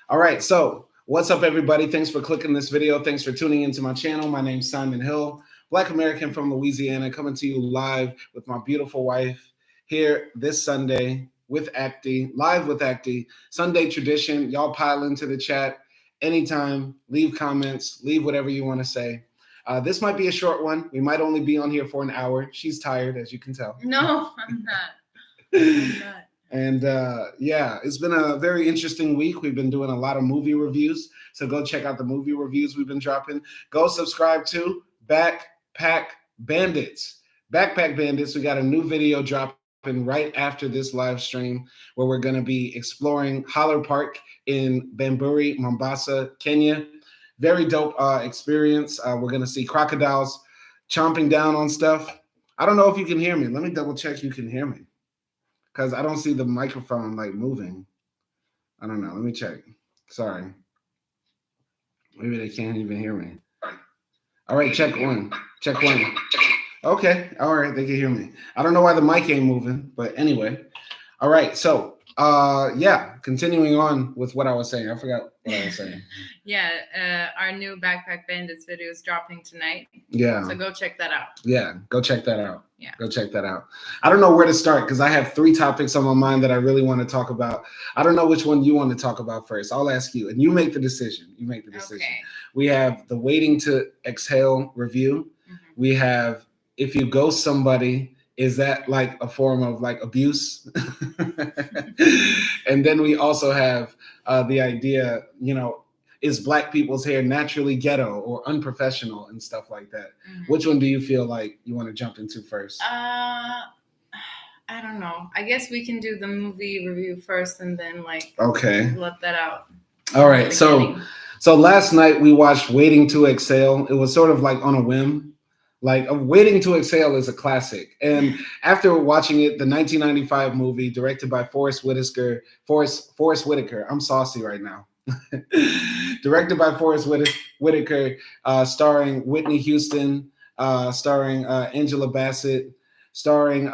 All right, so what's up, everybody? Thanks for clicking this video. Thanks for tuning into my channel. My name's Simon Hill, Black American from Louisiana, coming to you live with my beautiful wife here this Sunday with AKDI, live with AKDI. Sunday tradition. Y'all pile into the chat anytime. Leave comments. Leave whatever you want to say. This might be a short one. We might only be on here for an hour. She's tired, as you can tell. No, I'm not. I'm not. And yeah, it's been a very interesting week. We've been doing a lot of movie reviews. So go check out the movie reviews we've been dropping. Go subscribe to Backpack Bandits. Backpack Bandits, we got a new video dropping right after this live stream where we're going to be exploring Holler Park in Bamburi, Mombasa, Kenya. Very dope experience. We're going to see crocodiles chomping down on stuff. I don't know if you can hear me. Let me double check you can hear me, because I don't see the microphone like moving. I don't know. Let me check. Sorry. Maybe they can't even hear me. All right, check one. Check one. Okay. All right, they can hear me. I don't know why the mic ain't moving, but anyway. All right, so yeah, continuing on with what I was saying. I forgot what I was saying. Yeah, our new Backpack Bandits video is dropping tonight. Yeah. So go check that out. Yeah, go check that out. Yeah. Go check that out. I don't know where to start because I have 3 topics on my mind that I really want to talk about. I don't know which one you want to talk about first. I'll ask you, and you make the decision. You make the decision. Okay. We have the Waiting to Exhale review. Mm-hmm. We have If You Ghost Somebody, is that like a form of like abuse? And then we also have the idea, you know, is Black people's hair naturally ghetto or unprofessional and stuff like that? Mm-hmm. Which one do you feel like you want to jump into first? I don't know. I guess we can do the movie review first and then like let that out. All right. So last night we watched Waiting to Exhale. It was sort of like on a whim. Like Waiting to Exhale is a classic. And after watching it, the 1995 movie directed by Forrest Whitaker. I'm saucy right now. Directed by Forrest Whitaker, starring Whitney Houston, starring Angela Bassett, starring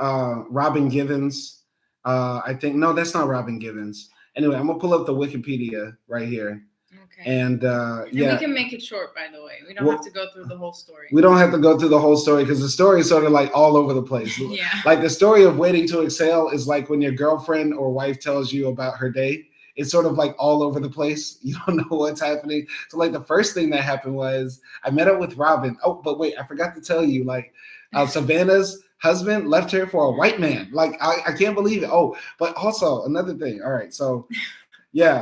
Robin Givens. I think, no, that's not Robin Givens. Anyway, I'm going to pull up the Wikipedia right here. Okay. And yeah. We can make it short, by the way. We don't have to go through the whole story. We don't have to go through the whole story because the story is sort of like all over the place. Yeah. Like the story of Waiting to Exhale is like when your girlfriend or wife tells you about her day. It's sort of like all over the place. You don't know what's happening. So like the first thing that happened was I met up with Robin. Oh, but wait, I forgot to tell you, like Savannah's husband left her for a white man. Like I can't believe it. Oh, but also another thing. All right, so yeah,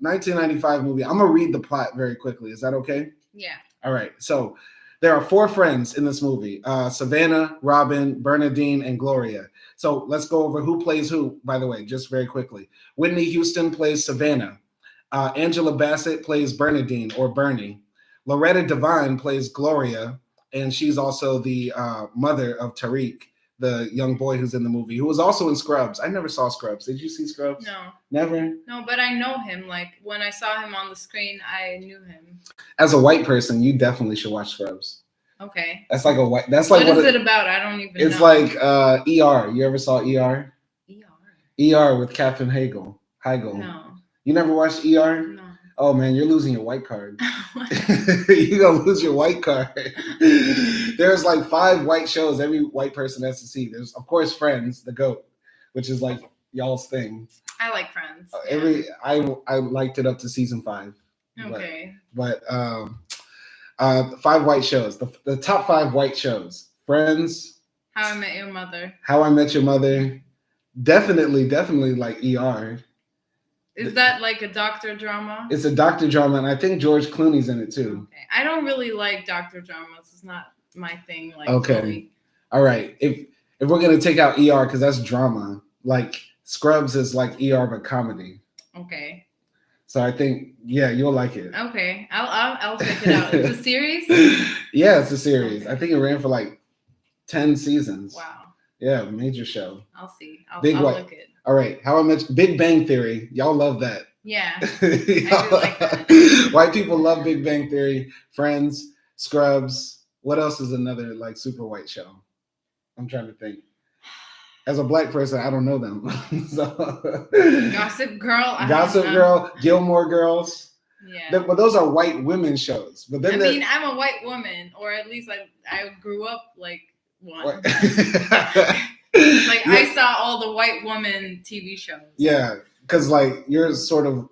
1995 movie. I'm gonna read the plot very quickly. Is that okay? Yeah. All right. So there are 4 friends in this movie: Savannah, Robin, Bernadine, and Gloria. So let's go over who plays who, by the way, just very quickly. Whitney Houston plays Savannah. Angela Bassett plays Bernadine or Bernie. Loretta Devine plays Gloria, and she's also the mother of Tariq, the young boy who's in the movie, who was also in Scrubs. I never saw Scrubs. Did you see Scrubs? No. Never? No, but I know him. Like, when I saw him on the screen, I knew him. As a white person, you definitely should watch Scrubs. Okay. That's like a white. That's like what is it about? I don't even know. It's like ER. You ever saw ER? ER with Katherine Heigl. No. You never watched ER? No. Oh man, you're losing your white card. You're gonna lose your white card. There's like 5 white shows every white person has to see. There's of course Friends, the GOAT, which is like y'all's thing. I like Friends. I liked it up to season 5. Okay. But 5 white shows. The top 5 white shows: Friends, How I Met Your Mother. How I Met Your Mother. Definitely like ER. Is that like a doctor drama? It's a doctor drama, and I think George Clooney's in it too. Okay. I don't really like doctor dramas. It's not my thing. Like, okay. Really. All right. If we're gonna take out ER because that's drama, like Scrubs is like ER but comedy. Okay. So I think you'll like it. Okay, I'll check it out. It's a series. Yeah, it's a series. Okay. I think it ran for like 10 seasons. Wow. Yeah, major show. I'll see. I'll look it. All right. How I Met Big Bang Theory. Y'all love that. Yeah. I do like that. White people love Big Bang Theory. Friends, Scrubs. What else is another like super white show? I'm trying to think. As a black person, I don't know them. Gossip Girl. Gossip Girl, Gilmore Girls. Yeah. But those are white women shows. But then I'm a white woman, or at least I grew up like one. I saw all the white woman TV shows. Yeah, because like you're sort of.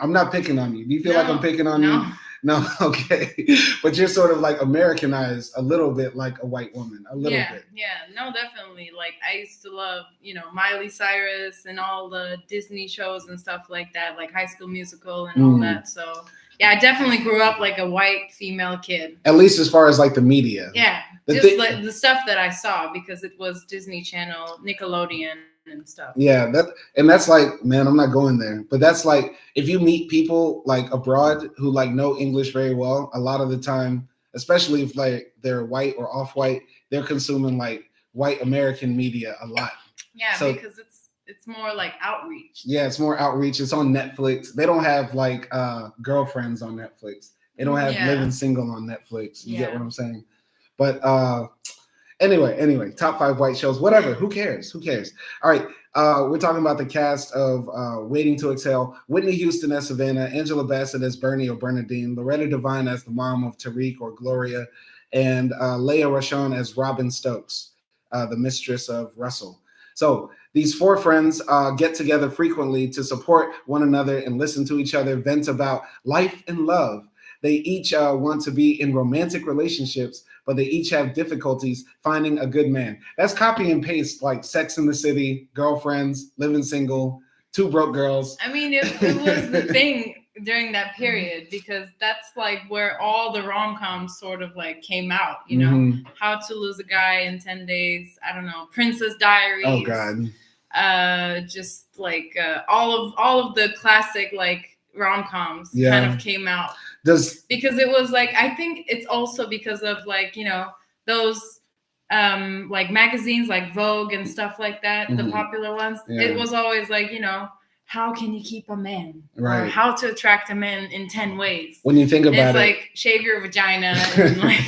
I'm not picking on you. Do you feel like I'm picking on you? No, okay. But you're sort of like Americanized a little bit like a white woman. A little bit. Yeah, no, definitely. Like I used to love, Miley Cyrus and all the Disney shows and stuff like that, like High School Musical and all that. So yeah, I definitely grew up like a white female kid. At least as far as like the media. Yeah. Like the stuff that I saw because it was Disney Channel, Nickelodeon and stuff. Yeah, that's like, man, I'm not going there. But that's like if you meet people like abroad who like know English very well, a lot of the time, especially if like they're white or off-white, they're consuming like white American media a lot. Yeah, so, because it's more like outreach. Yeah, it's more outreach. It's on Netflix. They don't have like Girlfriends on Netflix. They don't have Living Single on Netflix. You get what I'm saying? But anyway, top 5 white shows, whatever. Who cares? All right. We're talking about the cast of Waiting to Exhale. Whitney Houston as Savannah, Angela Bassett as Bernie or Bernadine, Loretta Devine as the mom of Tariq or Gloria, and Leah Rashawn as Robin Stokes, the mistress of Russell. So these 4 friends get together frequently to support one another and listen to each other vent about life and love. They each want to be in romantic relationships, but they each have difficulties finding a good man. That's copy and paste, like Sex in the City, Girlfriends, Living Single, Two Broke Girls. I mean, it was the thing during that period because that's like where all the rom-coms sort of like came out, How to Lose a Guy in 10 Days, I don't know, Princess Diaries. Oh, God. Just like all of the classic like rom-coms kind of came out. Because it was like, I think it's also because of like, those like magazines like Vogue and stuff like that, the popular ones. Yeah. It was always like, how can you keep a man? Right. Or how to attract a man in 10 ways. When you think about it. It's like shave your vagina and like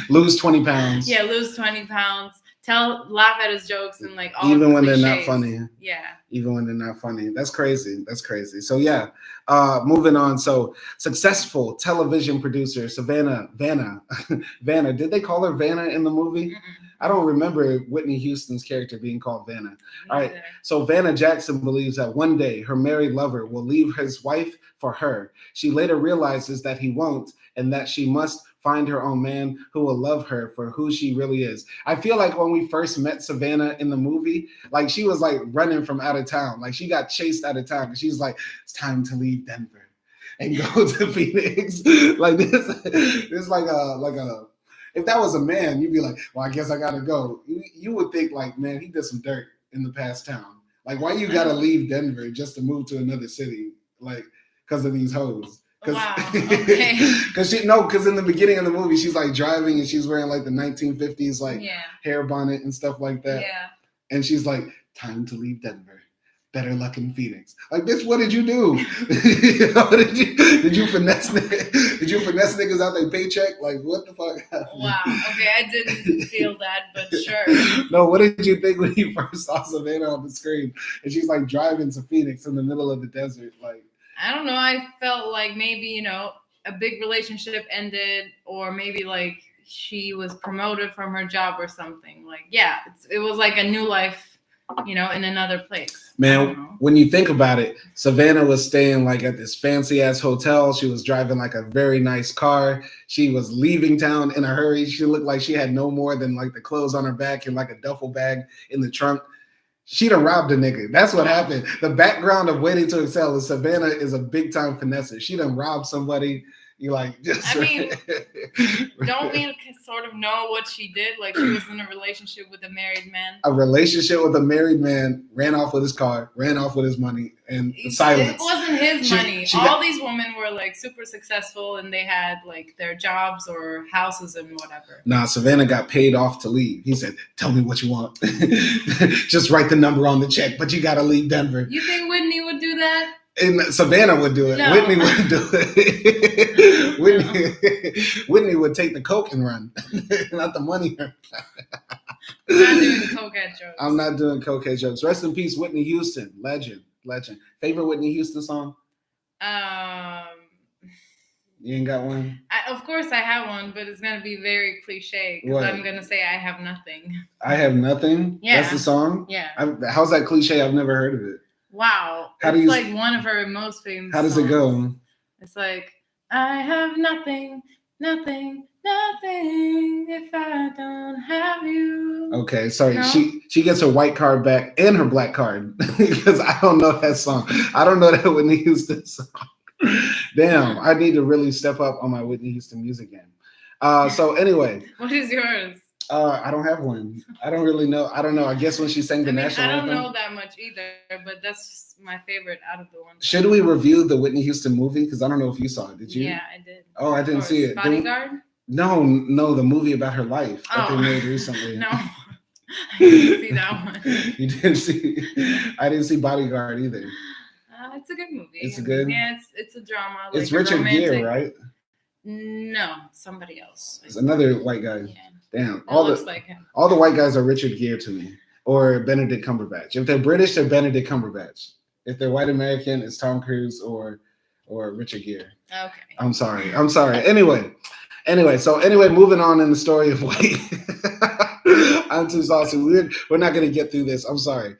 lose 20 pounds. Yeah, lose 20 pounds. Laugh at his jokes and like all even when they're not funny. Yeah. Even when they're not funny. That's crazy. So yeah, moving on. So successful television producer Vanna. Did they call her Vanna in the movie? Mm-mm. I don't remember Whitney Houston's character being called Vanna. All right. So Vanna Jackson believes that one day her married lover will leave his wife for her. She later realizes that he won't and that she must find her own man who will love her for who she really is. I feel like when we first met Savannah in the movie, like she was like running from out of town. Like she got chased out of town because she's like, it's time to leave Denver and go to Phoenix. Like this like a, if that was a man, you'd be like, well, I guess I gotta go. You would think like, man, he did some dirt in the past town. Like why you gotta leave Denver just to move to another city? Like because of these hoes. Wow. Okay. Because in the beginning of the movie, she's like driving and she's wearing like the 1950s like hair bonnet and stuff like that. Yeah. And she's like, time to leave Denver. Better luck in Phoenix. Like, bitch, what did you do? Did you finesse niggas out their paycheck? Like, what the fuck happened? Wow. Okay, I didn't feel that, but sure. No, what did you think when you first saw Savannah on the screen and she's like driving to Phoenix in the middle of the desert? Like, I don't know. I felt like maybe, a big relationship ended or maybe like she was promoted from her job or something. Like, yeah, it was like a new life, in another place. Man, when you think about it, Savannah was staying like at this fancy ass hotel. She was driving like a very nice car. She was leaving town in a hurry. She looked like she had no more than like the clothes on her back and like a duffel bag in the trunk. She done robbed a nigga. That's what happened. The background of Waiting to Excel is Savannah is a big time finesser. She done robbed somebody. You like just. I mean, don't we sort of know what she did? Like she was in a relationship with a married man. A relationship with a married man, ran off with his car, ran off with his money, and silence. It wasn't his money. All these women were like super successful and they had like their jobs or houses and whatever. Nah, Savannah got paid off to leave. He said, tell me what you want. Just write the number on the check, but you got to leave Denver. You think Whitney would do that? And Savannah would do it. No. Whitney would do it. Whitney would take the coke and run, not the money. Not doing cokehead jokes. I'm not doing cokehead jokes. Rest in peace, Whitney Houston. Legend. Favorite Whitney Houston song? You ain't got one? Of course I have one, but it's going to be very cliche because I'm going to say I Have Nothing. I Have Nothing? Yeah. That's the song? Yeah. How's that cliche? I've never heard of it. Wow. It's like one of her most famous How does songs. It go? It's like, I have nothing, nothing, nothing if I don't have you. Okay, sorry. No? She gets her white card back and her black card because I don't know that song. I don't know that Whitney Houston song. Damn, I need to really step up on my Whitney Houston music game. So anyway. What is yours? I don't have one. I don't really know. I don't know. I guess when she sang the national anthem. I don't know that much either, but that's just my favorite out of the ones. Should we review the Whitney Houston movie? Because I don't know if you saw it. Did you? Yeah, I did. Oh, I didn't see it. Bodyguard? No, the movie about her life that they made recently. No, I didn't see that one. You didn't see? I didn't see Bodyguard either. It's a good movie. It's good. Yeah, it's a drama. Like it's Richard Gere, right? No, somebody else. It's another white guy. Yeah. Damn. Looks like him. All the white guys are Richard Gere to me, or Benedict Cumberbatch. If they're British, they're Benedict Cumberbatch. If they're white American, it's Tom Cruise or Richard Gere. Okay. I'm sorry. Anyway, moving on in the story of white. I'm too saucy. We're not going to get through this. I'm sorry.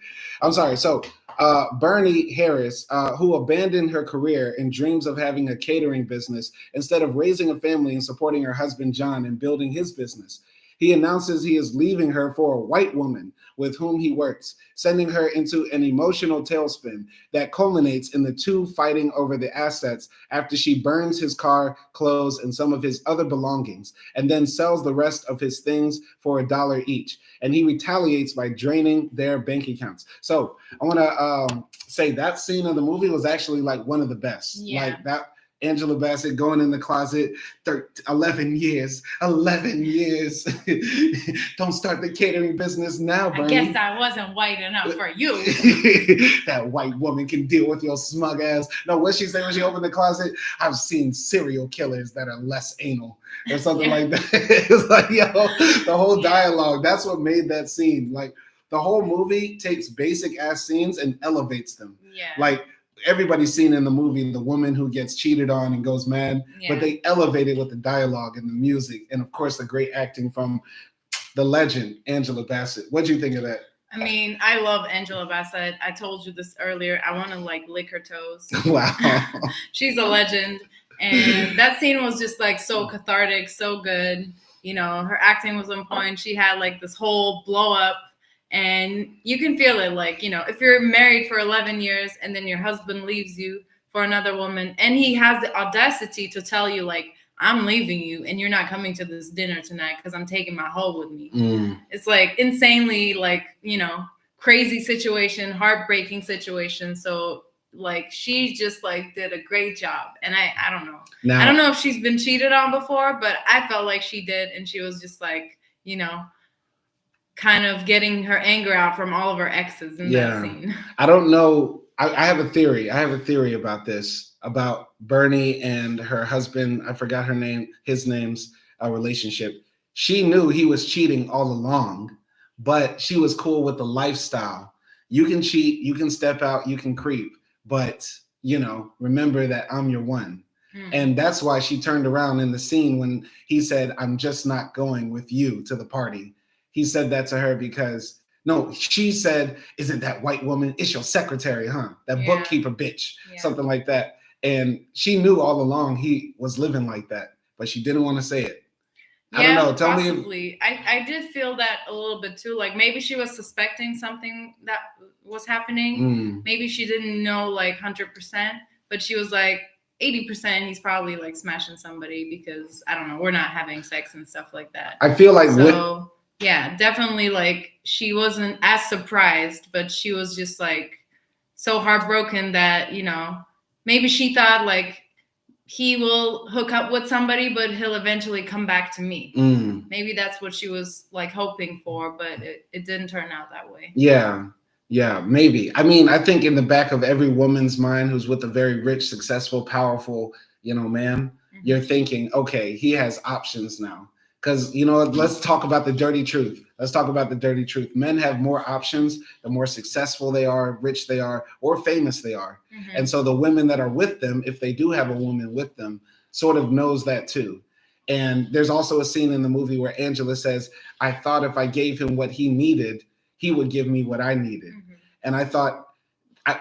So Bernie Harris, who abandoned her career and dreams of having a catering business instead of raising a family and supporting her husband, John, and building his business. He announces he is leaving her for a white woman with whom he works, sending her into an emotional tailspin that culminates in the two fighting over the assets after she burns his car, clothes, and some of his other belongings, and then sells the rest of his things for $1 each. And he retaliates by draining their bank accounts. So I want to say that scene of the movie was actually like one of the best. Yeah. Like that. Angela Bassett going in the closet, 11 years. Don't start the catering business now, Bernie. I guess I wasn't white enough for you. That white woman can deal with your smug ass. No, what she said when she opened the closet? I've seen serial killers that are less anal or something like that. It's like, the whole dialogue. That's what made that scene. Like the whole movie takes basic ass scenes and elevates them. Yeah. Like, everybody's seen in the movie the woman who gets cheated on and goes mad, but they elevate it with the dialogue and the music, and of course the great acting from the legend Angela Bassett. What do you think of that? I mean, I love Angela Bassett. I told you this earlier. I want to lick her toes. Wow. She's a legend, and that scene was just like so cathartic, so good. Her acting was on point. She had like this whole blow up. And you can feel it, like, if you're married for 11 years and then your husband leaves you for another woman and he has the audacity to tell you, like, I'm leaving you and you're not coming to this dinner tonight because I'm taking my hoe with me. It's like insanely, like, crazy situation, heartbreaking situation. So, like, she just like did a great job. And I don't know. I don't know if she's been cheated on before, but I felt like she did. And she was just like, kind of getting her anger out from all of her exes in that scene. I don't know. I have a theory. I have a theory about this, about Bernie and her husband. I forgot his name's relationship. She knew he was cheating all along, but she was cool with the lifestyle. You can cheat, you can step out, you can creep, but remember that I'm your one. And that's why she turned around in the scene when he said, I'm just not going with you to the party. He said that to her because, she said, isn't that white woman? It's your secretary, huh? That bookkeeper bitch, something like that. And she knew all along he was living like that, but she didn't want to say it. I don't know. Tell me. I did feel that a little bit too. Like maybe she was suspecting something that was happening. Maybe she didn't know like 100%, but she was like 80%. He's probably like smashing somebody because I don't know. We're not having sex and stuff like that. I feel like yeah, definitely. Like she wasn't as surprised, but she was just like so heartbroken that, maybe she thought like he will hook up with somebody, but he'll eventually come back to me. Maybe that's what she was like hoping for, but it didn't turn out that way. Yeah, maybe. I mean, I think in the back of every woman's mind who's with a very rich, successful, powerful, man, you're thinking, okay, he has options now. Because, let's talk about the dirty truth. Let's talk about the dirty truth. Men have more options the more successful they are, rich they are, or famous they are. Mm-hmm. And so the women that are with them, if they do have a woman with them, sort of knows that too. And there's also a scene in the movie where Angela says, I thought if I gave him what he needed, he would give me what I needed. Mm-hmm. And I thought,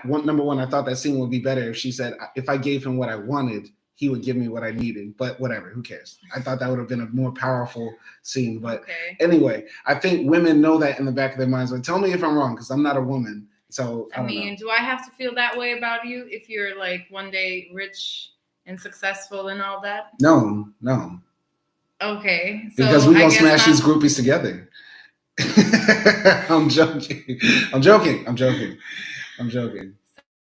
number one, I thought that scene would be better if she said, if I gave him what I wanted, he would give me what I needed, but whatever, who cares? I thought that would have been a more powerful scene. But Anyway, I think women know that in the back of their minds. But tell me if I'm wrong, because I'm not a woman. So I mean, do I have to feel that way about you if you're like one day rich and successful and all that? No. Okay. So because we're gonna smash these groupies together. I'm joking.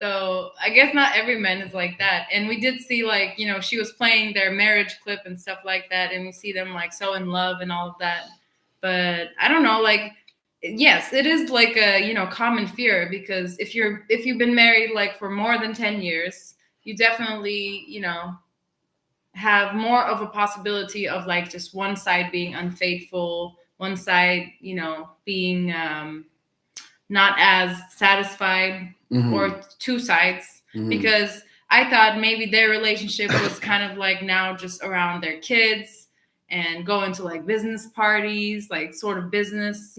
So I guess not every man is like that. And we did see like, she was playing their marriage clip and stuff like that. And we see them like so in love and all of that. But I don't know, like, yes, it is like a, common fear, because if you've been married like for more than 10 years, you definitely, have more of a possibility of like just one side being unfaithful, one side, being not as satisfied. Mm-hmm. Or two sides, mm-hmm. because I thought maybe their relationship was kind of like now just around their kids and going to like business parties, like sort of business,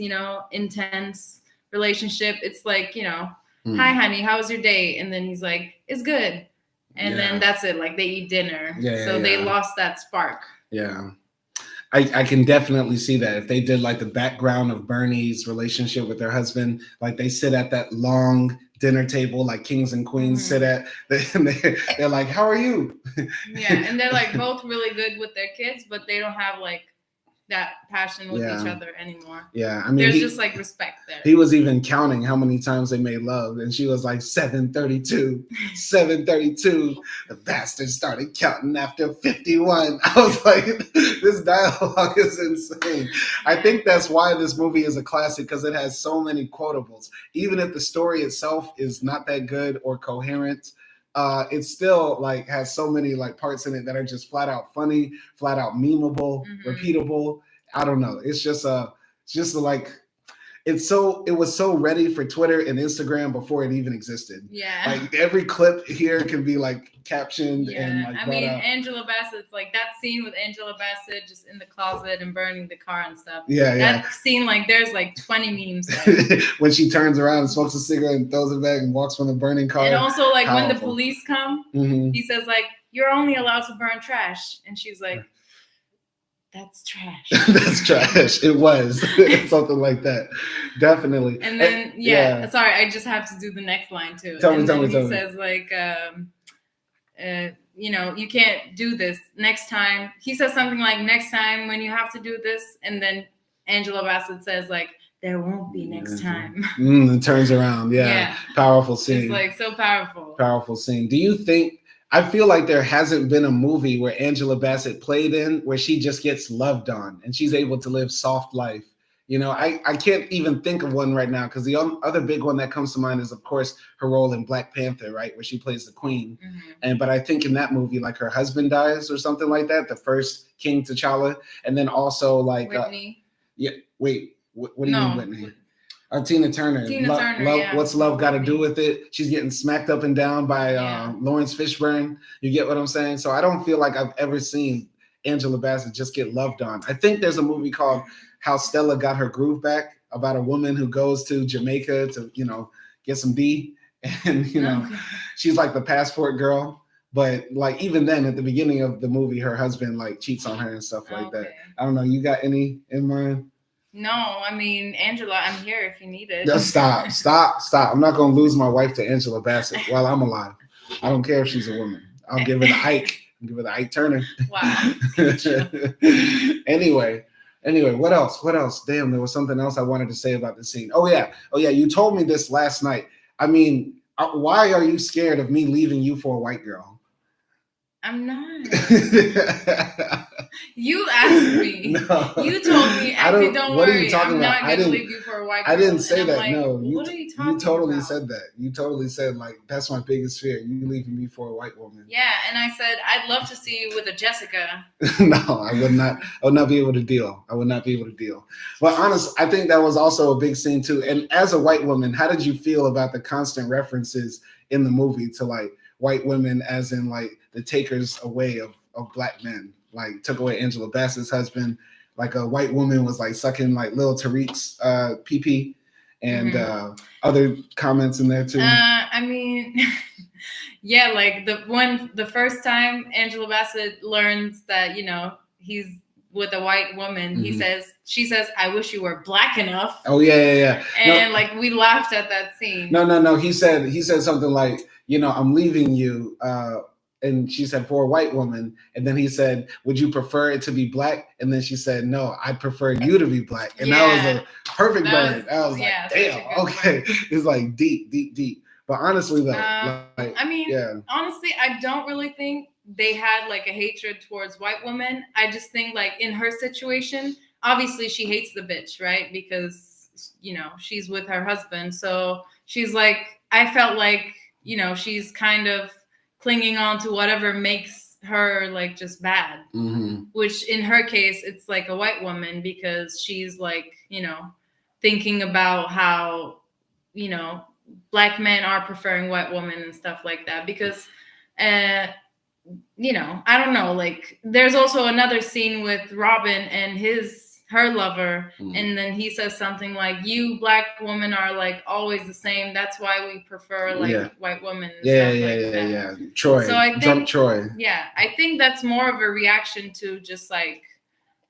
intense relationship. It's like, mm-hmm. Hi, honey, how was your day? And then he's like, it's good. And then that's it. Like they eat dinner. They lost that spark. Yeah. I can definitely see that if they did like the background of Bernie's relationship with her husband, like they sit at that long dinner table, like kings and queens sit at, they're like, how are you? Yeah, and they're like both really good with their kids, but they don't have like that passion with each other anymore. Yeah, I mean, there's just like respect there. He was even counting how many times they made love, and she was like 732. The bastard started counting after 51. I was like, this dialogue is insane. I think that's why this movie is a classic, because it has so many quotables. Even if the story itself is not that good or coherent, it still like has so many like parts in it that are just flat out funny, flat out memeable, mm-hmm. repeatable. I don't know. It was so ready for Twitter and Instagram before it even existed. Yeah. Like every clip here can be like captioned and like. I mean, Angela Bassett's like that scene with Angela Bassett just in the closet and burning the car and stuff. Yeah. That scene, like there's like 20 memes. When she turns around and smokes a cigarette and throws it back and walks from the burning car. And also like when the police come, mm-hmm. he says like, you're only allowed to burn trash. And she's like, that's trash. That's trash. It was something like that. Definitely. And then, sorry, I just have to do the next line too. Tell me. He says like, you can't do this next time. He says something like, next time when you have to do this. And then Angela Bassett says like, there won't be next time. It turns around. Yeah. Powerful scene. It's like so powerful. Powerful scene. Do you think, I feel like there hasn't been a movie where Angela Bassett played in where she just gets loved on and she's able to live soft life. I can't even think of one right now, because the other big one that comes to mind is, of course, her role in Black Panther, right, where she plays the queen. Mm-hmm. But I think in that movie, like her husband dies or something like that, the first King T'Challa, and then also like Whitney. What do you mean Whitney? Tina Turner. What's love got to do with it? She's getting smacked up and down by Lawrence Fishburne. You get what I'm saying? So I don't feel like I've ever seen Angela Bassett just get loved on. I think there's a movie called How Stella Got Her Groove Back, about a woman who goes to Jamaica to, get some D. And, she's like the passport girl. But like even then at the beginning of the movie, her husband like cheats on her and stuff like that. I don't know. You got any in mind? No, I mean, Angela, I'm here if you need it. Just stop. I'm not going to lose my wife to Angela Bassett while I'm alive. I don't care if she's a woman. I'll give her the Ike. I'll give her the Ike Turner. Wow. Anyway, what else? Damn, there was something else I wanted to say about this scene. Oh, yeah. You told me this last night. I mean, why are you scared of me leaving you for a white girl? I'm not. You asked me. No. You told me, actually, don't what worry. Are you talking I'm about? not going to leave you for a white girl. I didn't say that. Like, no, what are you talking You totally about? said that. You totally said, like, that's my biggest fear. You leaving me for a white woman. Yeah, and I said, I'd love to see you with a Jessica. No, I would not. I would not be able to deal. I would not be able to deal. But honestly, I think that was also a big scene too. And as a white woman, how did you feel about the constant references in the movie to like white women, as in like the takers away of black men? Like took away Angela Bassett's husband. Like a white woman was like sucking like Lil Tariq's pee-pee, and other comments in there too. I mean, yeah, like the first time Angela Bassett learns that, you know, he's with a white woman, she says, I wish you were black enough. Oh yeah. And like we laughed at that scene. No. He said something like, you know, I'm leaving you. And she said, for a white woman. And then he said, would you prefer it to be black? And then she said, no, I'd prefer you to be black. And that was a perfect burn. I was like, damn, okay. It's like deep. But honestly, though, I mean, honestly, I don't really think they had like a hatred towards white women. I just think like in her situation, obviously she hates the bitch, right? Because, you know, she's with her husband. So she's like, I felt like, you know, she's kind of clinging on to whatever makes her like just bad, which in her case, it's like a white woman because she's like, you know, thinking about how, you know, black men are preferring white women and stuff like that. Because, you know, I don't know, like there's also another scene with Robin and her lover, and then he says something like, you black women are like always the same, that's why we prefer like white women and yeah Troy, so I think Troy, I think that's more of a reaction to just like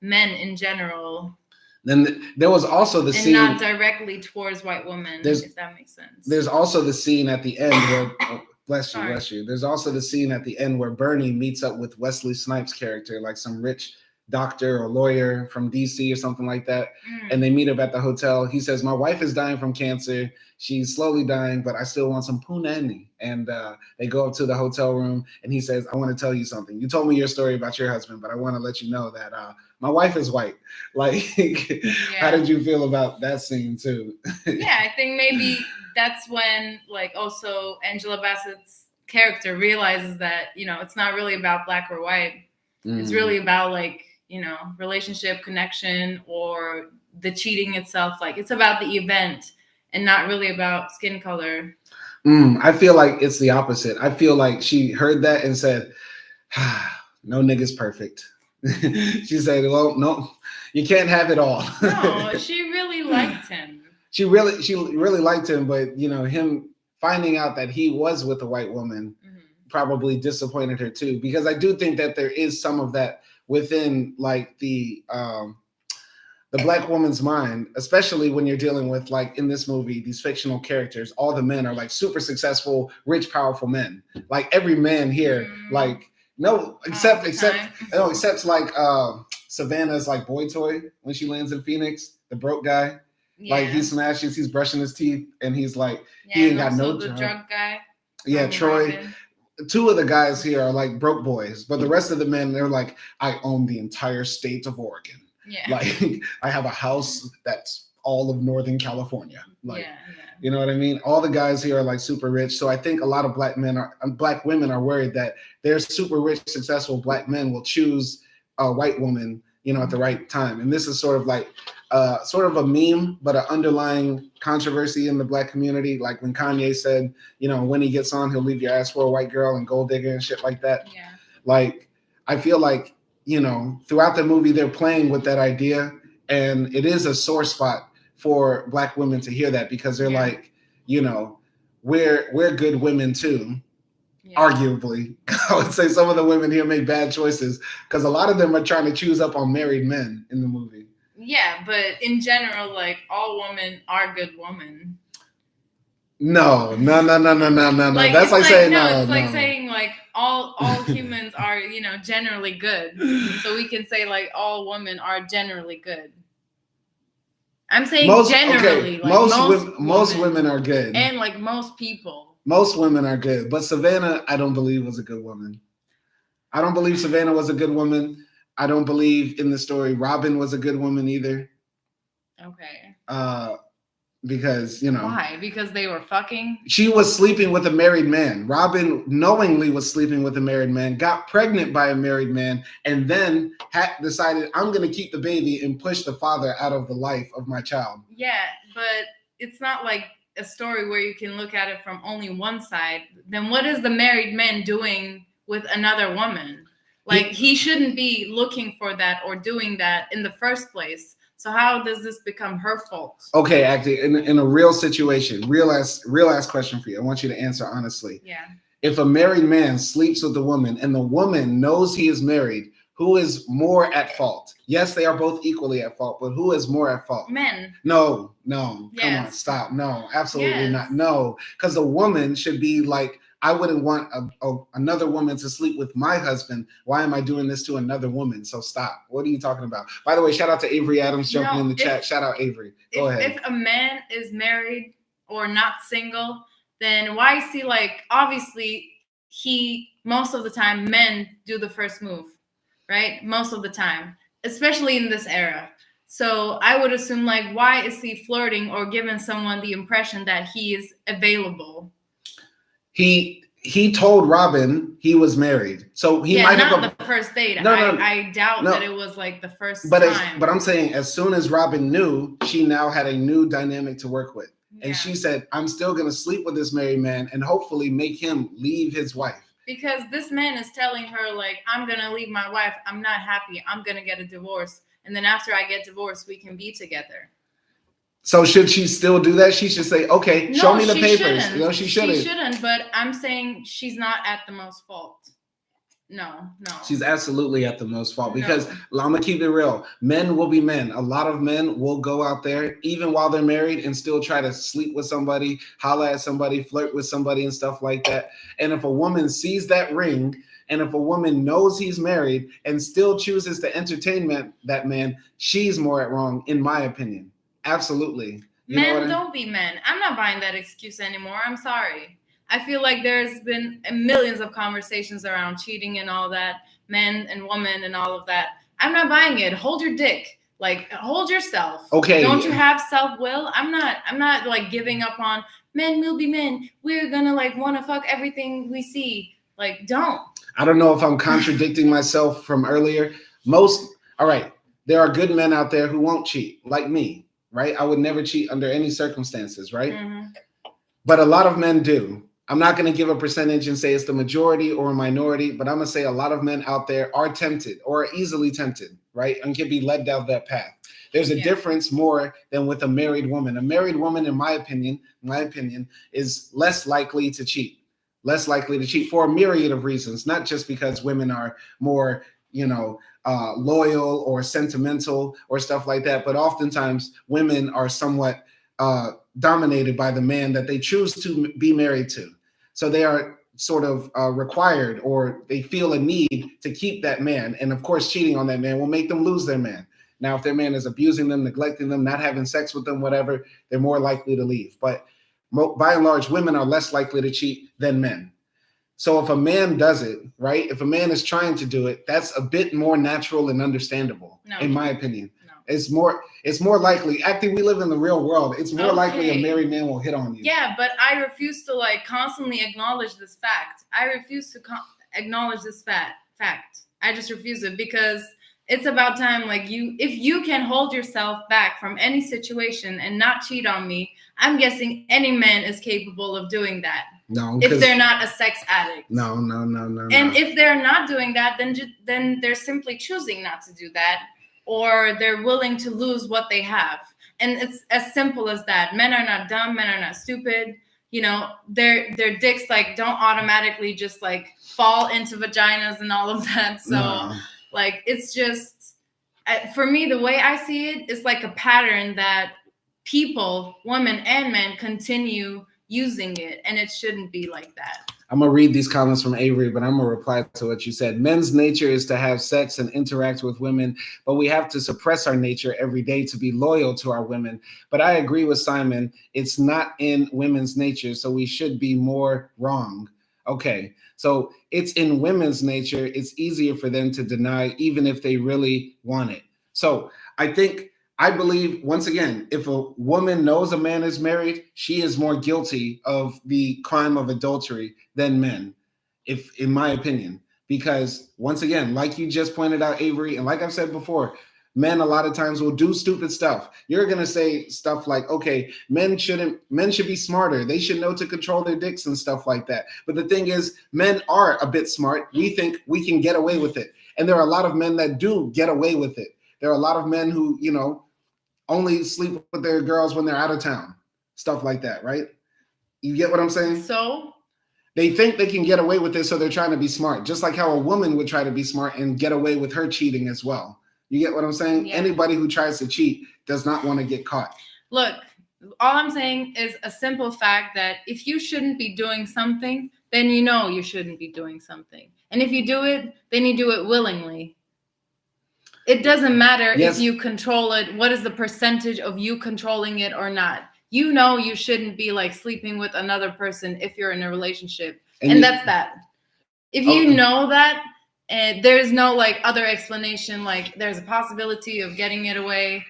men in general. Then there was also the scene, not directly towards white women, if that makes sense. There's also the scene at the end where bless you. There's also the scene at the end where Bernie meets up with Wesley Snipes' character, like some rich doctor or lawyer from DC or something like that. And they meet up at the hotel. He says, my wife is dying from cancer. She's slowly dying, but I still want some punani. And they go up to the hotel room and he says, I want to tell you something. You told me your story about your husband, but I want to let you know that my wife is white. Like, how did you feel about that scene too? I think maybe that's when like also Angela Bassett's character realizes that, you know, it's not really about black or white. It's really about like, you know, relationship, connection, or the cheating itself. Like it's about the event and not really about skin color. I feel like it's the opposite. I feel like she heard that and said, no nigga's perfect. She said, well, no, you can't have it all. No, she really liked him. She really liked him, but you know, him finding out that he was with a white woman probably disappointed her too, because I do think that there is some of that within like the black woman's mind, especially when you're dealing with, like in this movie, these fictional characters. All the men are like super successful, rich, powerful men. Like every man here, like except like Savannah's like boy toy when she lands in Phoenix, the broke guy. Like he smashes, he's brushing his teeth, and he's like he ain't got no job. Drunk guy. Troy. Robin. Two of the guys here are like broke boys, but the rest of the men, they're like, I own the entire state of Oregon. Like I have a house that's all of Northern California. Like, you know what I mean? All the guys here are like super rich. So I think a lot of black women are worried that their super rich, successful black men will choose a white woman, you know, at the right time. And this is sort of like sort of a meme, but an underlying controversy in the black community. Like when Kanye said, you know, when he gets on, he'll leave your ass for a white girl and gold digger and shit like that. Like, I feel like, you know, throughout the movie, they're playing with that idea. And it is a sore spot for black women to hear that, because they're like, you know, we're good women too. Arguably, I would say some of the women here make bad choices because a lot of them are trying to choose up on married men in the movie. Yeah, but in general, like all women are good women. No. Like, that's like saying no. It's like saying like all humans are, you know, generally good. So we can say like all women are generally good. I'm saying generally. Okay. Like most women are good. And like most people. Most women are good. But Savannah, I don't believe was a good woman. I don't believe Savannah was a good woman. I don't believe in the story Robin was a good woman either. Okay. Because, you know. Why? Because they were fucking? She was sleeping with a married man. Robin knowingly was sleeping with a married man, got pregnant by a married man, and then decided, I'm going to keep the baby and push the father out of the life of my child. Yeah, but it's not like a story where you can look at it from only one side. Then what is the married man doing with another woman? Like, he shouldn't be looking for that or doing that in the first place. So how does this become her fault? Okay, actually, in a real situation, real ass question for you. I want you to answer honestly. Yeah. If a married man sleeps with a woman and the woman knows he is married, who is more at fault? Yes, they are both equally at fault, but who is more at fault? Men. No. Yes. Come on, stop. No, absolutely Yes. not. No, because the woman should be like, I wouldn't want another woman to sleep with my husband. Why am I doing this to another woman? So stop. What are you talking about? By the way, shout out to Avery Adams jumping in the chat. Shout out Avery. Go ahead. If a man is married or not single, then why is he like, obviously most of the time men do the first move, right? Most of the time, especially in this era. So I would assume, like, why is he flirting or giving someone the impression that he is available? He told Robin he was married, so he might have not the first date. I doubt that it was like the first time. But I'm saying, as soon as Robin knew, she now had a new dynamic to work with, and she said, "I'm still gonna sleep with this married man, and hopefully make him leave his wife." Because this man is telling her, like, I'm gonna leave my wife. I'm not happy. I'm gonna get a divorce, and then after I get divorced, we can be together. So should she still do that? She should say, okay, no, show me the papers. Shouldn't. No, she shouldn't. She shouldn't, but I'm saying she's not at the most fault. No. She's absolutely at the most fault because I'm going to keep it real. Men will be men. A lot of men will go out there, even while they're married, and still try to sleep with somebody, holla at somebody, flirt with somebody and stuff like that. And if a woman sees that ring, and if a woman knows he's married and still chooses to entertain that man, she's more at wrong, in my opinion. Absolutely. Men don't be men. I'm not buying that excuse anymore. I'm sorry. I feel like there's been millions of conversations around cheating and all that, men and women and all of that. I'm not buying it. Hold your dick. Like, hold yourself. Okay. Don't you have self-will? I'm not like giving up on men will be men. We're gonna like want to fuck everything we see. Like, don't. I don't know if I'm contradicting myself from earlier. All right. There are good men out there who won't cheat, like me. Right? I would never cheat under any circumstances, right? Mm-hmm. But a lot of men do. I'm not going to give a percentage and say it's the majority or a minority, but I'm going to say a lot of men out there are tempted or are easily tempted, right? And can be led down that path. There's a difference more than with a married woman. A married woman, in my opinion, is less likely to cheat. Less likely to cheat for a myriad of reasons, not just because women are more, loyal or sentimental or stuff like that. But oftentimes women are somewhat dominated by the man that they choose to be married to. So they are sort of required, or they feel a need to keep that man. And of course, cheating on that man will make them lose their man. Now, if their man is abusing them, neglecting them, not having sex with them, whatever, they're more likely to leave. But by and large, women are less likely to cheat than men. So if a man does it, right? If a man is trying to do it, that's a bit more natural and understandable, in my opinion. No. It's more likely. Actually, we live in the real world. It's more likely a married man will hit on you. Yeah, but I refuse to like constantly acknowledge this fact. I refuse to acknowledge this fact. I just refuse it because it's about time. Like, if you can hold yourself back from any situation and not cheat on me, I'm guessing any man is capable of doing that. No, if they're not a sex addict. No. And if they're not doing that, then they're simply choosing not to do that, or they're willing to lose what they have. And it's as simple as that. Men are not dumb. Men are not stupid. Their dicks like don't automatically just like fall into vaginas and all of that. So like, it's just, for me, the way I see it is like a pattern that people, women and men, continue using it, and it shouldn't be like that. I'm gonna read these comments from Avery, but I'm gonna reply to what you said. Men's nature is to have sex and interact with women, but we have to suppress our nature every day to be loyal to our women. But I agree with Simon. It's not in women's nature, so we should be more wrong. Okay, So it's in women's nature. It's easier for them to deny, even if they really want it. So I believe, once again, if a woman knows a man is married, she is more guilty of the crime of adultery than men, if in my opinion. Because once again, like you just pointed out, Avery, and like I've said before, men a lot of times will do stupid stuff. You're gonna say stuff like, okay, men should be smarter. They should know to control their dicks and stuff like that. But the thing is, men are a bit smart. We think we can get away with it. And there are a lot of men that do get away with it. There are a lot of men who, only sleep with their girls when they're out of town. Stuff like that, right? You get what I'm saying? So? They think they can get away with it, so they're trying to be smart. Just like how a woman would try to be smart and get away with her cheating as well. You get what I'm saying? Yeah. Anybody who tries to cheat does not want to get caught. Look, all I'm saying is a simple fact that if you shouldn't be doing something, then you know you shouldn't be doing something. And if you do it, then you do it willingly. It doesn't matter if you control it. What is the percentage of you controlling it or not? You know you shouldn't be like sleeping with another person if you're in a relationship. And that's that. If you know that, and there's no like other explanation, like there's a possibility of getting away,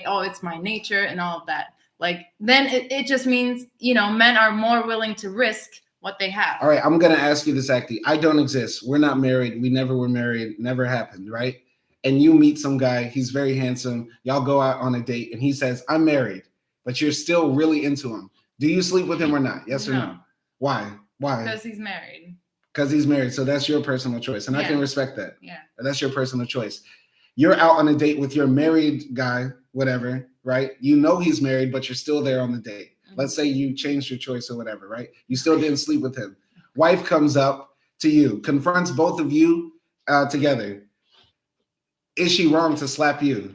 oh, it's my nature and all of that. Like, then it just means, men are more willing to risk what they have. All right, I'm going to ask you this, AKDI. I don't exist. We're not married. We never were married. Never happened, right? And you meet some guy, he's very handsome. Y'all go out on a date and he says, I'm married, but you're still really into him. Do you sleep with him or not? Yes or no? Why? Because he's married. Because he's married. So that's your personal choice. And I can respect that. Yeah. That's your personal choice. You're out on a date with your married guy, whatever, right? You know he's married, but you're still there on the date. Mm-hmm. Let's say you changed your choice or whatever, right? You still didn't sleep with him. Wife comes up to you, confronts both of you together. Is she wrong to slap you?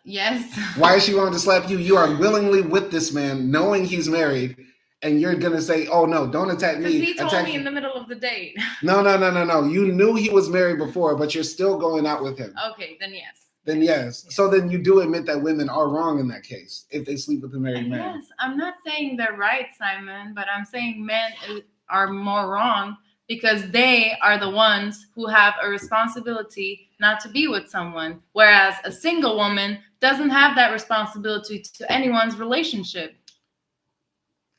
Yes. Why is she wrong to slap you? You are willingly with this man, knowing he's married, and you're gonna say, "Oh no, don't attack me." Because he told me in the middle of the date. No. You knew he was married before, but you're still going out with him. Okay, then yes. Then yes. So then you do admit that women are wrong in that case if they sleep with a married man. Yes, I'm not saying they're right, Simon, but I'm saying men are more wrong. Because they are the ones who have a responsibility not to be with someone, whereas a single woman doesn't have that responsibility to anyone's relationship.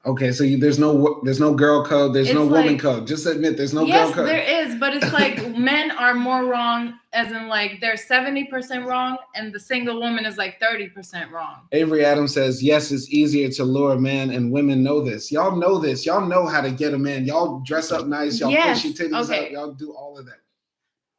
Okay, so there's no girl code, there's no woman code. Just admit there's no girl code. Yes, there is, but it's like men are more wrong, as in like they're 70% wrong, and the single woman is like 30% wrong. Avery Adams says, yes, it's easier to lure a man, and women know this. Y'all know this. Y'all know how to get a man. Y'all dress up nice. Y'all push your titties out. Y'all do all of that.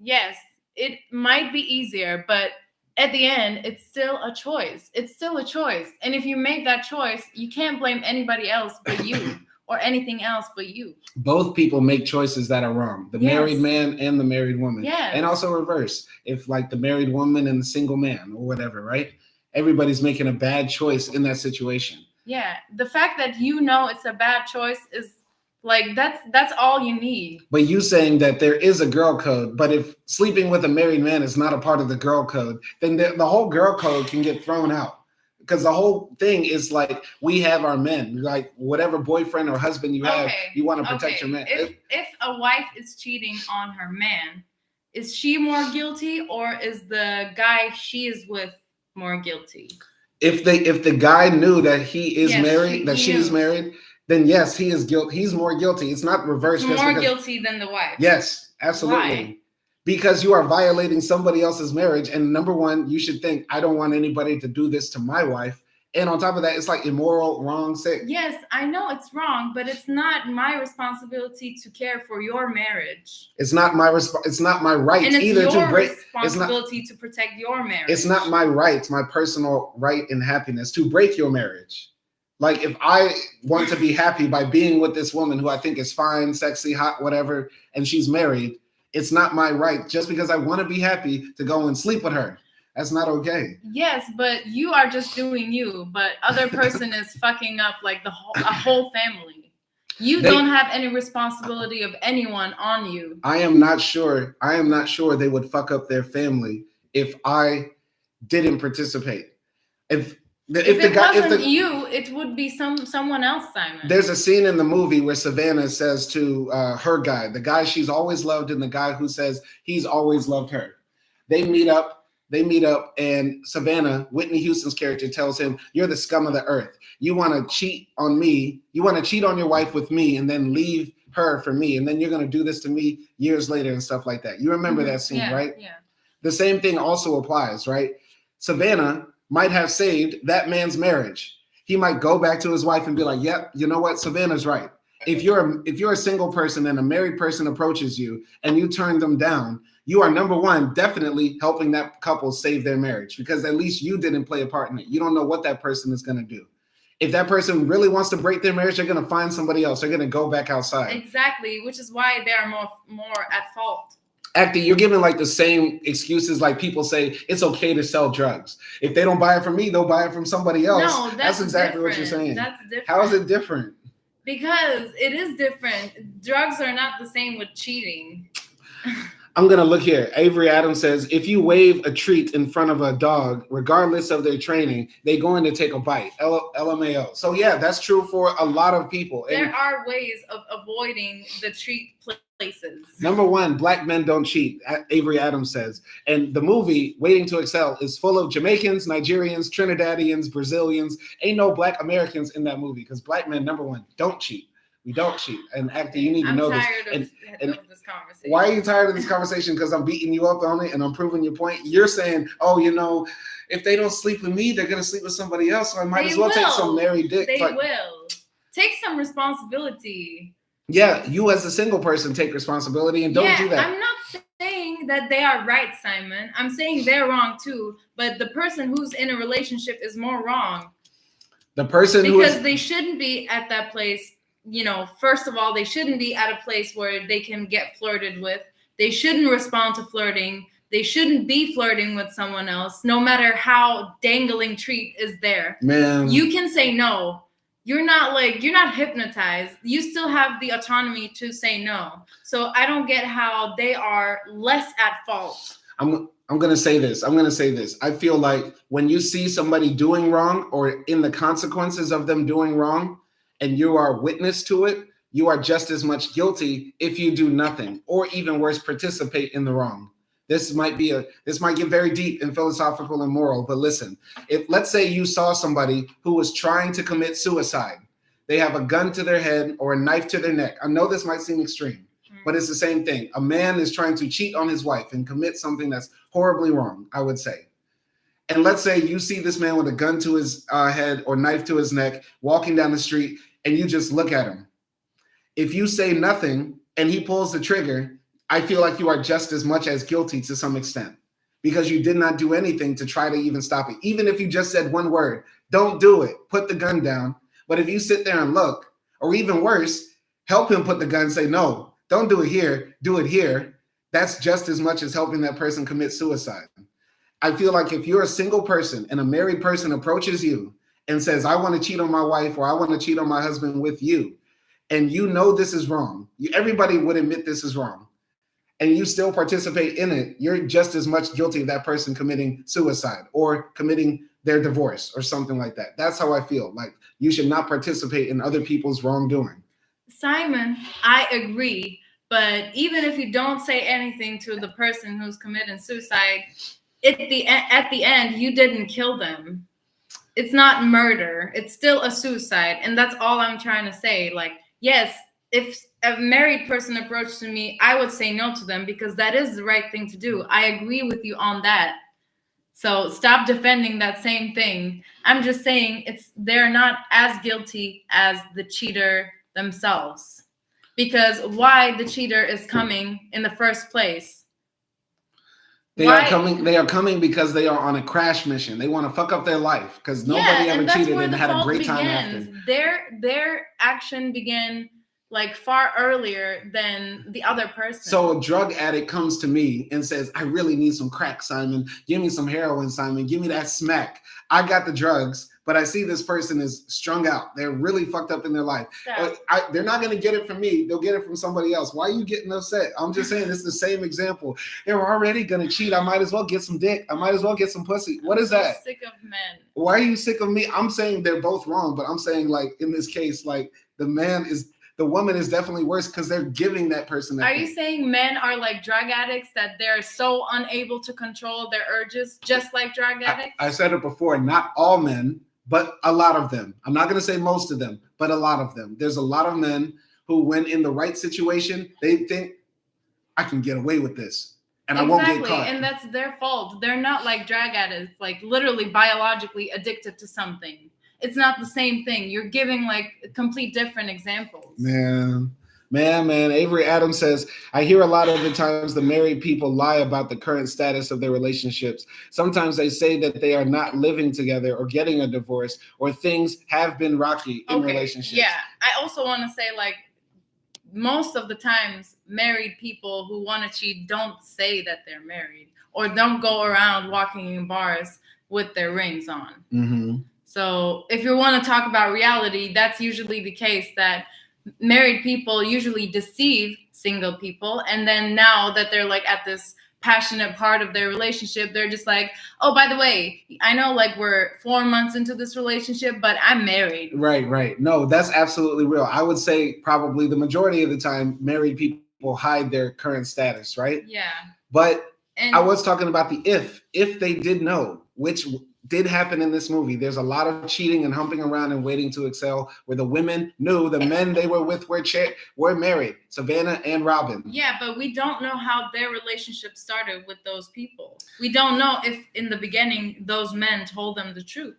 Yes, it might be easier, but at the end, it's still a choice. It's still a choice. And if you make that choice, you can't blame anybody else but you or anything else but you. Both people make choices that are wrong. The married man and the married woman. Yes. And also reverse. If like the married woman and the single man or whatever, right? Everybody's making a bad choice in that situation. Yeah. The fact that it's a bad choice is like, that's all you need. But you saying that there is a girl code, but if sleeping with a married man is not a part of the girl code, then the whole girl code can get thrown out. Because the whole thing is like, we have our men, like whatever boyfriend or husband you have, you want to protect your man. If a wife is cheating on her man, is she more guilty or is the guy she is with more guilty? If the guy knew that he is married, that she is married, then yes, he is guilty. He's more guilty. It's not reversed. More guilty than the wife. Yes, absolutely. Why? Because you are violating somebody else's marriage. And number one, you should think, I don't want anybody to do this to my wife. And on top of that, it's like immoral, wrong, sick. Yes, I know it's wrong, but it's not my responsibility to care for your marriage. It's not my it's not my right and it's either your to break. Responsibility to protect your marriage. It's not my right, my personal right and happiness to break your marriage. Like if I want to be happy by being with this woman who I think is fine, sexy, hot, whatever, and she's married, it's not my right just because I want to be happy to go and sleep with her. That's not okay. Yes, but you are just doing you, but other person is fucking up like a whole family. You don't have any responsibility of anyone on you. I am not sure they would fuck up their family if I didn't participate. If If it wasn't you, it would be someone else, Simon. There's a scene in the movie where Savannah says to her guy, the guy she's always loved, and the guy who says he's always loved her. They meet up, and Savannah, Whitney Houston's character, tells him, "You're the scum of the earth. You want to cheat on me. You want to cheat on your wife with me and then leave her for me. And then you're going to do this to me years later," and stuff like that. You remember that scene, right? Yeah. The same thing also applies, right? Savannah might have saved that man's marriage. He might go back to his wife and be like, "Yep, you know what? Savannah's right." If you're a single person and a married person approaches you and you turn them down, you are, number one, definitely helping that couple save their marriage, because at least you didn't play a part in it. You don't know what that person is going to do. If that person really wants to break their marriage, they're going to find somebody else. They're going to go back outside. Exactly, which is why they are more at fault. AKDI, you're giving like the same excuses like people say it's okay to sell drugs. If they don't buy it from me, they'll buy it from somebody else. No, that's exactly different. What you're saying. That's different. How is it different? Because it is different. Drugs are not the same with cheating. I'm going to look here. Avery Adams says, if you wave a treat in front of a dog, regardless of their training, they're going to take a bite. LMAO. So, yeah, that's true for a lot of people. There are ways of avoiding the treat places. Number one, black men don't cheat, Avery Adams says. And the movie, Waiting to Excel, is full of Jamaicans, Nigerians, Trinidadians, Brazilians. Ain't no black Americans in that movie because black men, number one, don't cheat. We don't cheat. And AKDI, you need to know this. I'm tired of this conversation. Why are you tired of this conversation? Because I'm beating you up on it and I'm proving your point. You're saying, oh, you know, if they don't sleep with me, they're going to sleep with somebody else. So I might as well take some married dick. They will. Take some responsibility. Yeah, you as a single person take responsibility and don't do that. I'm not saying that they are right, Simon. I'm saying they're wrong too. But the person who's in a relationship is more wrong. The person because they shouldn't be at that place. You know, first of all, they shouldn't be at a place where they can get flirted with. They shouldn't respond to flirting. They shouldn't be flirting with someone else, no matter how dangling treat is there. Man, you can say no. You're not hypnotized. You still have the autonomy to say no. So I don't get how they are less at fault. I'm going to say this. I feel like when you see somebody doing wrong or in the consequences of them doing wrong, and you are witness to it, you are just as much guilty if you do nothing, or even worse, participate in the wrong. This might get very deep and philosophical and moral, but listen, if let's say you saw somebody who was trying to commit suicide, they have a gun to their head or a knife to their neck. I know this might seem extreme, but it's the same thing. A man is trying to cheat on his wife and commit something that's horribly wrong, I would say. And let's say you see this man with a gun to his head or knife to his neck walking down the street, and you just look at him. If you say nothing and he pulls the trigger, I feel like you are just as much as guilty to some extent because you did not do anything to try to even stop it. Even if you just said one word, don't do it, put the gun down. But if you sit there and look, or even worse, help him put the gun, say, no, don't do it here, do it here. That's just as much as helping that person commit suicide. I feel like if you're a single person and a married person approaches you and says, I want to cheat on my wife or I want to cheat on my husband with you, and you know this is wrong, everybody would admit this is wrong, and you still participate in it, you're just as much guilty of that person committing suicide or committing their divorce or something like that. That's how I feel. Like you should not participate in other people's wrongdoing. Simon, I agree. But even if you don't say anything to the person who's committing suicide, at the end, you didn't kill them. It's not murder. It's still a suicide. And that's all I'm trying to say. Like, yes, if a married person approached me, I would say no to them because that is the right thing to do. I agree with you on that. So stop defending that same thing. I'm just saying they're not as guilty as the cheater themselves. Because why the cheater is coming in the first place? They are coming because they are on a crash mission. They want to fuck up their life because nobody ever cheated and had a great time after. Their action began like far earlier than the other person. So a drug addict comes to me and says, I really need some crack, Simon. Give me some heroin, Simon. Give me that smack. I got the drugs, but I see this person is strung out. They're really fucked up in their life. They're not going to get it from me. They'll get it from somebody else. Why are you getting upset? I'm just saying it's the same example. They're already going to cheat. I might as well get some dick. I might as well get some pussy. What is that? I'm sick of men. Why are you sick of me? I'm saying they're both wrong, but I'm saying like in this case, like the woman is definitely worse because they're giving that person that thing. You saying men are like drug addicts, that they're so unable to control their urges, just like drug addicts? I said it before, not all men, but a lot of them. I'm not going to say most of them, but a lot of them. There's a lot of men who, when in the right situation, they think, I can get away with this and I won't get caught. And that's their fault. They're not like drug addicts, like literally biologically addicted to something. It's not the same thing. You're giving like complete different examples. Man. Avery Adams says, I hear a lot of the times the married people lie about the current status of their relationships. Sometimes they say that they are not living together or getting a divorce, or things have been rocky in relationships. Yeah. I also want to say, like, most of the times married people who want to cheat don't say that they're married, or don't go around walking in bars with their rings on. Mm-hmm. So if you want to talk about reality, that's usually the case, that married people usually deceive single people. And then now that they're like at this passionate part of their relationship, they're just like, oh, by the way, I know like we're 4 months into this relationship, but I'm married. Right. No, that's absolutely real. I would say probably the majority of the time married people hide their current status, right? Yeah. But I was talking about the if they did know, which did happen in this movie. There's a lot of cheating and humping around and waiting to excel, where the women knew the men they were with were married, Savannah and Robin. Yeah, but we don't know how their relationship started with those people. We don't know if in the beginning those men told them the truth.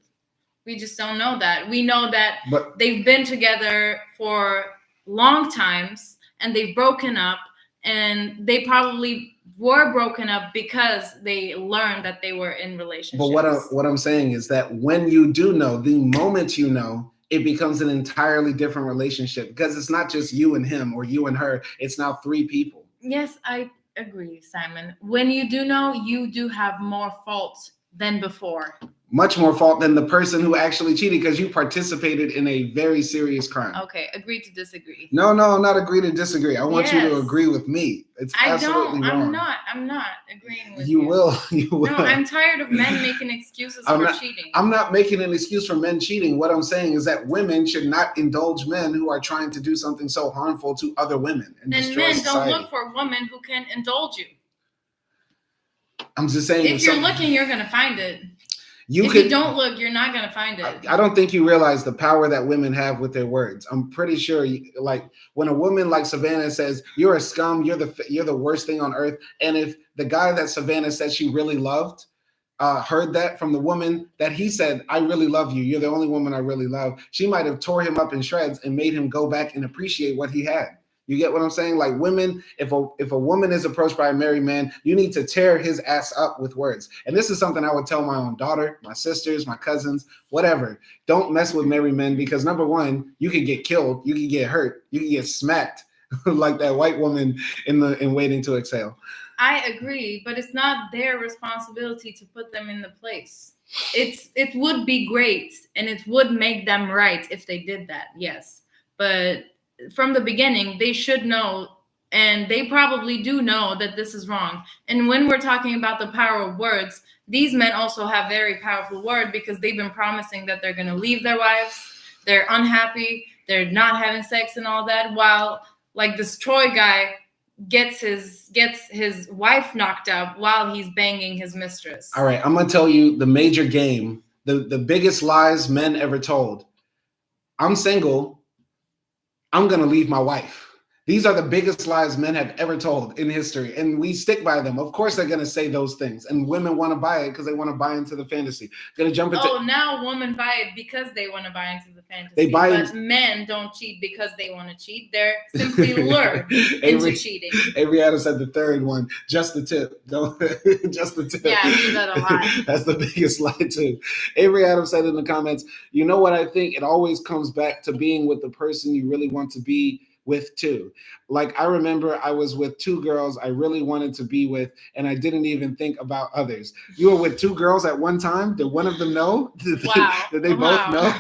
We just don't know that. We know that they've been together for long times and they've broken up, and they probably were broken up because they learned that they were in relationships. But what I'm saying is that when you do know, the moment you know, it becomes an entirely different relationship, because it's not just you and him or you and her. It's now 3 people. Yes, I agree, Simon. When you do know, you do have more fault than before. Much more fault than the person who actually cheated, because you participated in a very serious crime. Okay, agree to disagree. No, not agree to disagree. I want you to agree with me. It's absolutely wrong. I'm not agreeing with you. You will. No, I'm tired of men making excuses for cheating. I'm not making an excuse for men cheating. What I'm saying is that women should not indulge men who are trying to do something so harmful to other women. And then men society. Don't look for women who can indulge you. I'm just saying. If you're looking, you're going to find it. If you don't look, you're not going to find it. I don't think you realize the power that women have with their words. I'm pretty sure, like, when a woman like Savannah says, you're a scum, you're the worst thing on earth. And if the guy that Savannah said she really loved heard that from the woman that he said, I really love you, you're the only woman I really love, she might have tore him up in shreds and made him go back and appreciate what he had. You get what I'm saying? Like, women, if a woman is approached by a married man, you need to tear his ass up with words. And this is something I would tell my own daughter, my sisters, my cousins, whatever. Don't mess with married men, because number one, you can get killed, you can get hurt, you can get smacked like that white woman in Waiting to Exhale. I agree, but it's not their responsibility to put them in the place. It would be great and it would make them right if they did that, yes. But from the beginning, they should know, and they probably do know, that this is wrong. And when we're talking about the power of words, these men also have very powerful words, because they've been promising that they're going to leave their wives, they're unhappy, they're not having sex and all that, while like this Troy guy gets his wife knocked up while he's banging his mistress. All right, I'm going to tell you the major game, the biggest lies men ever told. I'm single, I'm going to leave my wife. These are the biggest lies men have ever told in history, and we stick by them. Of course, they're going to say those things, and women want to buy it because they want to buy into the fantasy. Going to jump into. Oh, now women buy it because they want to buy into the fantasy. But men don't cheat because they want to cheat. They're simply lured into cheating. Avery Adams said the third one, just the tip. Just the tip. Yeah, I do that a lot. That's the biggest lie too. Avery Adams said in the comments, you know what I think? It always comes back to being with the person you really want to be with too. Like I remember I was with 2 girls I really wanted to be with, and I didn't even think about others. You were with 2 girls at one time? Did one of them know? Did they both know?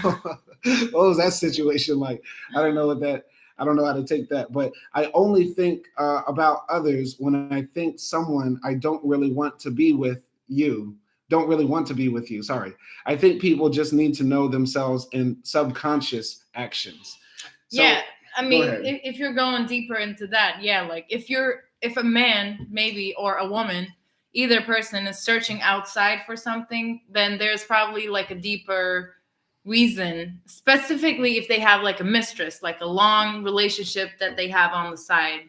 What was that situation like? I don't know how to take that, but I only think about others when I think someone I don't really want to be with you. Sorry. I think people just need to know themselves in subconscious actions. So, yeah, I mean, if you're going deeper into that, yeah, like if a man maybe or a woman, either person is searching outside for something, then there's probably like a deeper reason, specifically if they have like a mistress, like a long relationship that they have on the side.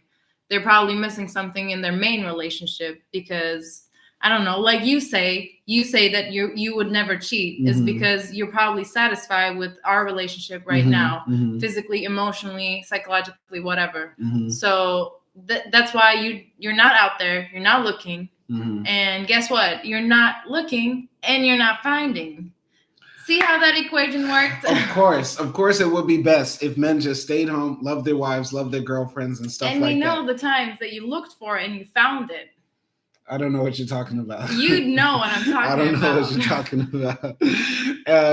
They're probably missing something in their main relationship because I don't know, like you say that you would never cheat is because you're probably satisfied with our relationship right now, physically, emotionally, psychologically, whatever. So that's why you're not out there, you're not looking, and guess what? You're not looking and you're not finding. See how that equation worked? Of course, it would be best if men just stayed home, loved their wives, loved their girlfriends, and stuff like that. And we know the times that you looked for and you found it. I don't know what you're talking about. You know what I'm talking about. I don't know what you're talking about.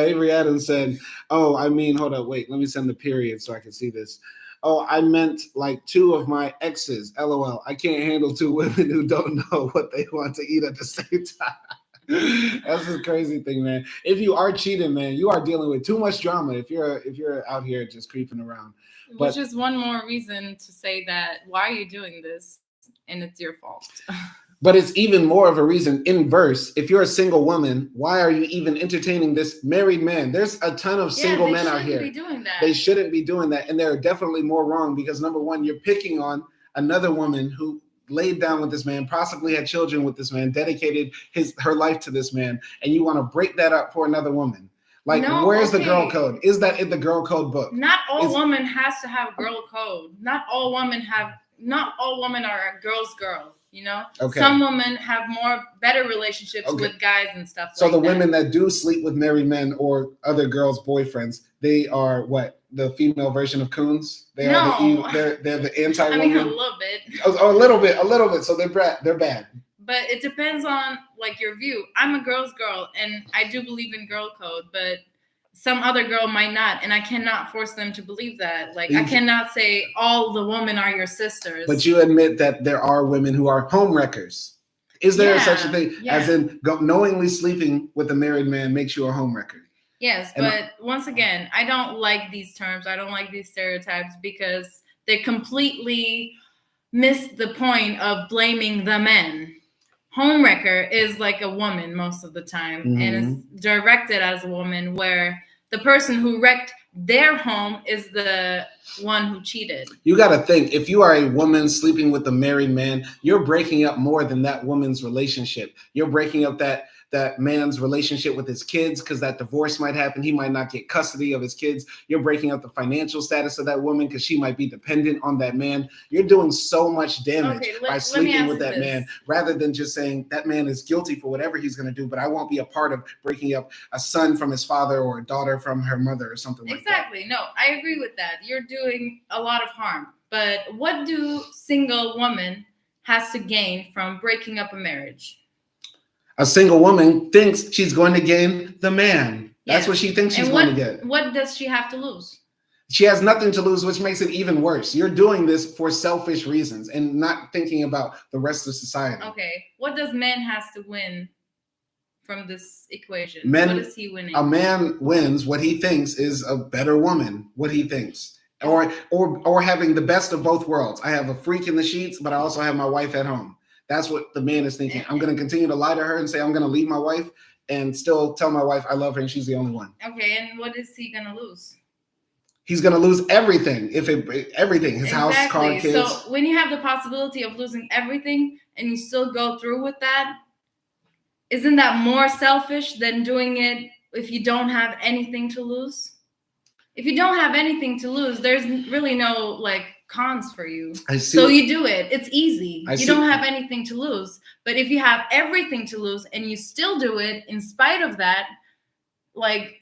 Avery Adams said, "Oh, I mean, hold up, wait. Let me send the period so I can see this. Oh, I meant like 2 of my exes. LOL. I can't handle 2 women who don't know what they want to eat at the same time." That's the crazy thing, man. If you are cheating, man, you are dealing with too much drama. If you're out here just creeping around, which is one more reason to say that why are you doing this, and it's your fault. But it's even more of a reason inverse. If you're a single woman, why are you even entertaining this married man? There's a ton of single men out here. They shouldn't be doing that. And they're definitely more wrong because number one, you're picking on another woman who laid down with this man, possibly had children with this man, dedicated her life to this man, and you want to break that up for another woman. Like, where's the girl code? Is that in the girl code book? Not all women has to have girl code. Not all women are a girl's girl. You know, some women have better relationships with guys and stuff. So the women that do sleep with married men or other girls' boyfriends, they are what, the female version of coons? They're the anti-woman. I mean, a little bit. A little bit. So they're bad. But it depends on like your view. I'm a girl's girl, and I do believe in girl code, but some other girl might not, and I cannot force them to believe that. Like, I cannot say all the women are your sisters. But you admit that there are women who are home wreckers. Is there such a thing as in knowingly sleeping with a married man makes you a home wrecker? Yes, but once again, I don't like these terms. I don't like these stereotypes because they completely miss the point of blaming the men. Homewrecker is like a woman most of the time, and it's directed as a woman where the person who wrecked their home is the one who cheated. You got to think, if you are a woman sleeping with a married man, you're breaking up more than that woman's relationship. You're breaking up that man's relationship with his kids because that divorce might happen. He might not get custody of his kids. You're breaking up the financial status of that woman because she might be dependent on that man. You're doing so much damage by sleeping with that man rather than just saying that man is guilty for whatever he's going to do, but I won't be a part of breaking up a son from his father or a daughter from her mother or something like that. Exactly. No, I agree with that. You're doing a lot of harm. But what do single women has to gain from breaking up a marriage? A single woman thinks she's going to gain the man. That's what she thinks she's going to get. What does she have to lose? She has nothing to lose, which makes it even worse. You're doing this for selfish reasons and not thinking about the rest of society. Okay. What does man has to win from this equation? What is he winning? A man wins what he thinks is a better woman, what he thinks. Or having the best of both worlds. I have a freak in the sheets, but I also have my wife at home. That's what the man is thinking. I'm going to continue to lie to her and say I'm going to leave my wife and still tell my wife I love her and she's the only one. Okay, and what is he going to lose? He's going to lose everything. Everything, his house, car, kids. So when you have the possibility of losing everything and you still go through with that, isn't that more selfish than doing it if you don't have anything to lose? If you don't have anything to lose, there's really no like cons for you. So you do it. It's easy. You don't have anything to lose. But if you have everything to lose and you still do it in spite of that, like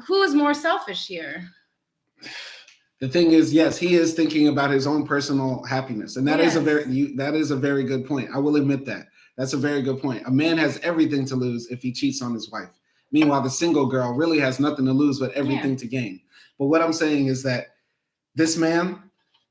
who is more selfish here? The thing is, yes, he is thinking about his own personal happiness, and that is a very good point. I will admit that. That's a very good point. A man has everything to lose if he cheats on his wife. Meanwhile, the single girl really has nothing to lose but everything to gain. But what I'm saying is that this man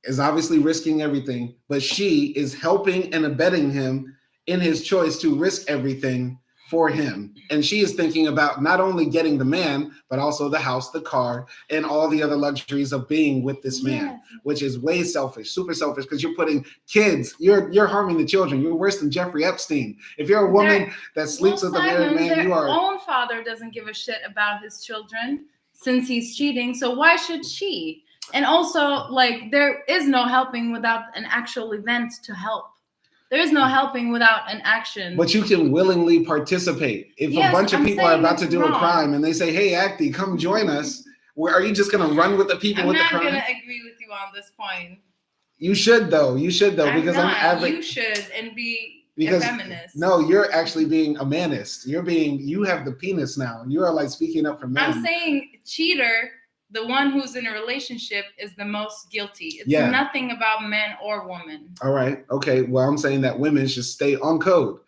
is obviously risking everything, but she is helping and abetting him in his choice to risk everything for him. And she is thinking about not only getting the man, but also the house, the car, and all the other luxuries of being with this man, which is way selfish, super selfish, because you're putting kids, you're harming the children. You're worse than Jeffrey Epstein. If you're a woman that sleeps with a married man, you are. Their own father doesn't give a shit about his children since he's cheating. So why should she? And also, like, there is no helping without an actual event to help. There is no helping without an action. But you can willingly participate. If a bunch of people are about to do a crime and they say, hey, AKDI, come join us, are you just going to run with the people with the crime? I'm not going to agree with you on this point. You should, though. You should, though. Because you should and be a feminist. No, you're actually being a manist. You have the penis now. You are like speaking up for men. I'm saying cheater, the one who's in a relationship, is the most guilty. It's nothing about man or woman. All right. Okay. Well, I'm saying that women should stay on code.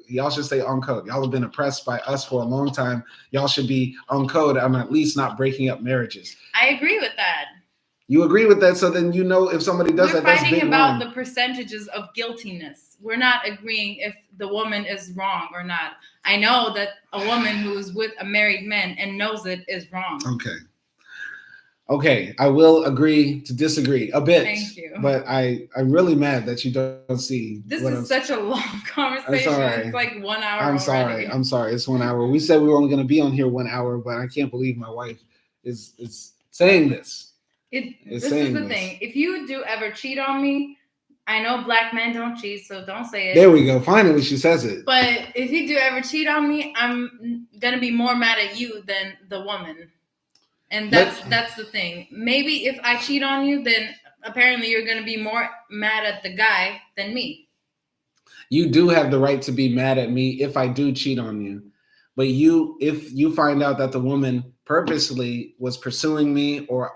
Y'all should stay on code. Y'all have been oppressed by us for a long time. Y'all should be on code on at least not breaking up marriages. I agree with that. You agree with that? So then you know if somebody does that, that's big wrong. We're fighting about the percentages of guiltiness. We're not agreeing if the woman is wrong or not. I know that a woman who's with a married man and knows it is wrong. Okay, I will agree to disagree a bit. Thank you. But I'm really mad that you don't see. This is such a long conversation. It's like 1 hour. I'm sorry. It's 1 hour. We said we were only going to be on here 1 hour, but I can't believe my wife is saying this. This is the thing. If you do ever cheat on me, I know black men don't cheat, so don't say it. There we go. Finally, she says it. But if you do ever cheat on me, I'm going to be more mad at you than the woman. And that's the thing. Maybe if I cheat on you, then apparently you're going to be more mad at the guy than me. You do have the right to be mad at me if I do cheat on you. But if you find out that the woman purposely was pursuing me or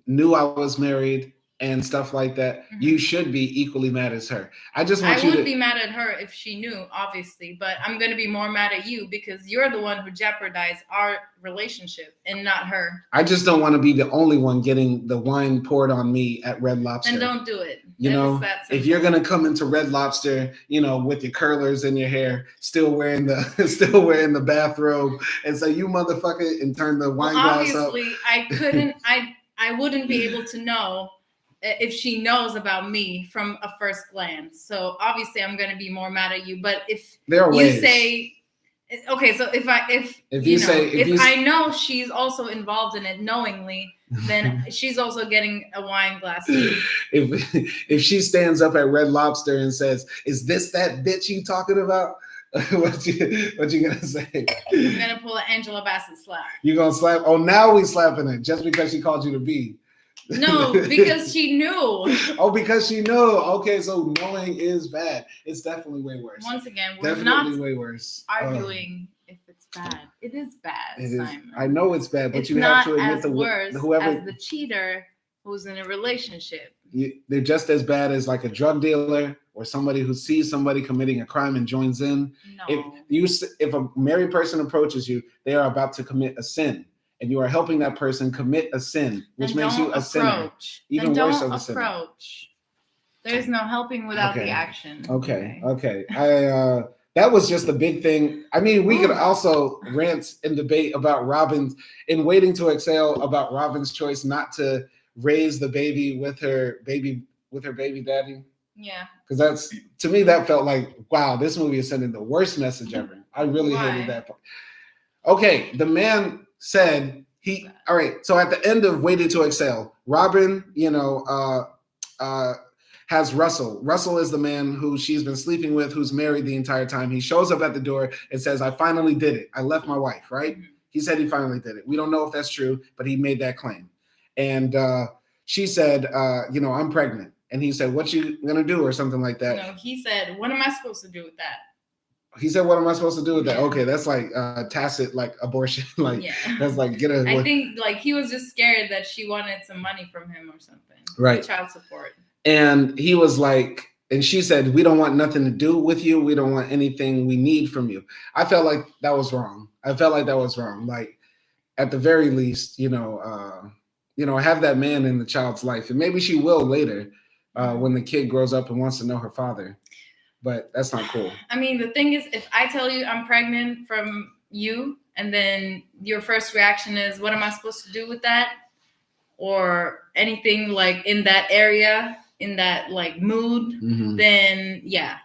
knew I was married and stuff like that, you should be equally mad as her. I would be mad at her if she knew, obviously, but I'm going to be more mad at you because you're the one who jeopardized our relationship and not her. I just don't want to be the only one getting the wine poured on me at Red Lobster. And don't do it. If you're going to come into Red Lobster, with your curlers in your hair, still wearing the bathrobe and say, you motherfucker, and turn the wine glass up. Obviously, I wouldn't be able to know if she knows about me from a first glance. So obviously I'm going to be more mad at you. But if you say, okay, so if I know she's also involved in it knowingly, then she's also getting a wine glass. If she stands up at Red Lobster and says, is this that bitch you talking about? What you gonna say? I'm gonna pull an Angela Bassett slap. You gonna slap? Oh, now we slapping it just because she called you to be. No, because she knew. Oh, because she knew. Okay, so knowing is bad. It's definitely way worse. Once again, we're definitely way worse. Arguing if it's bad. It is bad. It is. I know it's bad, but it's you have to admit as worse as the cheater who's in a relationship. They're just as bad as like a drug dealer or somebody who sees somebody committing a crime and joins in. No. If a married person approaches you, they are about to commit a sin. And you are helping that person commit a sin, which makes you a sinner. Even worse of a sinner. There's no helping without the action. Okay. That was just the big thing. I mean, we could also rant and debate about Robin's in Waiting to Exhale about Robin's choice not to raise the baby with her baby daddy. Yeah. Because to me, that felt like, wow, this movie is sending the worst message ever. I really hated that part. Okay, the man said all right, so at the end of Waiting to Exhale, Robin, has Russell. Russell is the man who she's been sleeping with, who's married the entire time. He shows up at the door and says, I finally did it. I left my wife, right? Mm-hmm. He said he finally did it. We don't know if that's true, but he made that claim. And she said, I'm pregnant. And he said, what you gonna do or something like that? No, he said, what am I supposed to do with that? He said, "What am I supposed to do with that?" Okay, that's like tacit, like abortion. Like that's like get a. I think like he was just scared that she wanted some money from him or something. Right. Child support. And he was like, and she said, "We don't want nothing to do with you. We don't want anything we need from you." I felt like that was wrong. Like at the very least, have that man in the child's life, and maybe she will later when the kid grows up and wants to know her father. But that's not cool. I mean, the thing is, if I tell you I'm pregnant from you, and then your first reaction is, what am I supposed to do with that? Or anything like in that area, in that like mood, then yeah,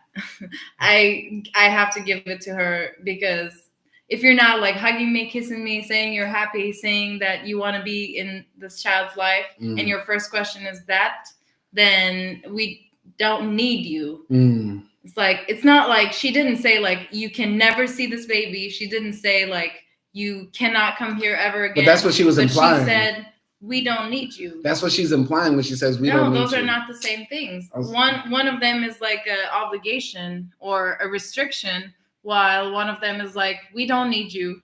I have to give it to her, because if you're not like hugging me, kissing me, saying you're happy, saying that you want to be in this child's life, and your first question is that, then we don't need you. It's like, it's not like she didn't say like you can never see this baby. She didn't say like you cannot come here ever again. But that's what she was implying. She said we don't need you. That's what she's implying when she says we don't need you. No, those are not the same things. One of them is like an obligation or a restriction, while one of them is like, we don't need you.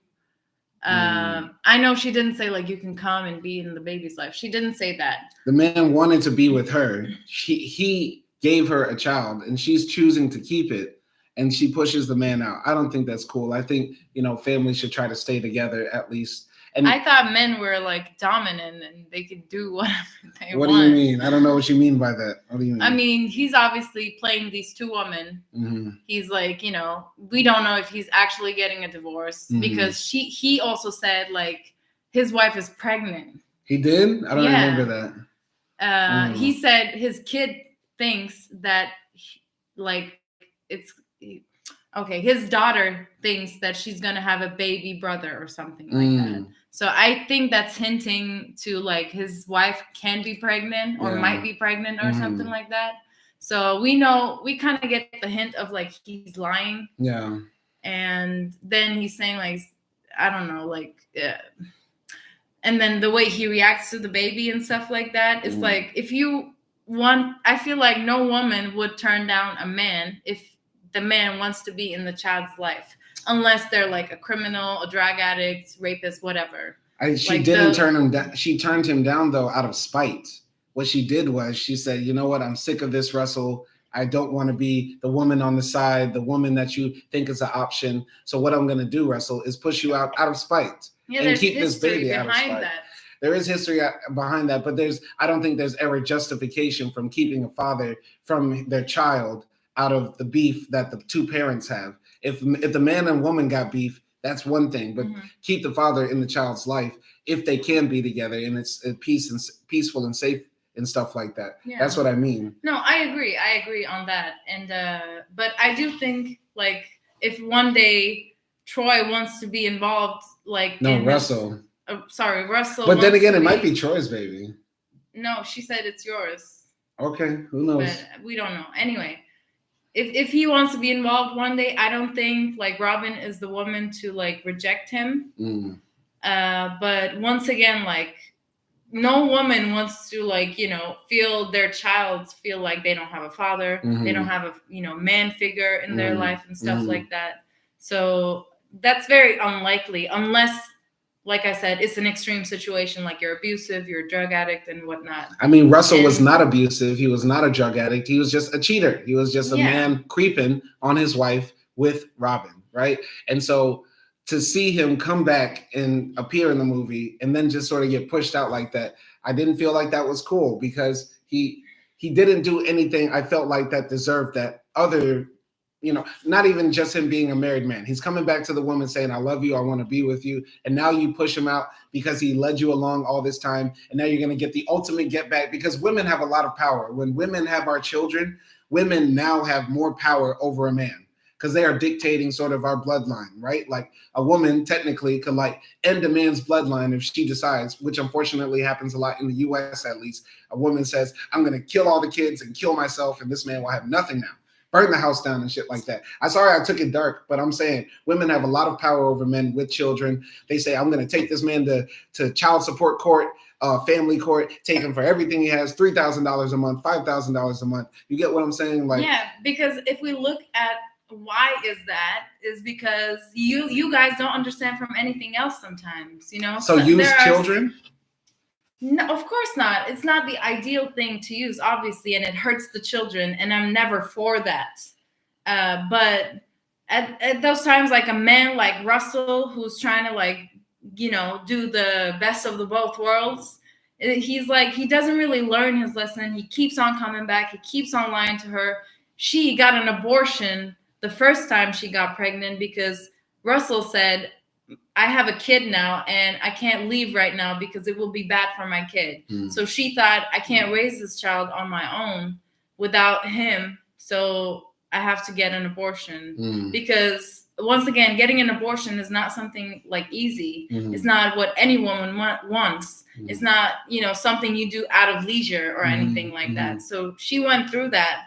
I know she didn't say like you can come and be in the baby's life. She didn't say that. The man wanted to be with her. He gave her a child, and she's choosing to keep it, and she pushes the man out. I don't think that's cool. I think, families should try to stay together at least. And I thought men were like dominant and they could do whatever they want. What do you mean? I don't know what you mean by that. What do you mean? I mean, he's obviously playing these two women. He's like, we don't know if he's actually getting a divorce, because he also said like his wife is pregnant. He did? I don't remember that. He said his kid thinks that like it's okay. His daughter thinks that she's going to have a baby brother or something like that. So I think that's hinting to like his wife can be pregnant or might be pregnant or something like that. So we kind of get the hint of like he's lying. Yeah. And then he's saying like, I don't know, like, and then the way he reacts to the baby and stuff like that, it's like, if you want, I feel like no woman would turn down a man if the man wants to be in the child's life, unless they're like a criminal, a drug addict, rapist, whatever. She didn't turn him down. She turned him down though out of spite. What she did was she said, "You know what? I'm sick of this, Russell. I don't want to be the woman on the side, the woman that you think is an option. So what I'm going to do, Russell, is push you out of spite and keep this baby out of spite." There is history behind that, but I don't think there's ever justification from keeping a father from their child out of the beef that the two parents have. If the man and woman got beef, that's one thing, but keep the father in the child's life if they can be together and it's peaceful and safe and stuff like that. Yeah. That's what I mean. No, I agree on that. And but I do think like if one day Troy wants to be involved, like Russell. Russell. But then again, it might be Troy's baby. No, she said it's yours. Okay, who knows? But we don't know. Anyway, if he wants to be involved one day, I don't think like Robin is the woman to like reject him. But once again, like no woman wants to like, feel their child feel like they don't have a father, they don't have a, man figure in their life and stuff like that. So that's very unlikely unless, like I said, it's an extreme situation, like you're abusive, you're a drug addict and whatnot. I mean, Russell was not abusive. He was not a drug addict. He was just a cheater. He was just a man creeping on his wife with Robin, right? And so to see him come back and appear in the movie and then just sort of get pushed out like that, I didn't feel like that was cool because he didn't do anything I felt like that deserved that other, not even just him being a married man. He's coming back to the woman saying, "I love you, I want to be with you." And now you push him out because he led you along all this time. And now you're going to get the ultimate get back, because women have a lot of power. When women have our children, women now have more power over a man because they are dictating sort of our bloodline, right? Like a woman technically could like end a man's bloodline if she decides, which unfortunately happens a lot in the US at least. A woman says, "I'm going to kill all the kids and kill myself, and this man will have nothing now." Burn the house down and shit like that. I'm sorry I took it dark, but I'm saying women have a lot of power over men with children. They say, "I'm going to take this man to child support court, family court, take him for everything he has, $3,000 a month, $5,000 a month." You get what I'm saying? Like, yeah, because if we look at why is that? Is because you guys don't understand from anything else sometimes, you know? So use children? No, of course not. It's not the ideal thing to use, obviously, and it hurts the children, and I'm never for that. But at those times, like a man like Russell, who's trying to like, you know, do the best of the both worlds, he's like, he doesn't really learn his lesson. He keeps on coming back. He keeps on lying to her. She got an abortion the first time she got pregnant because Russell said, I have a kid now and I can't leave right now because it will be bad for my kid. So she thought, I can't raise this child on my own without him. So I have to get an abortion because once again, getting an abortion is not something like easy. It's not what any woman wants. It's not, you know, something you do out of leisure or anything like that. So she went through that.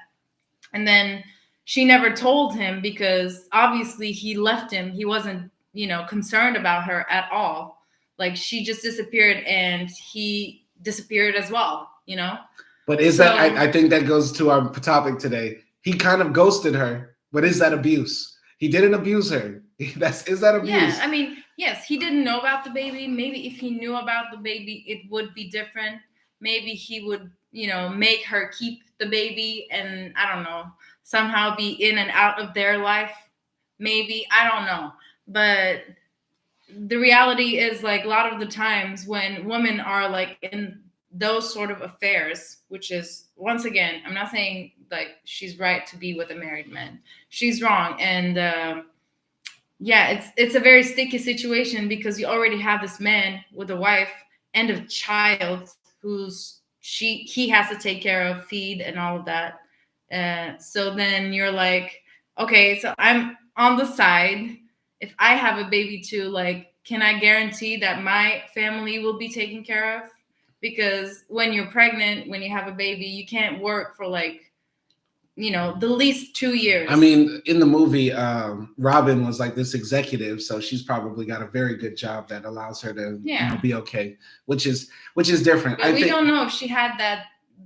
And then she never told him because obviously he left him. He wasn't, you know, concerned about her at all. Like she just disappeared and he disappeared as well, you know? But is that, I think that goes to our topic today. He kind of ghosted her, but is that abuse? He didn't abuse her. Is that abuse? Yeah, I mean, yes, he didn't know about the baby. Maybe if he knew about the baby, it would be different. Maybe he would, you know, make her keep the baby and, I don't know, somehow be in and out of their life. Maybe, I don't know. But the reality is, like, a lot of the times when women are like in those sort of affairs, which is, once again, I'm not saying like she's right to be with a married man. She's wrong. And yeah, it's a very sticky situation because you already have this man with a wife and a child who's he has to take care of, feed, and all of that. So then you're like, okay, so I'm on the side. If I have a baby too, like, can I guarantee that my family will be taken care of? Because when you're pregnant, when you have a baby, you can't work for like, you know, the least 2 years. I mean, in the movie, Robin was like this executive, so she's probably got a very good job that allows her to you know, be okay, which is different. But we don't know if she had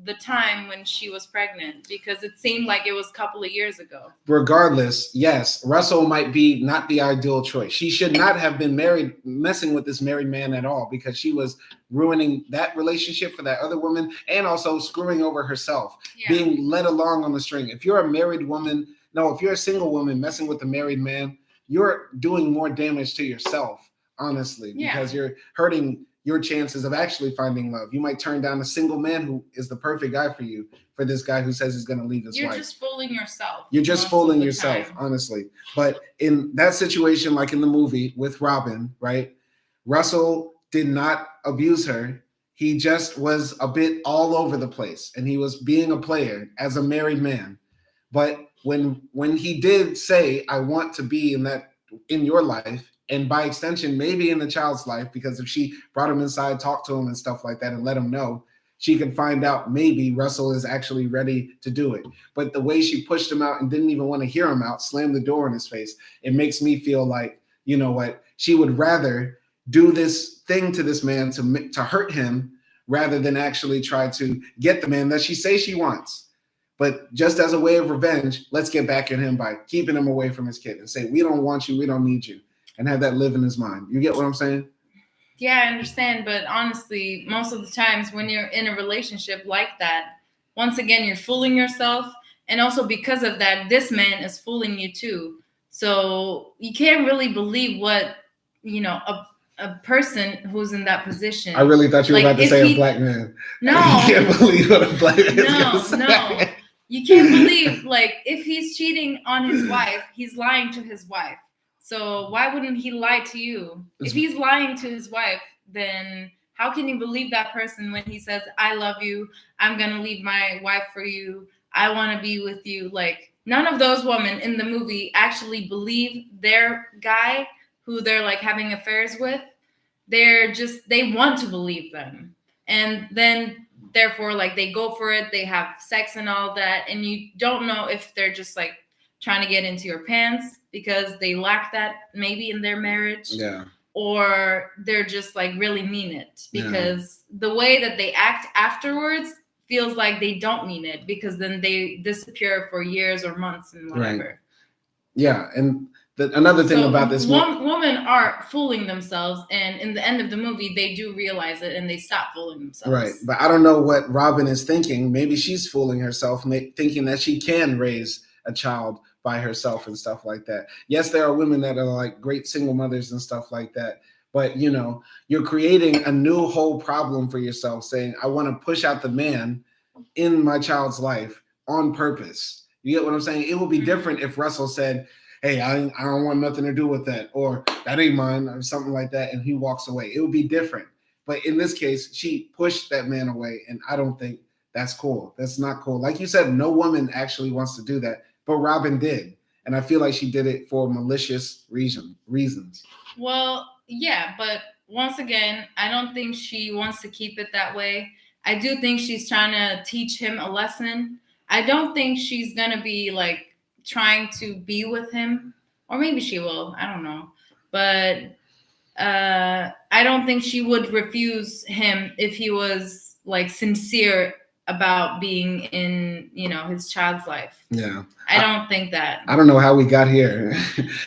the time when she was pregnant because it seemed like it was a couple of years ago. Regardless, yes, Russell might be not the ideal choice. She should not have been messing with this married man at all because she was ruining that relationship for that other woman and also screwing over herself, being led along on the string. If you're a married woman, if you're a single woman messing with a married man, you're doing more damage to yourself, honestly, because you're hurting your chances of actually finding love. You might turn down a single man who is the perfect guy for you, for this guy who says he's going to leave his wife. You're just fooling yourself. You're just fooling yourself, honestly. But in that situation, like in the movie with Robin, right? Russell did not abuse her. He just was a bit all over the place, and he was being a player as a married man. But when he did say, I want to be in your life, and by extension, maybe in the child's life, because if she brought him inside, talked to him and stuff like that and let him know, she could find out maybe Russell is actually ready to do it. But the way she pushed him out and didn't even want to hear him out, slammed the door in his face, it makes me feel like, you know what, she would rather do this thing to this man to hurt him rather than actually try to get the man that she says she wants. But just as a way of revenge, let's get back at him by keeping him away from his kid and say, we don't want you, we don't need you. And have that live in his mind. You get what I'm saying? Yeah, I understand. But honestly, most of the times when you're in a relationship like that, once again, you're fooling yourself. And also because of that, this man is fooling you too. So you can't really believe what, you know, a person who's in that position. I really thought you were about to say a black man. No. You can't believe what a black man is going to say. No. You can't believe, like, if he's cheating on his wife, he's lying to his wife. So why wouldn't he lie to you? If he's lying to his wife, then how can you believe that person when he says, I love you, I'm going to leave my wife for you, I want to be with you? Like, none of those women in the movie actually believe their guy who they're like having affairs with. They want to believe them. And then therefore, like, they go for it, they have sex and all that. And you don't know if they're just like trying to get into your pants because they lack that maybe in their marriage. Yeah. Or they're just like really mean it because the way that they act afterwards feels like they don't mean it because then they disappear for years or months and whatever. Right. Yeah, and another thing about this movie, women are fooling themselves, and in the end of the movie, they do realize it and they stop fooling themselves. Right, but I don't know what Robin is thinking. Maybe she's fooling herself, thinking that she can raise a child by herself and stuff like that. Yes, there are women that are like great single mothers and stuff like that. But, you know, you're creating a new whole problem for yourself, saying, I want to push out the man in my child's life on purpose. You get what I'm saying? It would be different if Russell said, hey, I don't want nothing to do with that, or that ain't mine, or something like that, and he walks away. It would be different. But in this case, she pushed that man away, and I don't think that's cool. That's not cool. Like you said, no woman actually wants to do that, but Robin did. And I feel like she did it for malicious reasons. Well, yeah, but once again, I don't think she wants to keep it that way. I do think she's trying to teach him a lesson. I don't think she's going to be like trying to be with him, or maybe she will. I don't know. But I don't think she would refuse him if he was like sincere about being in, you know, his child's life. Yeah. I don't think that. I don't know how we got here.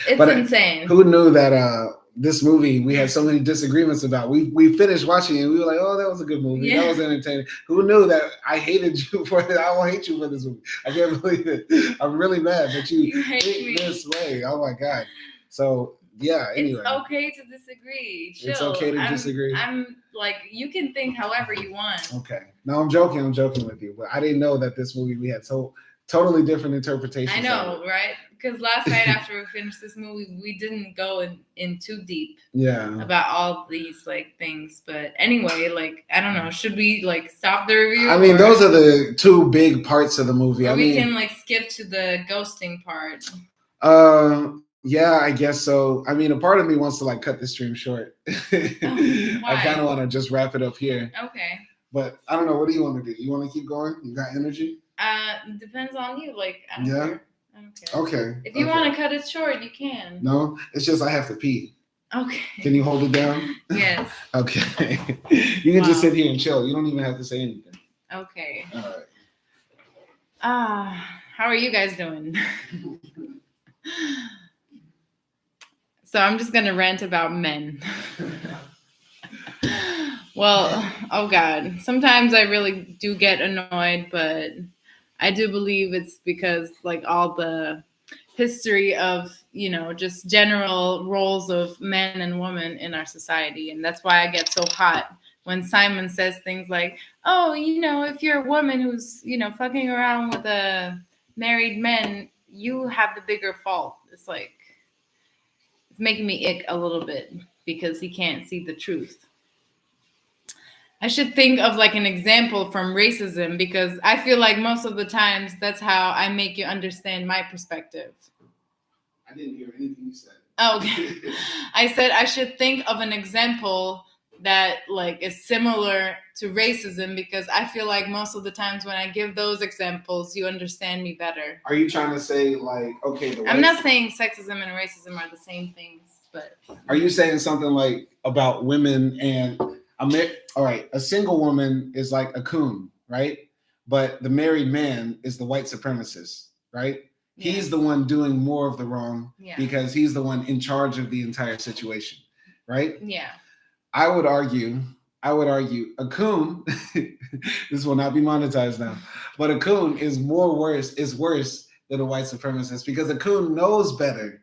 It's insane. Who knew that this movie we had so many disagreements about? We finished watching it and we were like, oh, that was a good movie. Yeah. That was entertaining. Who knew that I hated you for it? I will hate you for this movie. I can't believe it. I'm really mad that you hate me this way. Oh my God. So yeah, anyway. It's okay to disagree. Chill. It's okay to disagree. I'm like, you can think however you want. Okay. No, I'm joking with you. But I didn't know that this movie we had so totally different interpretations. I know, right? Because last night after we finished this movie, we didn't go in too deep. Yeah. About all these like things. But anyway, like, I don't know. Should we like stop the review? I mean, those are the two big parts of the movie. Or we can like skip to the ghosting part. Yeah, I guess so. I mean, a part of me wants to like cut the stream short. I kind of want to just wrap it up here. Okay. But I don't know. What do you want to do? You want to keep going? You got energy? Depends on you. Like, I don't care. I don't care. Okay. If you want to cut it short, you can. No, it's just I have to pee. Okay. Can you hold it down? Yes. Okay. You can just sit here and chill. You don't even have to say anything. Okay. All right. How are you guys doing? So I'm just going to rant about men. Well, oh God. Sometimes I really do get annoyed, but I do believe it's because like all the history of, you know, just general roles of men and women in our society. And that's why I get so hot when Simon says things like, oh, you know, if you're a woman who's, you know, fucking around with a married man, you have the bigger fault. It's like, it's making me ick a little bit because he can't see the truth. I should think of like an example from racism because I feel like most of the times that's how I make you understand my perspective. I didn't hear anything you said. Oh, okay. I said I should think of an example that like is similar to racism because I feel like most of the times when I give those examples, you understand me better. Are you trying to say like, okay, I'm not saying sexism and racism are the same things, but are you saying something like about women and all right, a single woman is like a coon, right? But the married man is the white supremacist, right? Yes. He's the one doing more of the wrong because he's the one in charge of the entire situation, right? Yeah. I would argue a coon, this will not be monetized now, but a coon is worse than a white supremacist because a coon knows better,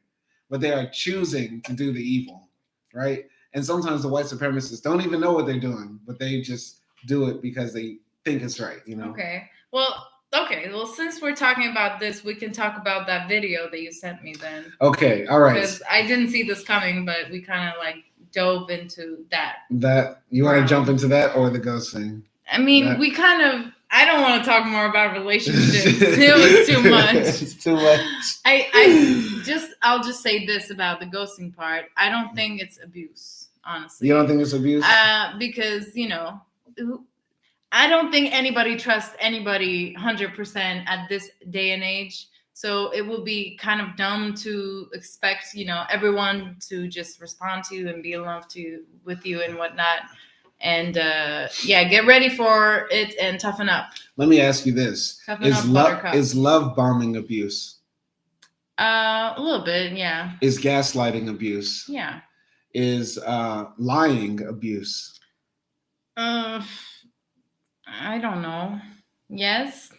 but they are choosing to do the evil, right? And sometimes the white supremacists don't even know what they're doing, but they just do it because they think it's right, you know? Okay. Well, since we're talking about this, we can talk about that video that you sent me then. Okay, all right. Because I didn't see this coming, but we kind of like dove into that. That you want to jump into that or the ghost thing? I mean, I don't want to talk more about relationships. It was too much. It's too much. I'll just say this about the ghosting part. I don't think it's abuse, honestly. You don't think it's abuse? Because, you know, I don't think anybody trusts anybody 100% at this day and age. So it will be kind of dumb to expect, you know, everyone to just respond to you and be in love with you and whatnot. And get ready for it and toughen up. Let me ask you this: Is love bombing abuse? A little bit, yeah. Is gaslighting abuse? Yeah. Is lying abuse? I don't know. Yes.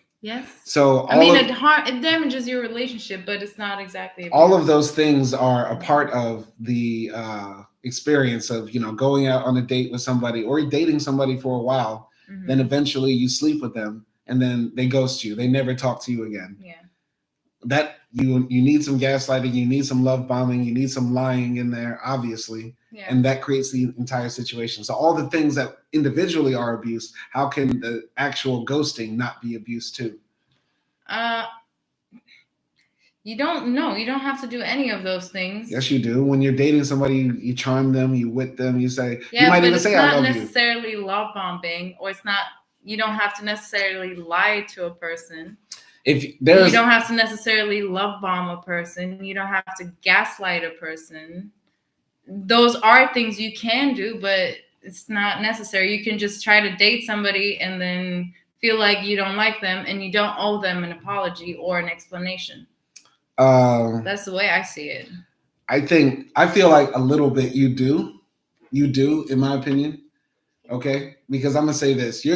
So it damages your relationship, but it's not exactly abuse. All of those things are a part of the experience of going out on a date with somebody or dating somebody for a while. Mm-hmm. Then eventually you sleep with them, and then they ghost you. They never talk to you again. Yeah. That you need some gaslighting, you need some love bombing, you need some lying in there, obviously. Yeah. And that creates the entire situation. So all the things that individually are abuse, how can the actual ghosting not be abuse too? You don't know. You don't have to do any of those things. Yes, you do. When you're dating somebody, you charm them, you wit them, you say, you might even say, I love you. It's not necessarily love bombing, or it's not, you don't have to necessarily lie to a person. You don't have to necessarily love bomb a person. You don't have to gaslight a person. Those are things you can do, but it's not necessary. You can just try to date somebody and then feel like you don't like them, and you don't owe them an apology or an explanation. That's the way I see it. I feel like a little bit you do, in my opinion. Okay. Because I'm going to say this,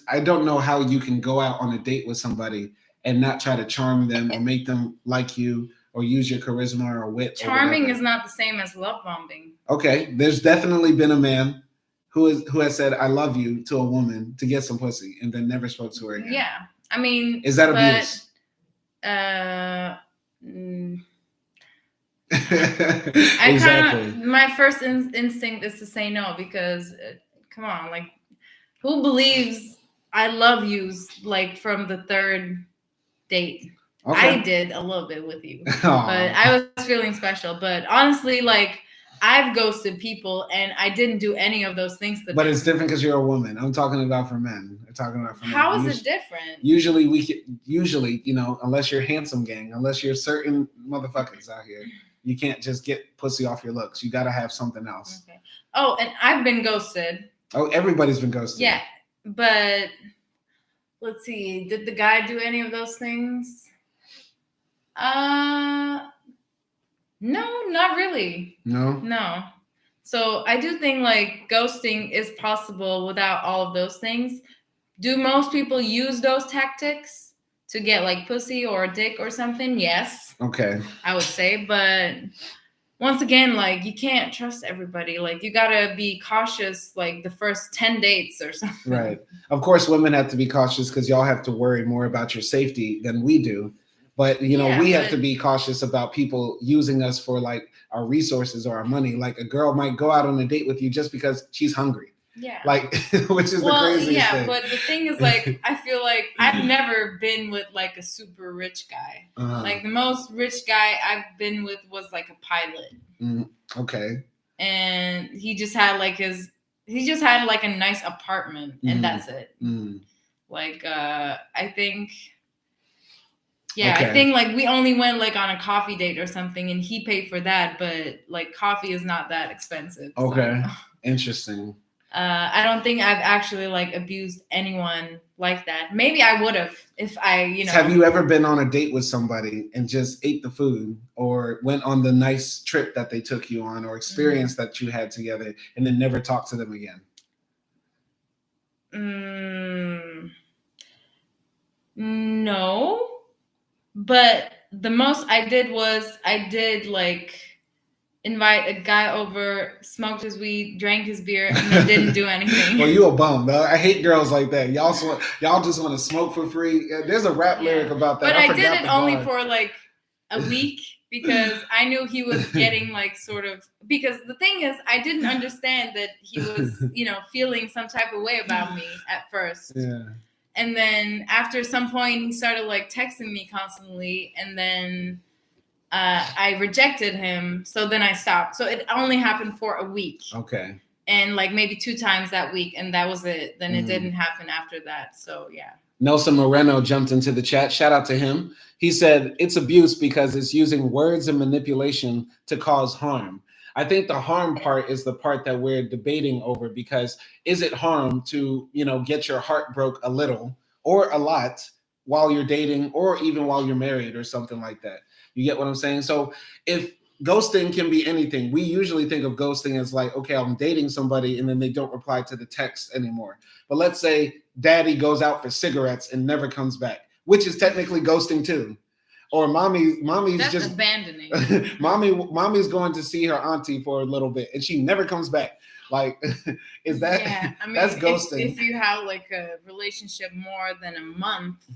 I don't know how you can go out on a date with somebody and not try to charm them or make them like you or use your charisma or wit. Charming is not the same as love bombing. Okay. There's definitely been a man who has said, I love you to a woman to get some pussy and then never spoke to her again. Yeah. I mean, is that abuse? Exactly. My first instinct is to say no, because come on, like, who believes I love yous like from the third date? Okay. I did a little bit with you, but I was feeling special. But honestly, like, I've ghosted people and I didn't do any of those things. But it's different because you're a woman. I'm talking about for men. How is it different? Usually, unless you're handsome gang, unless you're certain motherfuckers out here, you can't just get pussy off your looks. You got to have something else. Okay. Oh, and I've been ghosted. Oh, everybody's been ghosted. Yeah, but let's see. Did the guy do any of those things? No, not really. No. So I do think like ghosting is possible without all of those things. Do most people use those tactics to get like pussy or a dick or something? Yes. Okay. I would say, but once again, like, you can't trust everybody. Like, you gotta be cautious like the first 10 dates or something. Right. Of course, women have to be cautious because y'all have to worry more about your safety than we do. But, we have to be cautious about people using us for like our resources or our money. Like, a girl might go out on a date with you just because she's hungry. Yeah. Like, which is the craziest thing. Yeah, but the thing is, like, I feel like I've never been with like a super rich guy. Like, the most rich guy I've been with was like a pilot. Okay. And he just had like a nice apartment, and that's it. Like, I think. Yeah, okay. I think like we only went like on a coffee date or something, and he paid for that. But like, coffee is not that expensive. Okay, so. Interesting. I don't think I've actually like abused anyone like that. Maybe I would have if I, Have you ever been on a date with somebody and just ate the food, or went on the nice trip that they took you on, or experience that you had together, and then never talked to them again? No. But the most I did was like invite a guy over, smoked his weed, drank his beer, and then didn't do anything. Well, you a bum, though. I hate girls like that. Y'all just want to smoke for free. There's a rap lyric about that. But I did it only for like a week because I knew he was getting like sort of, because the thing is, I didn't understand that he was, feeling some type of way about me at first. Yeah. And then after some point, he started like texting me constantly, and then I rejected him. So then I stopped. So it only happened for a week. Okay. And like maybe 2 times that week, and that was it. Then it didn't happen after that. So yeah. Nelson Moreno jumped into the chat. Shout out to him. He said it's abuse because it's using words and manipulation to cause harm. I think the harm part is the part that we're debating over, because is it harm to, get your heart broke a little or a lot while you're dating, or even while you're married or something like that? You get what I'm saying? So if ghosting can be anything, we usually think of ghosting as like, okay, I'm dating somebody and then they don't reply to the text anymore. But let's say daddy goes out for cigarettes and never comes back, which is technically ghosting too. Or mommy's That's just abandoning. mommy's going to see her auntie for a little bit and she never comes back. Like, is that? Yeah, I mean, that's ghosting. If you have like a relationship more than a month,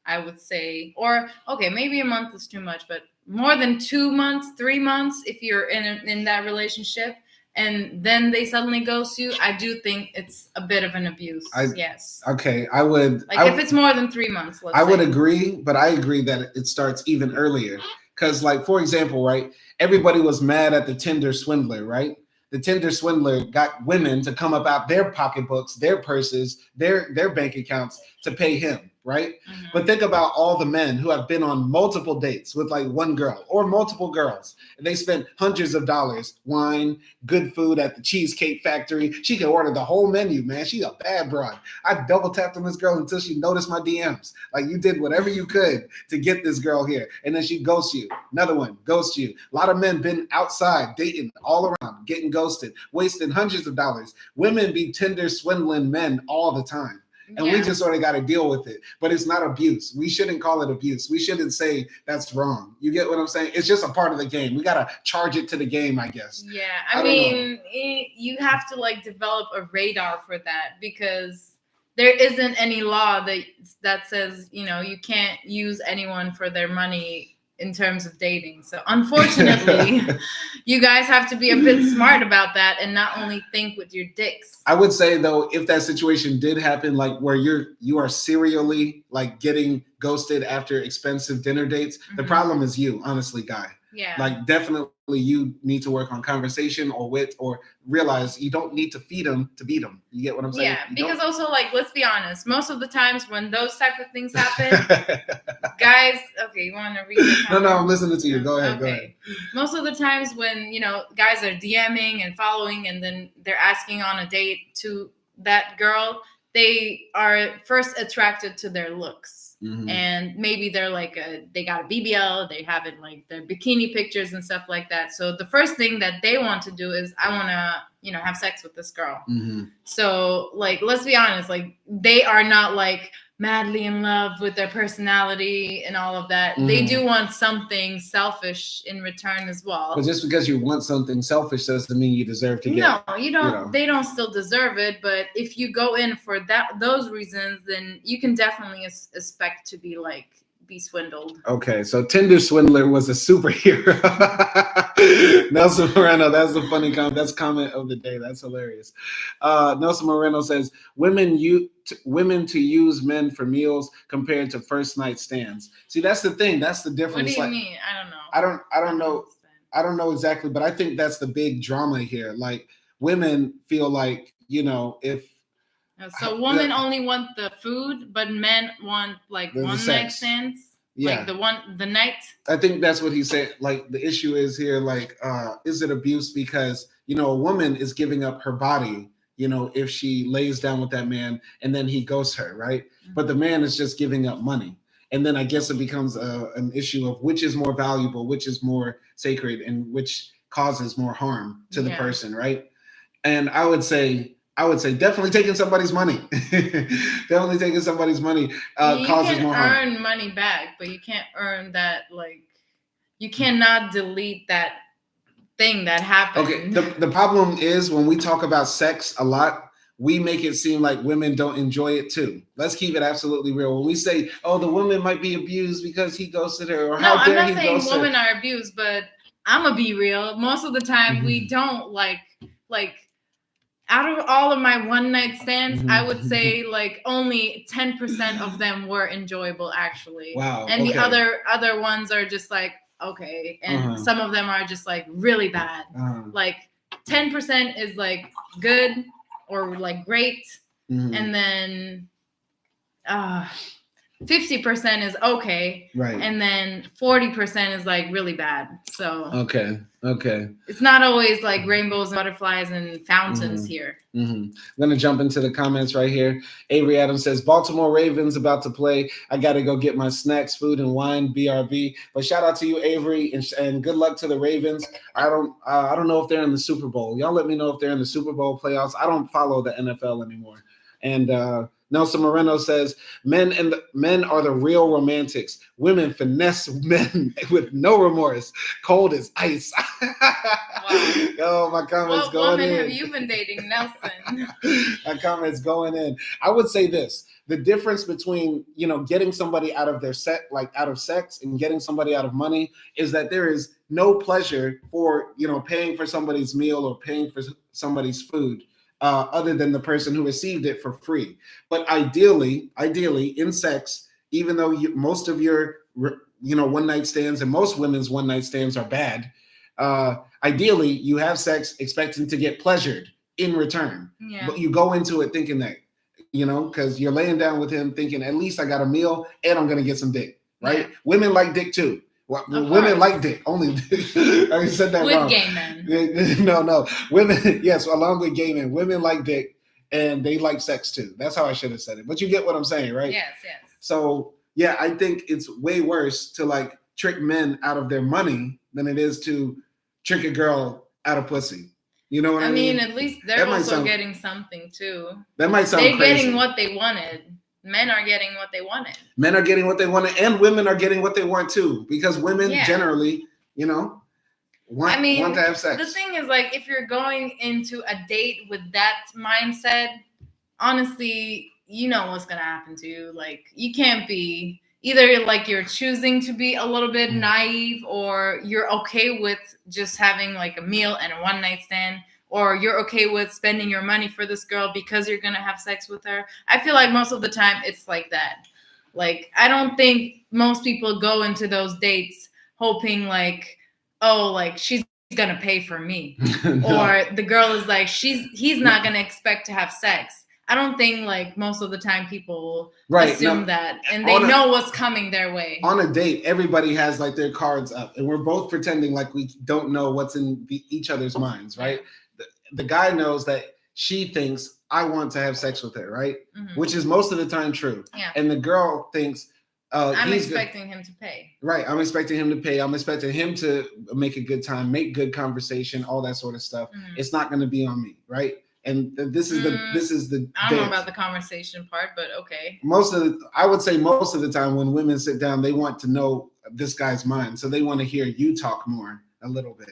I would say, or okay, maybe a month is too much, but more than 2 months, 3 months, if you're in that relationship, and then they suddenly ghost you, I do think it's a bit of an abuse. Yes. Okay, I would. Like if it's more than 3 months, I would agree, but I agree that it starts even earlier. Because, like, for example, right, everybody was mad at the Tinder swindler, right? The Tinder swindler got women to come up out their pocketbooks, their purses, their bank accounts to pay him, right? Mm-hmm. But think about all the men who have been on multiple dates with like one girl or multiple girls. And they spent hundreds of dollars, wine, good food at the Cheesecake Factory. She could order the whole menu, man. She's a bad broad. I double tapped on this girl until she noticed my DMs. Like, you did whatever you could to get this girl here. And then she ghosts you. Another one, ghosts you. A lot of men been outside dating all around, getting ghosted, wasting hundreds of dollars. Women be Tinder swindling men all the time. And we just sort of got to deal with it. But it's not abuse. We shouldn't call it abuse. We shouldn't say that's wrong. You get what I'm saying? It's just a part of the game. We got to charge it to the game, I guess. Yeah. I mean, you have to like develop a radar for that, because there isn't any law that says, you know, you can't use anyone for their money in terms of dating. So unfortunately, you guys have to be a bit smart about that and not only think with your dicks. I would say though, if that situation did happen, like where you are serially like getting ghosted after expensive dinner dates, the problem is you, honestly, guy. Yeah. Like definitely you need to work on conversation or wit, or realize you don't need to feed them to beat them. You get what I'm saying? Yeah, because also, like, let's be honest, most of the times when those type of things happen, guys, okay, you want to read the comment? No, I'm listening to you. Go ahead, go ahead. Most of the times when, you know, guys are DMing and following and then they're asking on a date to that girl, they are first attracted to their looks. Mm-hmm. And maybe they're like they got a BBL, they have it like their bikini pictures and stuff like that. So the first thing that they want to do is, I want to, you know, have sex with this girl. Mm-hmm. So like, let's be honest, like they are not like madly in love with their personality and all of that. Mm-hmm. They do want something selfish in return as well. But just because you want something selfish doesn't mean you deserve to get it. No, you don't. You know. They don't still deserve it. But if you go in for those reasons, then you can definitely expect to be swindled. Okay, so Tinder swindler was a superhero. Nelson Moreno, that's a funny comment. That's comment of the day. That's hilarious. Nelson Moreno says, women to use men for meals compared to first night stands. See, that's the thing. That's the difference. What do you mean? I don't know. I don't know. I don't know exactly, but I think that's the big drama here. Like, women feel like, you know, if so women only want the food, but men want like one night stands. Yeah. Like the night. I think that's what he said. Like, the issue is here, like, is it abuse? Because, you know, a woman is giving up her body, you know, if she lays down with that man and then he ghosts her, right? Mm-hmm. But the man is just giving up money. And then I guess it becomes an issue of which is more valuable, which is more sacred, and which causes more harm to the person, right? And I would say definitely taking somebody's money. Definitely taking somebody's money causes more harm. You can earn money back, but you can't earn that, like, you cannot delete that thing that happened. Okay, the problem is when we talk about sex a lot, we make it seem like women don't enjoy it too. Let's keep it absolutely real. When we say, oh, the woman might be abused because he ghosted her, or how dare he ghost her. I'm not saying women are abused, but I'm gonna be real. Most of the time we don't like out of all of my one night stands, I would say like only 10% of them were enjoyable actually. Wow. And the other ones are just like, okay. And some of them are just like really bad. Like 10% is like good or like great. And then 50% is okay, right, and then 40% is like really bad. So okay, it's not always like rainbows and butterflies and fountains here. I'm gonna jump into the comments right here. Avery Adams says, Baltimore Ravens about to play. I gotta go get my snacks, food, and wine. BRB. But shout out to you, Avery, and good luck to the Ravens. I don't know if they're in the Super Bowl. Y'all let me know if they're in the Super Bowl playoffs. I don't follow the NFL anymore. And Nelson Moreno says, men are the real romantics. Women finesse men with no remorse. Cold as ice. Wow. Oh, my comments what going woman in. have you been dating, Nelson? My comments going in. I would say this: the difference between getting somebody out of their out of sex, and getting somebody out of money is that there is no pleasure for paying for somebody's meal or paying for somebody's food. Other than the person who received it for free. But ideally, in sex, even though most of your one night stands and most women's one night stands are bad, ideally you have sex expecting to get pleasured in return. Yeah. But you go into it thinking that, because you're laying down with him thinking at least I got a meal and I'm gonna get some dick, right? Yeah. Women like dick too. Well, women like dick. Only I said that wrong. With gay men. No. Women, yes, along with gay men. Women like dick and they like sex too. That's how I should have said it. But you get what I'm saying, right? Yes. So yeah, I think it's way worse to like trick men out of their money than it is to trick a girl out of pussy. You know what I mean? At least they're also getting something too. That might sound crazy. They're getting what they wanted. Men are getting what they wanted. Men are getting what they wanted, and women are getting what they want too. Because women generally, want to have sex. The thing is, like, if you're going into a date with that mindset, honestly, you know what's gonna happen to you. Like, you can't be either like you're choosing to be a little bit naive, or you're okay with just having like a meal and a one night stand. Or you're okay with spending your money for this girl because you're going to have sex with her. I feel like most of the time it's like that. Like, I don't think most people go into those dates hoping like, oh, like she's going to pay for me. No. Or the girl is like, he's not going to expect to have sex. I don't think like most of the time people assume that, and they know what's coming their way. On a date, everybody has like their cards up, and we're both pretending like we don't know what's in each other's minds, right? The guy knows that she thinks I want to have sex with her, right? Mm-hmm. Which is most of the time true. Yeah. And the girl thinks I'm expecting him to pay. Right. I'm expecting him to pay. I'm expecting him to make a good time, make good conversation, all that sort of stuff. Mm-hmm. It's not going to be on me, right? And this is the I don't know about the conversation part, but okay. I would say most of the time when women sit down, they want to know this guy's mind. So they want to hear you talk more a little bit.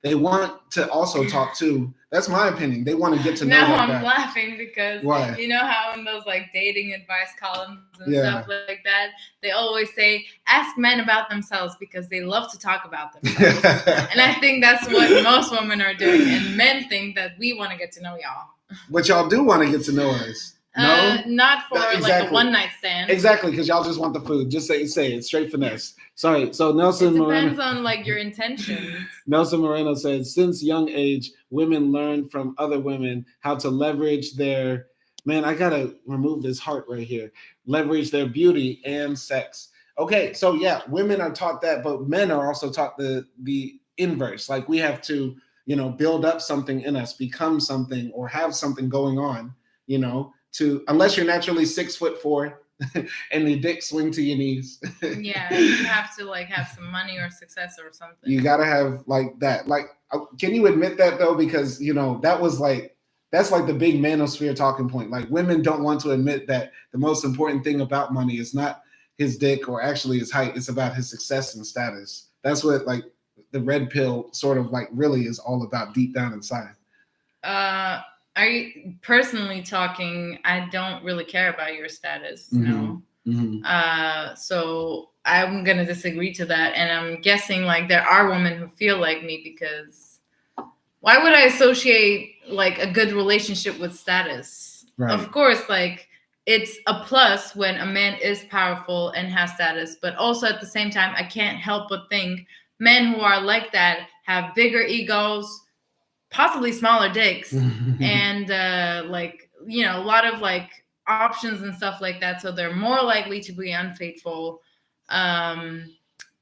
They want to also talk to. That's my opinion. They want to get to know. Now I'm laughing because you know how in those like dating advice columns and stuff like that, they always say, ask men about themselves because they love to talk about themselves. And I think that's what most women are doing. And men think that we want to get to know y'all. But y'all do want to get to know us. No, not for like a one night stand. Exactly, because y'all just want the food. Just say it. Straight finesse. Sorry. So Nelson depends on like your intentions. Nelson Moreno says, since young age, women learn from other women how to leverage their. Man, I gotta remove this heart right here. Leverage their beauty and sex. Okay, so yeah, women are taught that, but men are also taught the inverse. Like we have to, build up something in us, become something, or have something going on, unless you're naturally 6'4" and the dick swing to your knees. Yeah, you have to like have some money or success or something. You gotta have like that. Like, can you admit that though? Because that's like the big manosphere talking point. Like women don't want to admit that the most important thing about money is not his dick or actually his height. It's about his success and status. That's what like the red pill sort of like really is all about deep down inside. Are you personally talking? I don't really care about your status. Mm-hmm. No. Mm-hmm. So I'm gonna disagree to that, and I'm guessing like there are women who feel like me because why would I associate like a good relationship with status? Right. Of course, like it's a plus when a man is powerful and has status, but also at the same time, I can't help but think men who are like that have bigger egos, possibly smaller dicks, and a lot of like options and stuff like that. So they're more likely to be unfaithful,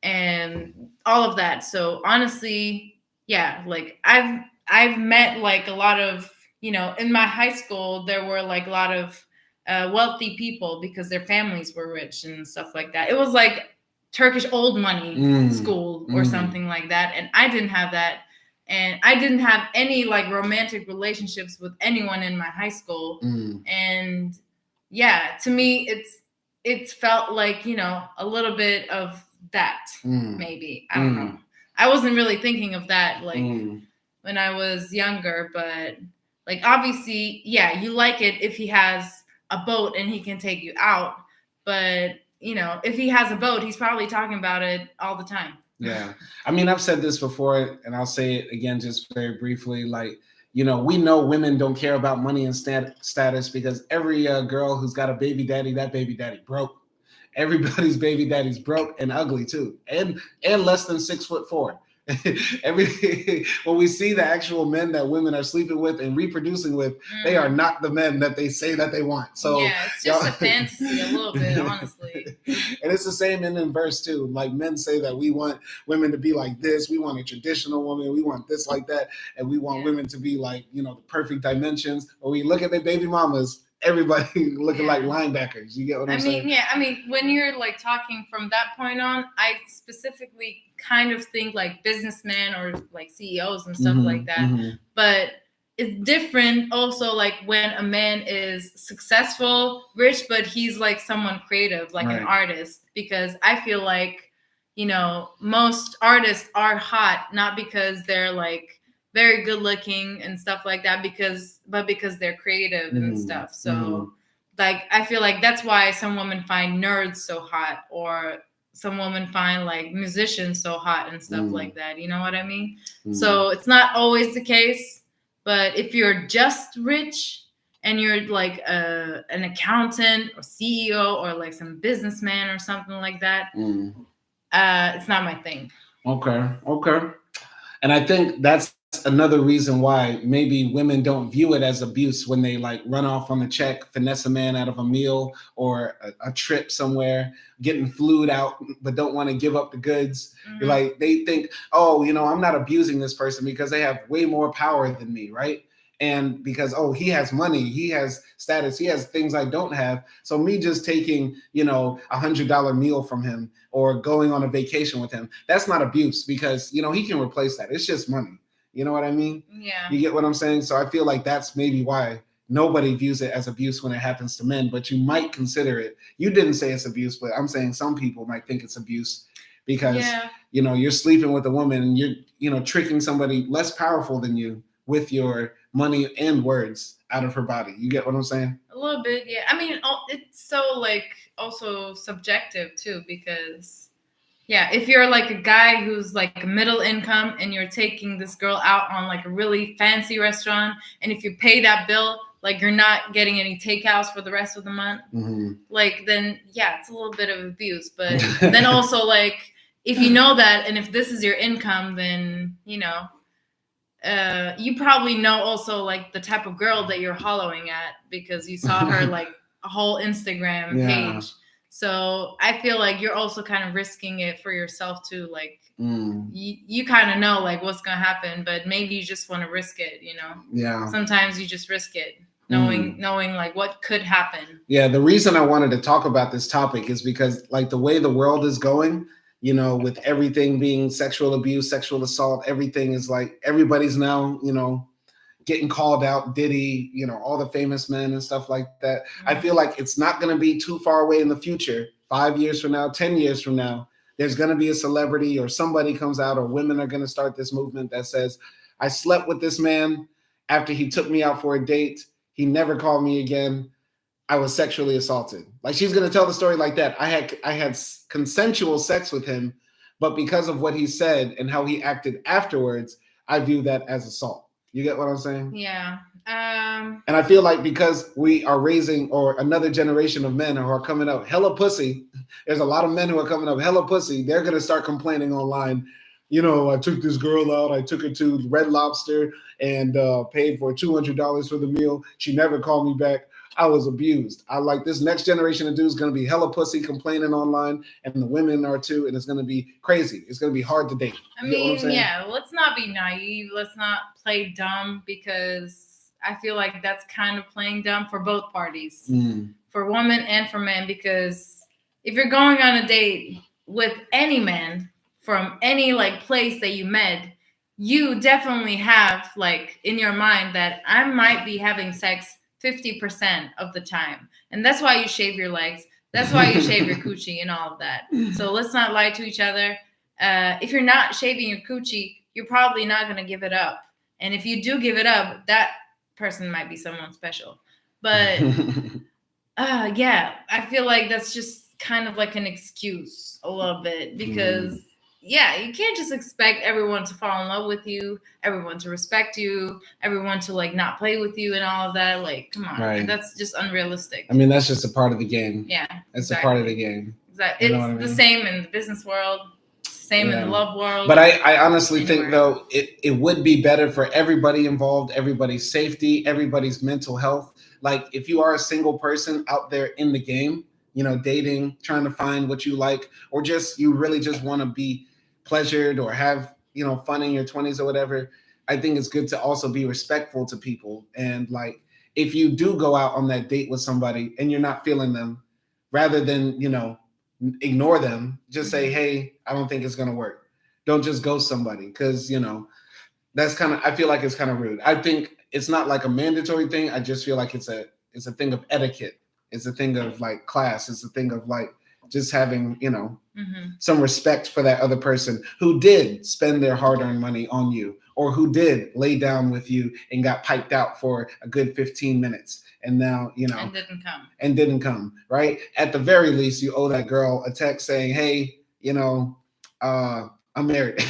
and all of that. So honestly, yeah, like I've met like a lot of, you know, in my high school, there were like a lot of wealthy people because their families were rich and stuff like that. It was like Turkish old money school or something like that. And I didn't have that. And I didn't have any like romantic relationships with anyone in my high school. And yeah, to me, it's felt like, you know, a little bit of that, maybe. I don't know. I wasn't really thinking of that like when I was younger, but like obviously, yeah, you like it if he has a boat and he can take you out. But, you know, if he has a boat, he's probably talking about it all the time. Yeah. I mean, I've said this before, and I'll say it again just very briefly. Like, you know, we know women don't care about money and status because every girl who's got a baby daddy, that baby daddy broke. Everybody's baby daddy's broke and ugly too, and less than 6'4". When we see the actual men that women are sleeping with and reproducing with, they are not the men that they say that they want. So yeah, it's just a fantasy a little bit, honestly. And it's the same in inverse too. Like men say that we want women to be like this, we want a traditional woman, we want this like that, and we want women to be like, you know, the perfect dimensions. Or we look at their baby mamas, everybody looking like linebackers. You get what I'm saying? I mean, when you're like talking from that point on, I specifically kind of think like businessmen or like CEOs and stuff like that. But it's different also like when a man is successful, rich, but he's like someone creative, like an artist. Because I feel like, you know, most artists are hot, not because they're like very good looking and stuff like that, but because they're creative and stuff. So like I feel like that's why some women find nerds so hot, or some women find like musicians so hot and stuff like that. You know what I mean? So it's not always the case, but if you're just rich and you're like an accountant or CEO or like some businessman or something like that, it's not my thing. Okay. And I think that's another reason why maybe women don't view it as abuse when they like run off on a check, finesse a man out of a meal or a trip somewhere, getting flued out, but don't want to give up the goods. Like they think, oh, you know, I'm not abusing this person because they have way more power than me, right? And because, oh, he has money, he has status, he has things I don't have. So me just taking, you know, $100 meal from him or going on a vacation with him, that's not abuse because, you know, he can replace that. It's just money. You know what I mean? Yeah. You get what I'm saying? So I feel like that's maybe why nobody views it as abuse when it happens to men, but you might consider it. You didn't say it's abuse, but I'm saying some people might think it's abuse because, you know, you're sleeping with a woman and you're, you know, tricking somebody less powerful than you with your money and words out of her body. You get what I'm saying? A little bit, yeah. I mean, it's so like also subjective too, because yeah, if you're like a guy who's like middle income and you're taking this girl out on like a really fancy restaurant, and if you pay that bill, like you're not getting any takeouts for the rest of the month, like then yeah, it's a little bit of abuse. But then also like if you know that and if this is your income, then you know, you probably know also like the type of girl that you're hollowing at because you saw her like a whole Instagram page. So I feel like you're also kind of risking it for yourself too. Like you kind of know like what's gonna happen, but maybe you just want to risk it. You know? Yeah. Sometimes you just risk it, knowing like what could happen. Yeah. The reason I wanted to talk about this topic is because like the way the world is going, you know, with everything being sexual abuse, sexual assault, everything is like everybody's now, you know, getting called out, Diddy, you know, all the famous men and stuff like that. I feel like it's not going to be too far away in the future, 5 years from now, 10 years from now, there's going to be a celebrity or somebody comes out or women are going to start this movement that says, I slept with this man after he took me out for a date. He never called me again. I was sexually assaulted. Like she's going to tell the story like that. I had consensual sex with him, but because of what he said and how he acted afterwards, I view that as assault. You get what I'm saying? Yeah. And I feel like because we are raising or another generation of men who are coming up hella pussy, there's a lot of men who are coming up hella pussy. They're going to start complaining online. You know, I took this girl out. I took her to Red Lobster and paid for $200 for the meal. She never called me back. I was abused. I like this next generation of dudes going to be hella pussy complaining online, and the women are too, and it's going to be crazy. It's going to be hard to date. I mean, yeah, let's not be naive. Let's not play dumb, because I feel like that's kind of playing dumb for both parties, for women and for men, because if you're going on a date with any man from any like place that you met, you definitely have like in your mind that I might be having sex 50% of the time. And that's why you shave your legs. That's why you shave your coochie and all of that. So let's not lie to each other. If you're not shaving your coochie, you're probably not going to give it up. And if you do give it up, that person might be someone special. But yeah, I feel like that's just kind of like an excuse a little bit, because yeah, you can't just expect everyone to fall in love with you, everyone to respect you, everyone to like not play with you and all of that. Like, come on, right. That's just unrealistic. I mean, that's just a part of the game. Yeah, it's a part of the game. Exactly. It's the same in the business world, same in the love world. But I honestly think though it would be better for everybody involved, everybody's safety, everybody's mental health. Like if you are a single person out there in the game, you know, dating, trying to find what you like, or just you really just want to be pleasured or have, you know, fun in your 20s or whatever, I think it's good to also be respectful to people. And like if you do go out on that date with somebody and you're not feeling them, rather than, you know, ignore them, just say, hey, I don't think it's going to work. Don't just ghost somebody, because, you know, that's kind of, I feel like it's kind of rude. I think it's not like a mandatory thing. I just feel like it's a thing of etiquette. It's a thing of like class. It's a thing of like just having, you know, some respect for that other person who did spend their hard-earned money on you, or who did lay down with you and got piped out for a good 15 minutes. And now, you know, and didn't come, right? At the very least, you owe that girl a text saying, hey, you know, I'm married.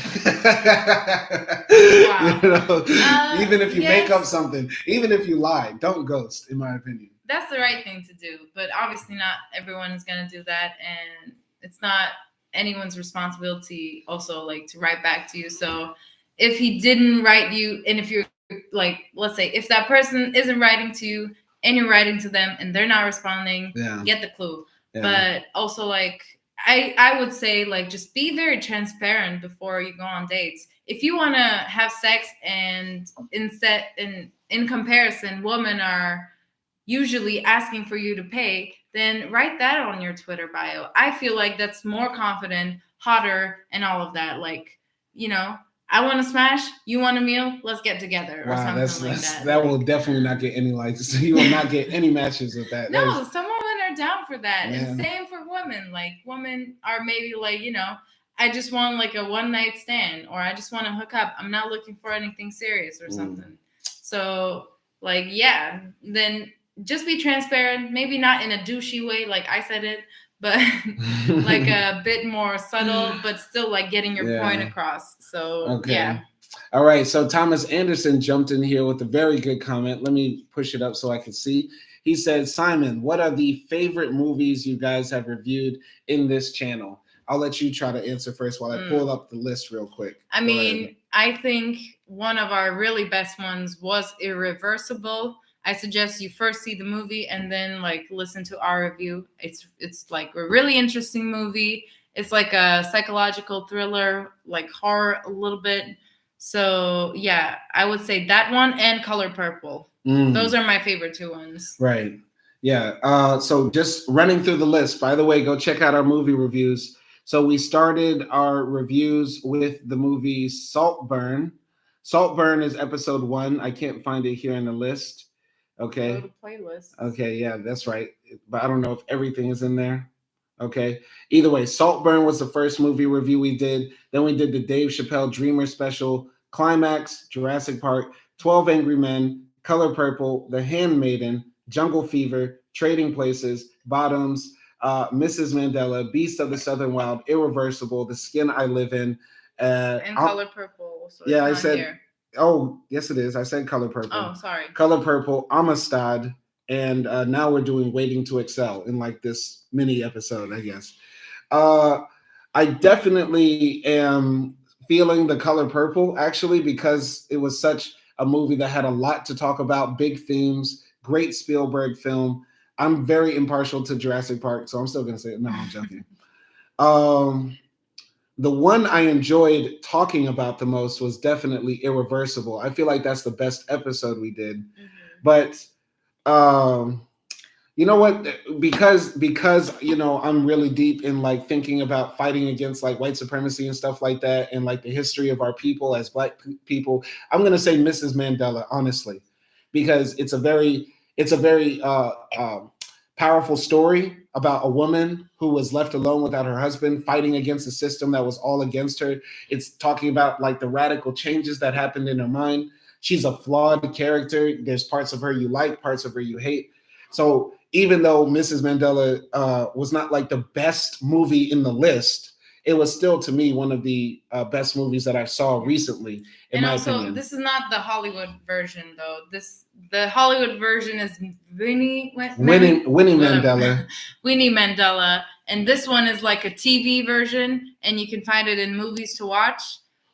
You know, even if you make up something, even if you lie, don't ghost, in my opinion. That's the right thing to do. But obviously not everyone is going to do that. And it's not anyone's responsibility also like to write back to you. So if he didn't write you, and if you're like, let's say if that person isn't writing to you and you're writing to them and they're not responding, get the clue. But also like, I would say like, just be very transparent before you go on dates. If you want to have sex and in comparison, women are usually asking for you to pay, then write that on your Twitter bio. I feel like that's more confident, hotter, and all of that. Like, you know, I want to smash, you want a meal, let's get together, or something like that. That will definitely not get any likes. You will not get any matches with that. No, some women are down for that. And same for women. Like, women are maybe like, you know, I just want like a one night stand, or I just want to hook up. I'm not looking for anything serious or something. So like, yeah, then just be transparent, maybe not in a douchey way like I said it, but like a bit more subtle, but still like getting your point across. So yeah. All right. So Thomas Anderson jumped in here with a very good comment. Let me push it up so I can see. He said, Simon, what are the favorite movies you guys have reviewed in this channel? I'll let you try to answer first while I pull up the list real quick. I mean, I think one of our really best ones was Irreversible. I suggest you first see the movie and then like listen to our review. It's like a really interesting movie. It's like a psychological thriller, like horror a little bit. So yeah, I would say that one and Color Purple. Those are my favorite two ones. Right. Yeah. So just running through the list, by the way, go check out our movie reviews. So we started our reviews with the movie Saltburn. Saltburn is episode 1. I can't find it here in the list. Okay. Go to playlist. Okay, yeah, that's right. But I don't know if everything is in there. Okay. Either way, Saltburn was the first movie review we did. Then we did the Dave Chappelle Dreamer special, Climax, Jurassic Park, 12 Angry Men, Color Purple, The Handmaiden, Jungle Fever, Trading Places, Bottoms, Mrs. Mandela, Beast of the Southern Wild, Irreversible, The Skin I Live In. And Color Purple. So yeah, I said here. Oh, yes, it is. I said Color Purple. Oh, sorry. Color Purple, Amistad, and now we're doing Waiting to Excel in like this mini episode, I guess. I definitely am feeling the Color Purple, actually, because it was such a movie that had a lot to talk about, big themes, Great Spielberg film. I'm very impartial to Jurassic Park, so I'm still going to say it. No, I'm joking. The one I enjoyed talking about the most was definitely Irreversible. I feel like that's the best episode we did. Mm-hmm. But you know what? Because I'm really deep in like thinking about fighting against like white supremacy and stuff like that, and like the history of our people as Black people, I'm gonna say Mrs. Mandela, honestly, because it's a very powerful story about a woman who was left alone without her husband, fighting against a system that was all against her. It's talking about like the radical changes that happened in her mind. She's a flawed character. There's parts of her you like, parts of her you hate. So even though Mrs. Mandela was not like the best movie in the list, it was still, to me, one of the best movies that I saw recently. In my opinion. This is not the Hollywood version, though. The Hollywood version is Winnie Mandela. Winnie Mandela, and this one is like a TV version, and you can find it in movies to watch.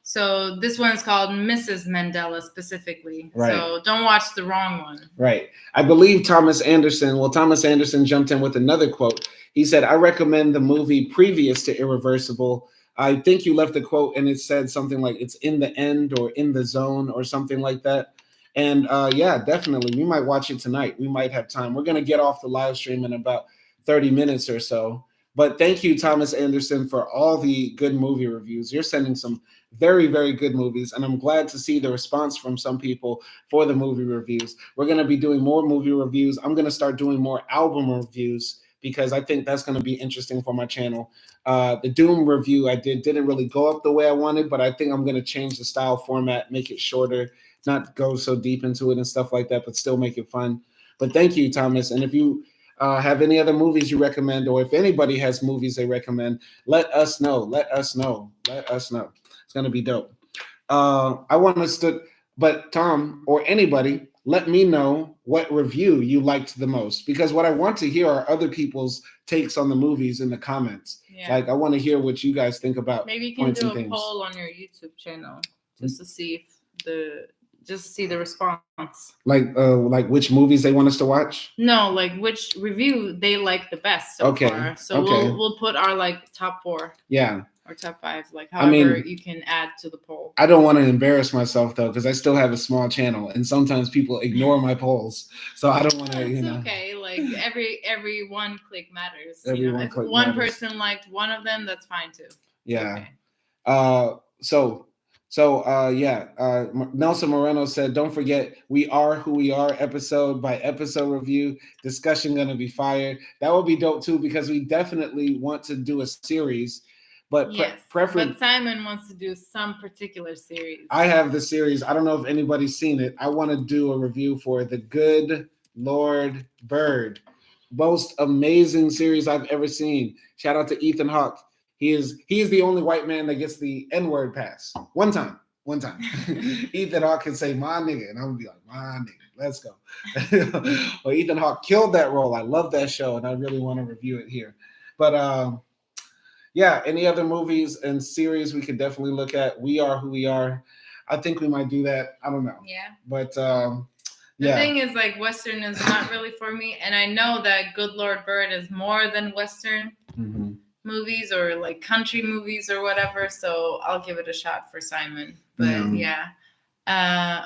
So this one is called Mrs. Mandela specifically. Right. So don't watch the wrong one. Right. I believe Thomas Anderson jumped in with another quote. He said, I recommend the movie previous to Irreversible. I think you left a quote and it said something like it's in the end or in the zone or something like that. And yeah, definitely. We might watch it tonight. We might have time. We're going to get off the live stream in about 30 minutes or so. But thank you, Thomas Anderson, for all the good movie reviews. You're sending some very, very good movies, and I'm glad to see the response from some people for the movie reviews. We're going to be doing more movie reviews. I'm going to start doing more album reviews because I think that's going to be interesting for my channel. The Doom review I didn't really go up the way I wanted, but I think I'm going to change the style format, make it shorter, not go so deep into it and stuff like that, but still make it fun. But thank you, Thomas. And if you have any other movies you recommend, or if anybody has movies they recommend, let us know. Let us know. It's going to be dope. I want us to, but Tom or anybody, let me know what review you liked the most, because what I want to hear are other people's takes on the movies in the comments. Yeah. Like I want to hear what you guys think about. Maybe you can do a poll on your YouTube channel just to see the response. Like which movies they want us to watch? No, like which review they like the best so far. So we'll put our like top 4. Yeah. Or top 5, like however you can add to the poll. I don't want to embarrass myself though, because I still have a small channel, and sometimes people ignore my polls. So I don't want to. It's okay. Like every one click matters. If one person liked one of them, that's fine too. Yeah. Okay. Nelson Moreno said, don't forget, We Are Who We Are episode by episode review. Discussion going to be fire. That would be dope too, because we definitely want to do a series. But yes, but Simon wants to do some particular series. I have the series. I don't know if anybody's seen it. I want to do a review for The Good Lord Bird. Most amazing series I've ever seen. Shout out to Ethan Hawke. He is the only white man that gets the N-word pass. One time. Ethan Hawke can say my nigga, and I'm gonna be like, my nigga, let's go. Well, Ethan Hawke killed that role. I love that show, and I really want to review it here. But yeah, any other movies and series we could definitely look at? We Are Who We Are. I think we might do that. I don't know. Yeah. But the thing is, like, Western is not really for me, and I know that Good Lord Bird is more than Western movies or like country movies or whatever. So I'll give it a shot for Simon. But yeah.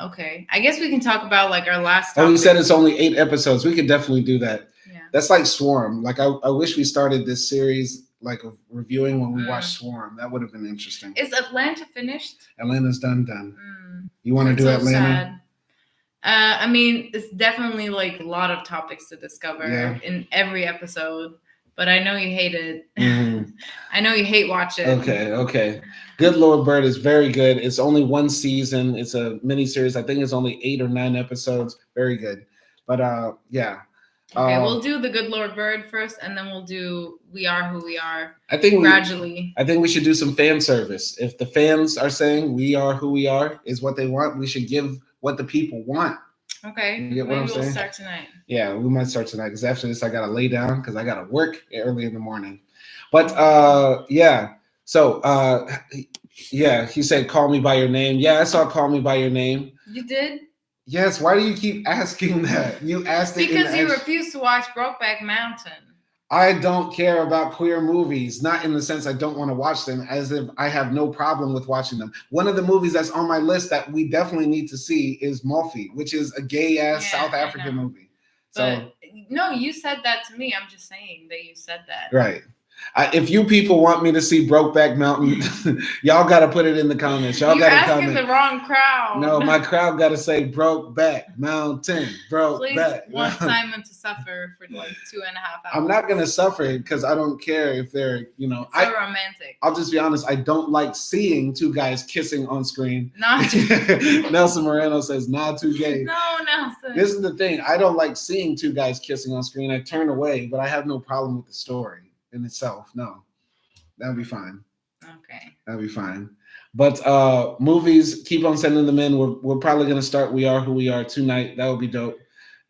Okay. I guess we can talk about like our last topic. Oh, you said it's only 8 episodes. We could definitely do that. Yeah. That's like Swarm. Like I wish we started this series like of reviewing when we watched Swarm. That would have been interesting. Is Atlanta finished? Atlanta's done. You want to do Atlanta? Sad. I mean, it's definitely like a lot of topics to discover in every episode. But I know you hate it. I know you hate watching. Okay. Good Lord Bird is very good. It's only 1 season. It's a miniseries. I think it's only 8 or 9 episodes. Very good. But yeah. Okay, we'll do The Good Lord Bird first, and then we'll do We Are Who We Are. I think gradually. I think we should do some fan service. If the fans are saying We Are Who We Are is what they want, we should give what the people want. Okay, maybe we'll start tonight. Yeah, we might start tonight, because after this I gotta lay down because I gotta work early in the morning. But yeah. So he said Call Me By Your Name. Yeah, I saw Call Me By Your Name. You did? Yes, why do you keep asking that? You asked it because you refuse to watch Brokeback Mountain. I don't care about queer movies, not in the sense I don't want to watch them, as if I have no problem with watching them. One of the movies that's on my list that we definitely need to see is Malfi, which is a gay-ass South African movie. But no, you said that to me. I'm just saying that you said that. Right. If you people want me to see Brokeback Mountain, y'all got to put it in the comments. Y'all got to comment. You're asking the wrong crowd. No, my crowd got to say Brokeback Mountain. Please want Simon to suffer for like 2.5 hours. I'm not going to suffer because I don't care if they're, It's so romantic. I'll just be honest. I don't like seeing two guys kissing on screen. Not Nelson Moreno says, not too gay. No, Nelson. This is the thing. I don't like seeing two guys kissing on screen. I turn away, but I have no problem with the story in itself. No, that'll be fine. Okay, that'll be fine. But movies, keep on sending them in. We're probably gonna start We Are Who We Are tonight. That would be dope.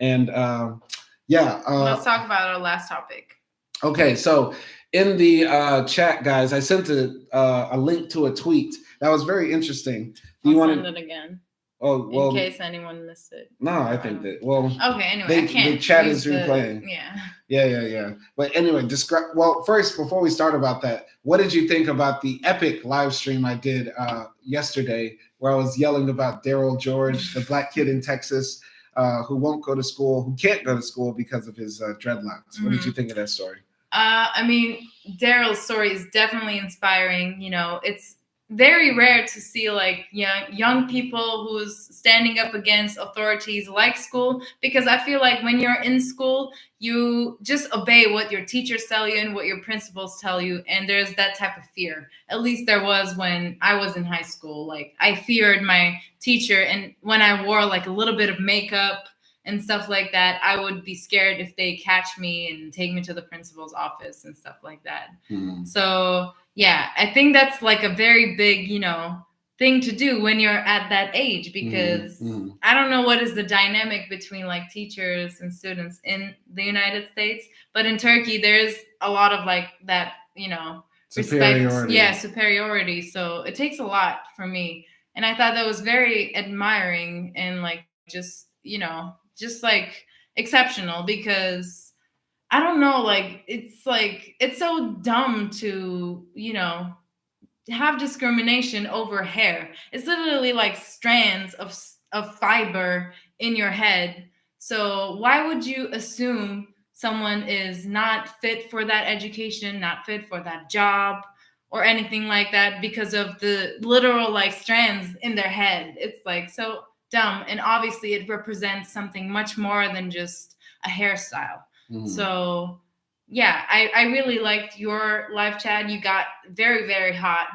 And let's talk about our last topic. Okay, so in the chat, guys, I sent a link to a tweet that was very interesting. Do you want to send it again? Oh, well, in case anyone missed it. No, I think that. Well, okay. Anyway, the chat is replaying. Yeah. But anyway, describe. Well, first, before we start about that, what did you think about the epic live stream I did yesterday, where I was yelling about Daryl George, the black kid in Texas who won't go to school, who can't go to school because of his dreadlocks? Mm-hmm. What did you think of that story? I mean, Daryl's story is definitely inspiring. It's very rare to see like young people who's standing up against authorities like school, because I feel like when you're in school, you just obey what your teachers tell you and what your principals tell you. And there's that type of fear. At least there was when I was in high school. Like I feared my teacher. And when I wore like a little bit of makeup and stuff like that, I would be scared if they catch me and take me to the principal's office and stuff like that. Mm. So yeah, I think that's like a very big, thing to do when you're at that age, because I don't know what is the dynamic between like teachers and students in the United States, but in Turkey, there's a lot of like that, superiority. Respect. Superiority. So it takes a lot for me. And I thought that was very admiring and like, just like exceptional, because I don't know, like, it's so dumb to, have discrimination over hair. It's literally like strands of fiber in your head. So why would you assume someone is not fit for that education, not fit for that job or anything like that because of the literal like strands in their head? It's like so dumb. And obviously it represents something much more than just a hairstyle. So yeah, I really liked your live chat. You got very, very hot,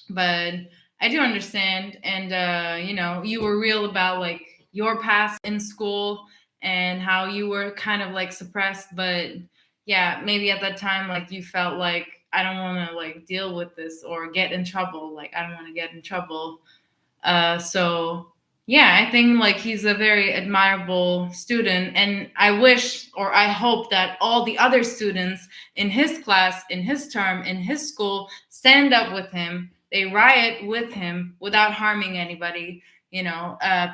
but I do understand. And, you were real about like your past in school and how you were kind of like suppressed. But yeah, maybe at that time, like you felt like, I don't want to like deal with this or get in trouble. Like, I don't want to get in trouble. So yeah, I think like he's a very admirable student, and I wish or I hope that all the other students in his class, in his term, in his school stand up with him. They riot with him without harming anybody,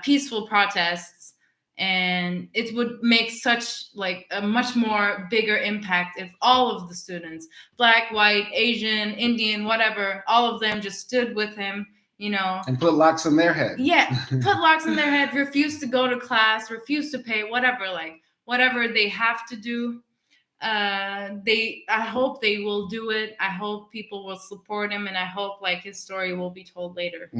peaceful protests. And it would make such like a much more bigger impact if all of the students, Black, white, Asian, Indian, whatever, all of them just stood with him. And put locks in their head. Yeah, put locks in their head, refuse to go to class, refuse to pay, whatever they have to do. I hope they will do it. I hope people will support him, and I hope like his story will be told later.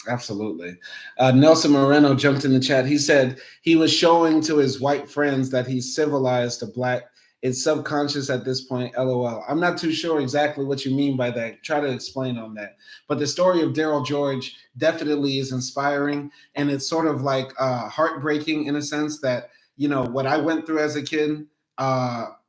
Absolutely. Nelson Moreno jumped in the chat. He said he was showing to his white friends that he's civilized to Black. It's subconscious at this point, LOL. I'm not too sure exactly what you mean by that. Try to explain on that. But the story of Daryl George definitely is inspiring. And it's sort of like heartbreaking in a sense that, what I went through as a kid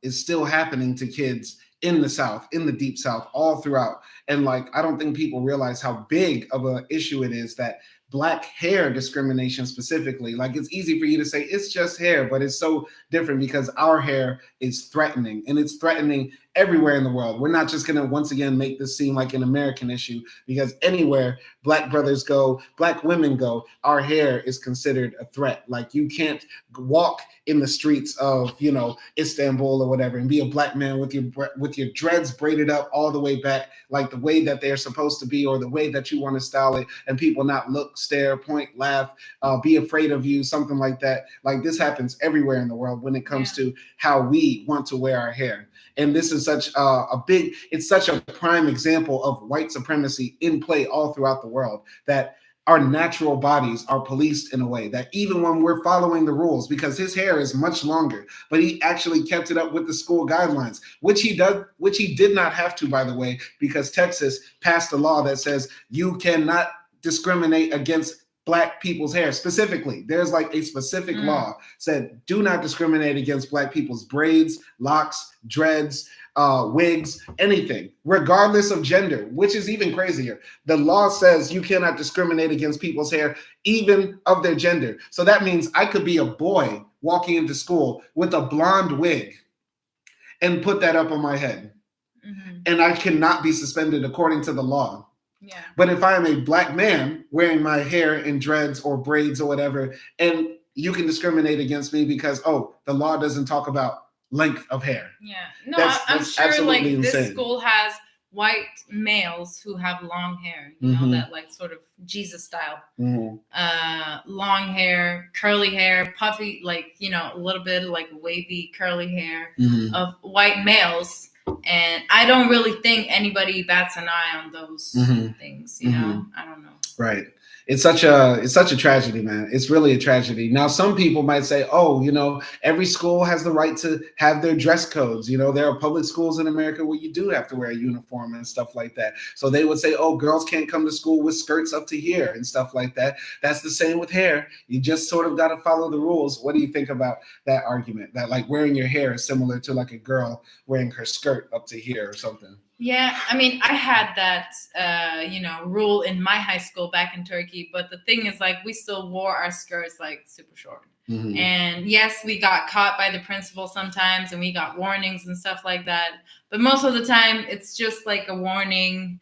is still happening to kids in the South, in the Deep South, all throughout. And like, I don't think people realize how big of an issue it is that Black hair discrimination specifically, like it's easy for you to say it's just hair, but it's so different because our hair is threatening, and it's threatening everywhere in the world. We're not just going to once again make this seem like an American issue, because anywhere Black brothers go, Black women go, our hair is considered a threat. Like, you can't walk in the streets of, you know, Istanbul or whatever and be a Black man with your dreads braided up all the way back, like the way that they're supposed to be, or the way that you want to style it, and people not look, stare, point, laugh, be afraid of you, something like that. Like, this happens everywhere in the world when it comes to how we want to wear our hair. And this is such it's such a prime example of white supremacy in play all throughout the world, that our natural bodies are policed in a way that even when we're following the rules, because his hair is much longer, but he actually kept it up with the school guidelines, which he did not have to, by the way, because Texas passed a law that says you cannot discriminate against Black people's hair. Specifically, there's like a specific law said, do not discriminate against Black people's braids, locks, dreads, wigs, anything, regardless of gender, which is even crazier. The law says you cannot discriminate against people's hair, even of their gender. So that means I could be a boy walking into school with a blonde wig and put that up on my head. And I cannot be suspended according to the law. Yeah. But if I am a Black man wearing my hair in dreads or braids or whatever, and you can discriminate against me because, oh, the law doesn't talk about length of hair. Yeah. No, I'm sure like insane. This school has white males who have long hair, you know, that like sort of Jesus style, long hair, curly hair, puffy, like, you know, a little bit like wavy curly hair of white males. And I don't really think anybody bats an eye on those things, you know? I don't know. Right. It's such a tragedy, man. It's really a tragedy. Now, some people might say, oh, you know, every school has the right to have their dress codes. You know, there are public schools in America where you do have to wear a uniform and stuff like that. So they would say, oh, girls can't come to school with skirts up to here and stuff like that. That's the same with hair. You just sort of got to follow the rules. What do you think about that argument? That like wearing your hair is similar to like a girl wearing her skirt up to here or something? Yeah, I mean, I had that, you know, rule in my high school back in Turkey. But the thing is, like, we still wore our skirts, like, super short. And yes, we got caught by the principal sometimes and we got warnings and stuff like that. But most of the time, it's just like a warning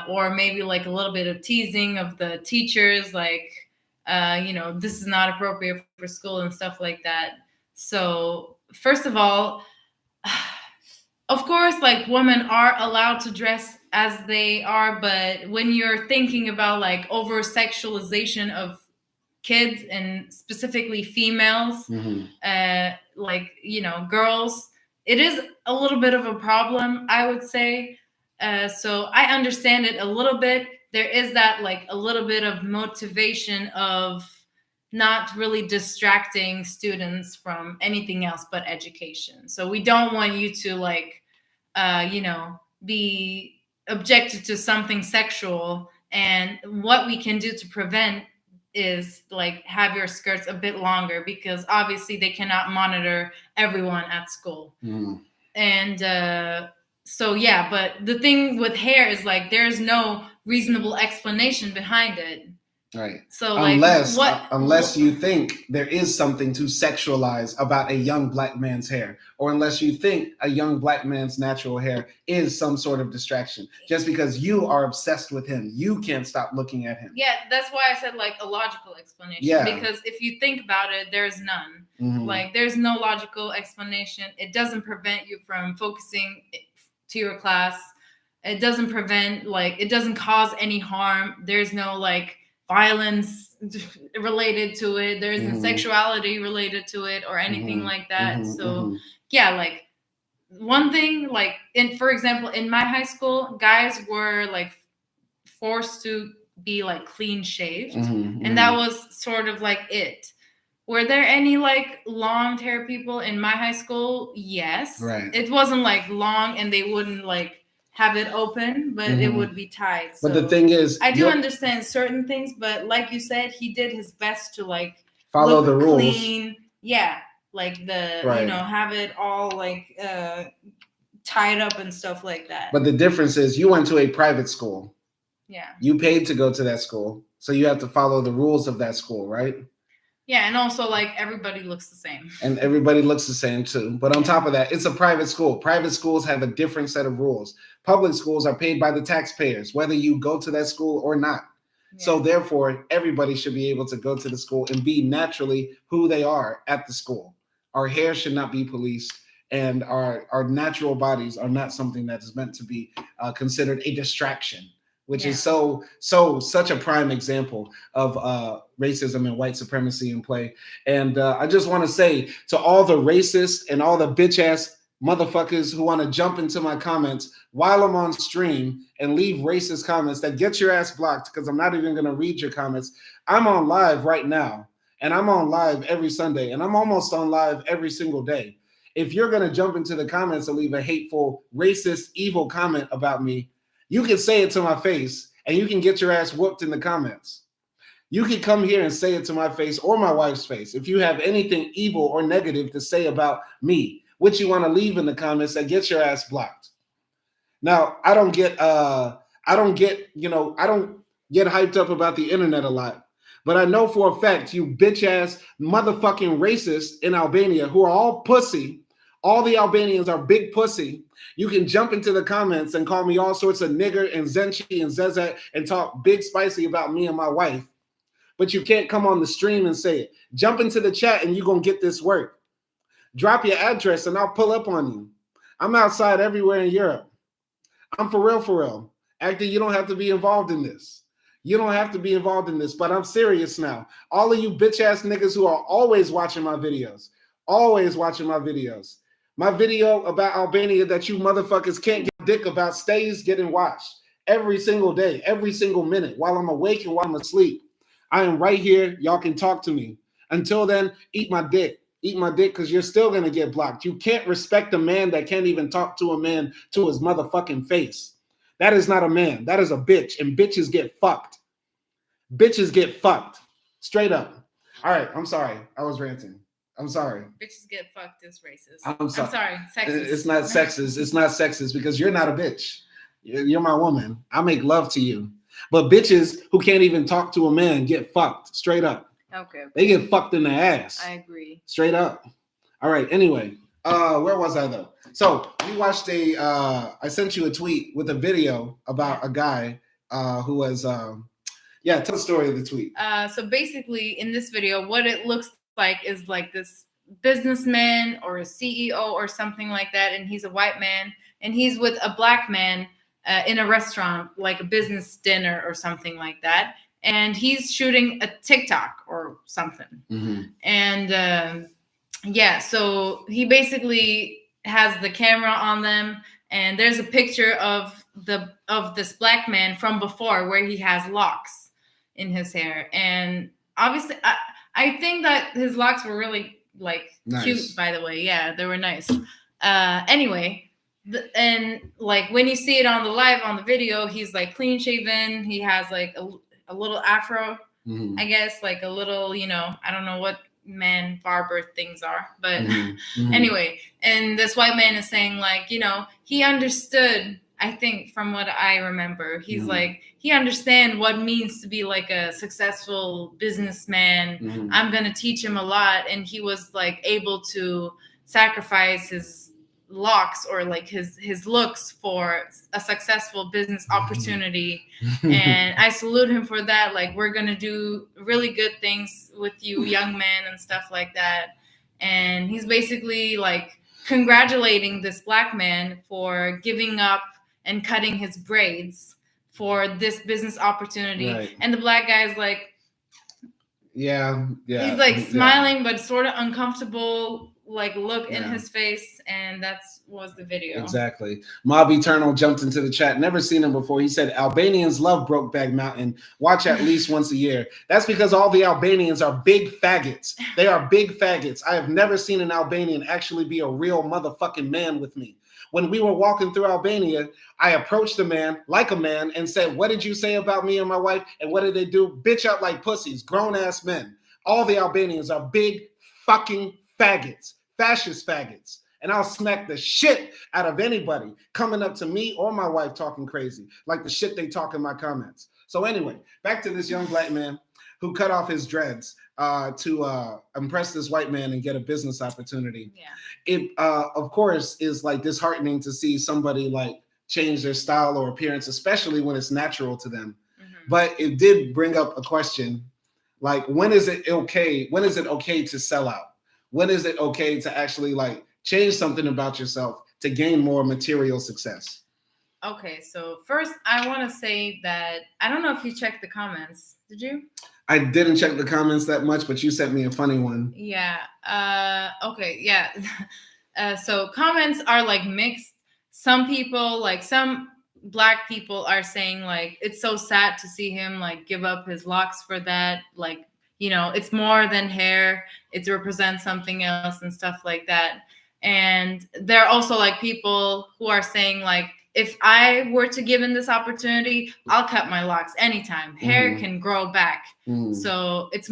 or maybe like a little bit of teasing of the teachers, like, you know, this is not appropriate for school and stuff like that. So, first of all, of course, like, women are allowed to dress as they are, but when you're thinking about like over sexualization of kids and specifically females, like, you know, girls, it is a little bit of a problem, I would say. So I understand it a little bit. There is that like a little bit of motivation of not really distracting students from anything else but education. So we don't want you to like, you know, be objected to something sexual. And what we can do to prevent is like have your skirts a bit longer, because obviously they cannot monitor everyone at school. And so, yeah, but the thing with hair is like, there's no reasonable explanation behind it. Right. So unless you think there is something to sexualize about a young Black man's hair, or unless you think a young Black man's natural hair is some sort of distraction, just because you are obsessed with him, you can't stop looking at him. Yeah, that's why I said like a logical explanation. Yeah. Because if you think about it, there's none. Like, there's no logical explanation. It doesn't prevent you from focusing to your class. It doesn't prevent, like, it doesn't cause any harm. There's no like violence related to it. There isn't sexuality related to it or anything like that. So yeah, like one thing, like for example, in my high school, guys were like forced to be like clean shaved, and that was sort of like it. Were there any like long hair people in my high school? Yes. Right. It wasn't like long and they wouldn't like have it open, but it would be tight. So but the thing is, I do understand certain things, but like you said, he did his best to like follow the rules. Clean. Yeah, like you know, have it all like tied up and stuff like that. But the difference is, you went to a private school. Yeah. You paid to go to that school, so you have to follow the rules of that school, right? Yeah, and also like everybody looks the same. And everybody looks the same too. But on top of that, it's a private school. Private schools have a different set of rules. Public schools are paid by the taxpayers, whether you go to that school or not. Yeah. So therefore, everybody should be able to go to the school and be naturally who they are at the school. Our hair should not be policed, and our natural bodies are not something that is meant to be considered a distraction, which is such a prime example of racism and white supremacy in play. And I just want to say to all the racists and all the bitch ass motherfuckers who want to jump into my comments while I'm on stream and leave racist comments, that get your ass blocked, because I'm not even going to read your comments. I'm on live right now, and I'm on live every Sunday, and I'm almost on live every single day. If you're going to jump into the comments and leave a hateful, racist, evil comment about me, you can say it to my face, and you can get your ass whooped in the comments. You can come here and say it to my face or my wife's face. If you have anything evil or negative to say about me, which you want to leave in the comments, that gets your ass blocked. Now, I don't get hyped up about the internet a lot, but I know for a fact you bitch ass motherfucking racists in Albania who are all pussy. All the Albanians are big pussy. You can jump into the comments and call me all sorts of nigger and zenchi and zezet and talk big spicy about me and my wife, but you can't come on the stream and say it. Jump into the chat and you're going to get this work. Drop your address and I'll pull up on you. I'm outside everywhere in Europe. I'm for real. AKDI, you don't have to be involved in this. You don't have to be involved in this, but I'm serious now. All of you bitch ass niggas who are always watching my videos, my video about Albania that you motherfuckers can't get dick about stays getting watched every single day, every single minute, while I'm awake and while I'm asleep. I am right here. Y'all can talk to me. Until then, eat my dick. Eat my dick, because you're still going to get blocked. You can't respect a man that can't even talk to a man to his motherfucking face. That is not a man. That is a bitch, and bitches get fucked. Bitches get fucked. Straight up. All right, I'm sorry. I was ranting. I'm sorry. Bitches get fucked is racist. I'm sorry. Sexist. It's not sexist. It's not sexist because you're not a bitch. You're my woman. I make love to you. But bitches who can't even talk to a man get fucked. Straight up. Okay. They get fucked in the ass. I agree. Straight up. All right. Anyway, where was I though? So we watched I sent you a tweet with a video about a guy who was, tell the story of the tweet. So basically in this video, what it looks like is like this businessman or a CEO or something like that. And he's a white man and he's with a black man in a restaurant, like a business dinner or something like that. And he's shooting a TikTok or something. Mm-hmm. And so he basically has the camera on them, and there's a picture of this black man from before where he has locks in his hair. And obviously, I think that his locks were really like nice. Cute, by the way. Yeah, they were nice. Anyway, and like when you see it on the video, he's like clean shaven. He has like a little afro, mm-hmm. I guess, like a little, I don't know what man barber things are, but mm-hmm. Anyway, and this white man is saying like, he understood, I think from what I remember, he's mm-hmm. like, he understand what it means to be like a successful businessman. Mm-hmm. I'm going to teach him a lot. And he was like able to sacrifice his locks or like his looks for a successful business opportunity. And I salute him for that. Like, we're gonna do really good things with you, young man, and stuff like that. And he's basically like congratulating this black man for giving up and cutting his braids for this business opportunity. Right. And the black guy's like, yeah he's like smiling but sort of uncomfortable like look in his face, and was the video. Exactly. Mob Eternal jumped into the chat. Never seen him before. He said Albanians love Brokeback Mountain. Watch at least once a year. That's because all the Albanians are big faggots. They are big faggots. I have never seen an Albanian actually be a real motherfucking man with me. When we were walking through Albania, I approached a man like a man and said, "What did you say about me and my wife?" And what did they do? Bitch out like pussies, grown ass men. All the Albanians are big fucking faggots, fascist faggots. And I'll smack the shit out of anybody coming up to me or my wife talking crazy, like the shit they talk in my comments. So anyway, back to this young black man who cut off his dreads. to impress this white man and get a business opportunity. Yeah. It of course is like disheartening to see somebody like change their style or appearance, especially when it's natural to them. But it did bring up a question, like when is it okay? When is it okay to sell out? When is it okay to actually like change something about yourself to gain more material success? Okay, so first I want to say that I don't know if you checked the comments. Did you? I didn't check the comments that much, but you sent me a funny one. Yeah. Okay. Yeah. So comments are like mixed. Some people, like some Black people, are saying like it's so sad to see him like give up his locks for that. Like, you know, it's more than hair. It represents something else and stuff like that. And there are also like people who are saying like, if I were to given this opportunity, I'll cut my locks anytime. Hair can grow back. So it's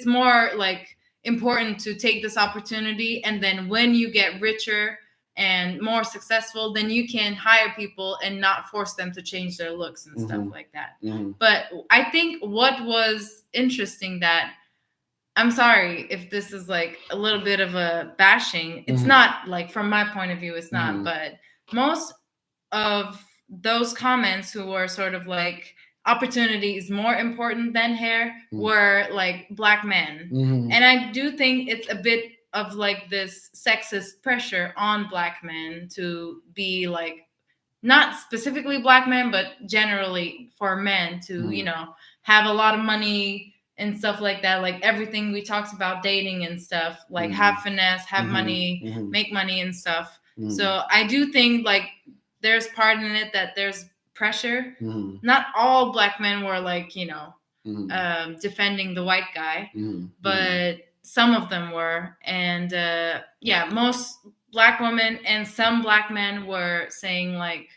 more like important to take this opportunity. And then when you get richer and more successful, then you can hire people and not force them to change their looks and stuff like that. But I think what was interesting that, I'm sorry if this is like a little bit of a bashing. It's not, like, from my point of view, it's not, but most of those comments who were sort of like opportunity is more important than hair were like Black men. And I do think it's a bit of like this sexist pressure on Black men to be like, not specifically Black men, but generally for men to, you know, have a lot of money and stuff like that. Like everything we talked about dating and stuff, like have finesse, have money, make money and stuff. So I do think like there's part in it that there's pressure. Not all Black men were like, you know, defending the white guy, but some of them were. And yeah, most Black women and some Black men were saying like,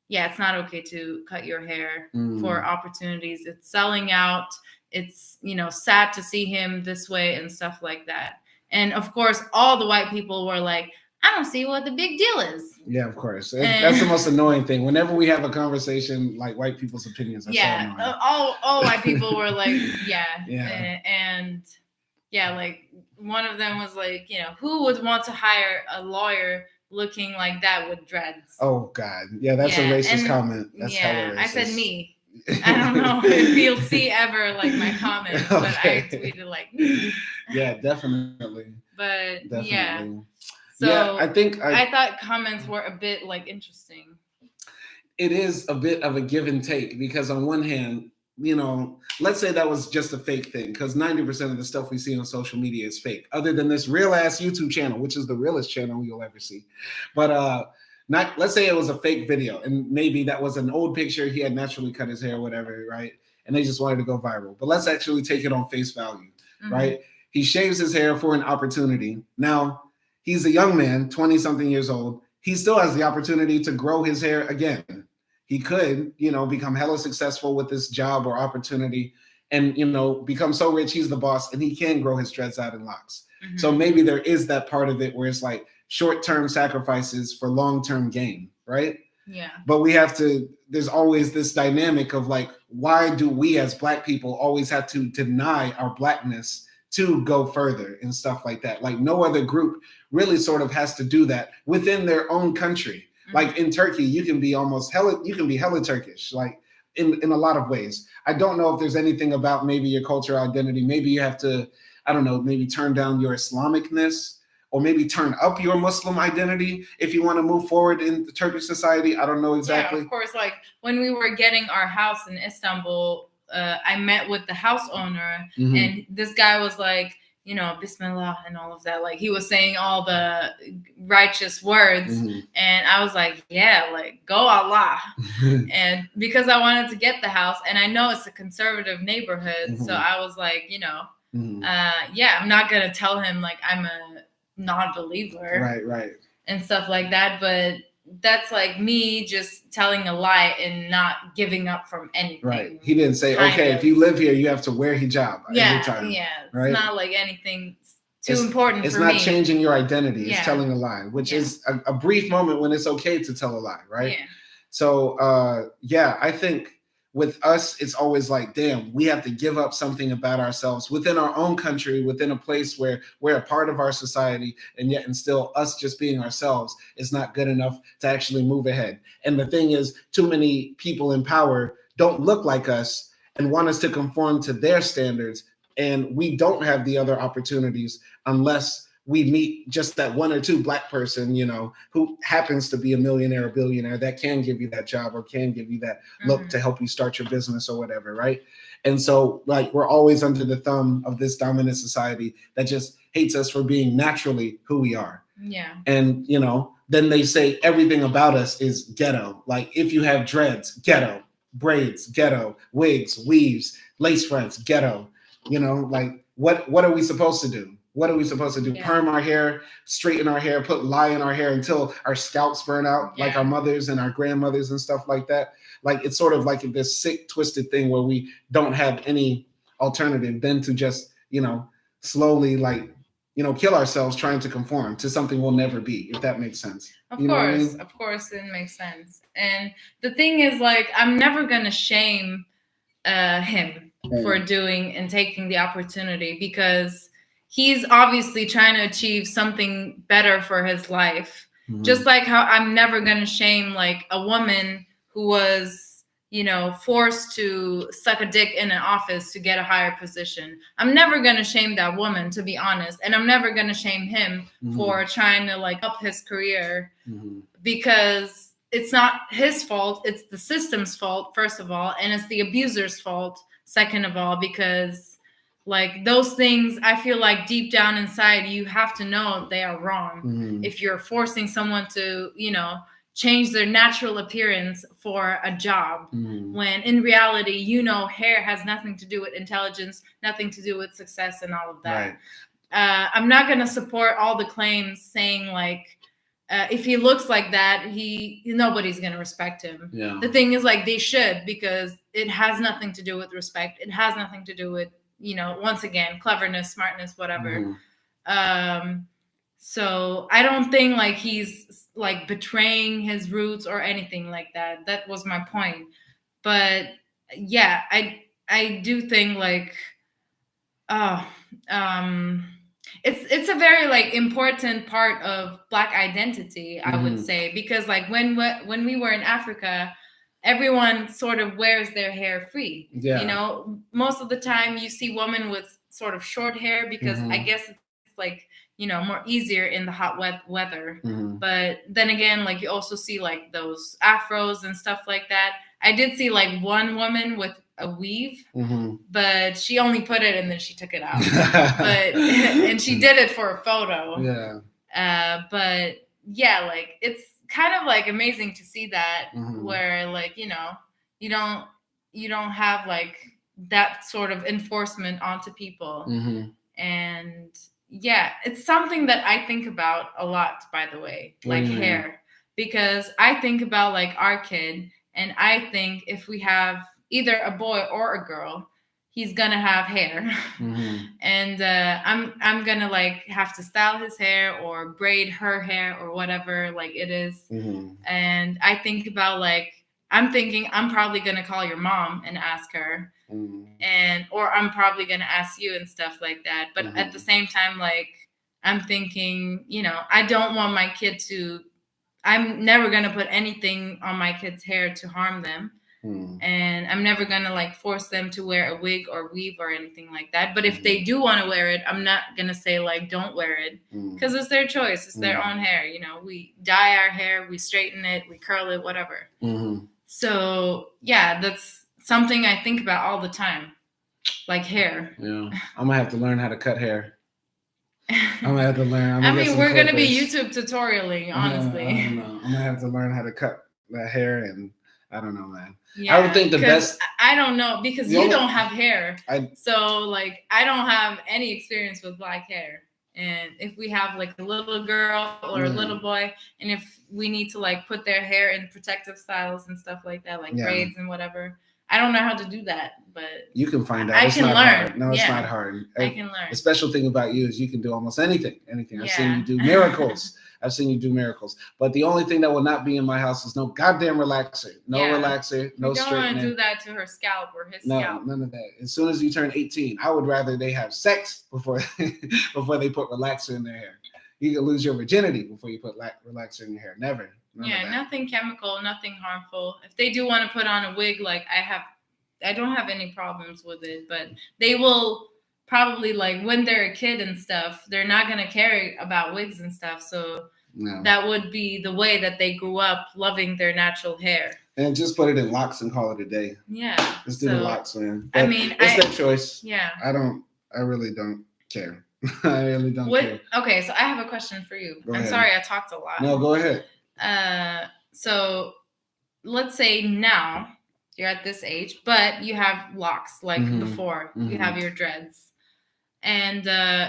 yeah, it's not okay to cut your hair for opportunities. It's selling out. It's, you know, sad to see him this way and stuff like that. And of course, all the white people were like, I don't see what the big deal is. Yeah, of course. That's the most annoying thing. Whenever we have a conversation, like white people's opinions are so annoying. all white people were like, and yeah, like one of them was like, you know, who would want to hire a lawyer looking like that with dreads? Oh God, yeah, that's a racist comment. That's hilarious. I said me. I don't know if you'll see ever like my comments, but I tweeted like me. Yeah, definitely. But definitely. Yeah. So yeah, I thought comments were a bit like interesting. It is a bit of a give and take because on one hand, you know, let's say that was just a fake thing because 90% of the stuff we see on social media is fake, other than this real ass YouTube channel, which is the realest channel you'll ever see. But let's say it was a fake video and maybe that was an old picture. He had naturally cut his hair, whatever, right? And they just wanted to go viral. But let's actually take it on face value, right? He shaves his hair for an opportunity. Now, he's a young man, 20-something years old. He still has the opportunity to grow his hair again. He could, you know, become hella successful with this job or opportunity and, you know, become so rich he's the boss and he can grow his dreads out in locks. So maybe there is that part of it where it's like short-term sacrifices for long-term gain, right? Yeah. But there's always this dynamic of like, why do we as Black people always have to deny our Blackness to go further and stuff like that? Like no other group really sort of has to do that within their own country. Like in Turkey, you can be hella Turkish, like in a lot of ways. I don't know if there's anything about maybe your cultural identity. Maybe you have to, I don't know, maybe turn down your Islamicness or maybe turn up your Muslim identity if you want to move forward in the Turkish society. I don't know exactly. Yeah, of course. Like when we were getting our house in Istanbul, I met with the house owner and this guy was like, you know, Bismillah and all of that. Like he was saying all the righteous words. And I was like, yeah, like go Allah. And because I wanted to get the house and I know it's a conservative neighborhood. So I was like, you know, yeah, I'm not going to tell him like I'm a non-believer. Right. And stuff like that. But that's like me just telling a lie and not giving up from anything. Right. He didn't say, okay, if you live here, you have to wear hijab every time. Yeah. Right? It's not like anything too important for me. It's not changing your identity. It's telling a lie, which is a brief moment when it's okay to tell a lie, right? Yeah. So, I think with us, it's always like, damn, we have to give up something about ourselves within our own country, within a place where we're a part of our society, and still us just being ourselves is not good enough to actually move ahead. And the thing is, too many people in power don't look like us and want us to conform to their standards. And we don't have the other opportunities unless we meet just that one or two Black person, who happens to be a millionaire or billionaire that can give you that job or can give you that look to help you start your business or whatever, right? And so, like, we're always under the thumb of this dominant society that just hates us for being naturally who we are. Yeah. And, then they say everything about us is ghetto. Like, if you have dreads, ghetto. Braids, ghetto. Wigs, weaves, lace fronts, ghetto. Like, what are we supposed to do? What are we supposed to do? Yeah. Perm our hair, straighten our hair, put lye in our hair until our scalps burn out, like our mothers and our grandmothers and stuff like that. Like, it's sort of like this sick, twisted thing where we don't have any alternative than to just, slowly, like, kill ourselves trying to conform to something we'll never be, if that makes sense. Of course it makes sense. And the thing is, like, I'm never going to shame him for doing and taking the opportunity, because he's obviously trying to achieve something better for his life. Just like how I'm never going to shame, like, a woman who was, forced to suck a dick in an office to get a higher position. I'm never going to shame that woman, to be honest. And I'm never going to shame him for trying to, like, up his career, because it's not his fault. It's the system's fault, first of all. And it's the abuser's fault, second of all, because, like, those things, I feel like deep down inside, you have to know they are wrong. If you're forcing someone to, change their natural appearance for a job, when in reality, hair has nothing to do with intelligence, nothing to do with success and all of that. Right. I'm not going to support all the claims saying, like, if he looks like that, nobody's going to respect him. Yeah. The thing is, like, they should, because it has nothing to do with respect. It has nothing to do with, once again, cleverness, smartness, whatever. So I don't think, like, he's, like, betraying his roots or anything like that. That was my point. But yeah, I do think, like, it's a very, like, important part of Black identity, I would say, because, like, when we were in Africa, everyone sort of wears their hair free. Yeah. Most of the time you see women with sort of short hair, because I guess it's, like, more easier in the hot weather. But then again, like, you also see, like, those afros and stuff like that. I did see, like, one woman with a weave, but she only put it and then she took it out. And she did it for a photo. Yeah. But yeah, like, it's kind of, like, amazing to see that, where, like, you don't have, like, that sort of enforcement onto people. And yeah, it's something that I think about a lot, by the way, like hair, because I think about, like, our kid, and I think if we have either a boy or a girl, he's gonna have hair. And I'm gonna, like, have to style his hair or braid her hair or whatever, like, it is. And I think about, like, I'm thinking I'm probably gonna call your mom and ask her, or I'm probably gonna ask you and stuff like that. But at the same time, like, I'm thinking, I don't want my kid to. I'm never gonna put anything on my kid's hair to harm them, and I'm never gonna, like, force them to wear a wig or weave or anything like that. But if they do want to wear it, I'm not gonna say, like, don't wear it, because it's their choice. It's their own hair. We dye our hair, we straighten it, we curl it, whatever. So yeah, that's something I think about all the time, like hair. Yeah, I'm gonna have to learn how to cut hair. I'm gonna have to learn. We're gonna be YouTube tutorialing, honestly. I don't know. I'm gonna have to learn how to cut that hair, and I don't know, man. Yeah, I would think the best. I don't know, because you don't have hair, so, like, I don't have any experience with Black hair. And if we have, like, a little girl or a little boy, and if we need to, like, put their hair in protective styles and stuff like that, like braids and whatever, I don't know how to do that, but you can find out. It's not hard. No, it's not hard. I can learn. The special thing about you is you can do almost anything. I've seen you do miracles. I've seen you do miracles. But the only thing that will not be in my house is no goddamn relaxer. No relaxer, no straightener. You don't want to do that to her scalp or his scalp. No, none of that. As soon as you turn 18, I would rather they have sex before before they put relaxer in their hair. You can lose your virginity before you put relaxer in your hair. Never. Nothing chemical, nothing harmful. If they do want to put on a wig, like I don't have any problems with it, but they will probably, like, when they're a kid and stuff, they're not going to care about wigs and stuff. So that would be the way that they grew up, loving their natural hair. And just put it in locks and call it a day. Yeah. Let's do the locks, man. But I mean, it's their choice. Yeah. I really don't care. I really don't care. Okay, so I have a question for you. I'm sorry I talked a lot. No, go ahead. So let's say now you're at this age, but you have locks like before. You have your dreads. And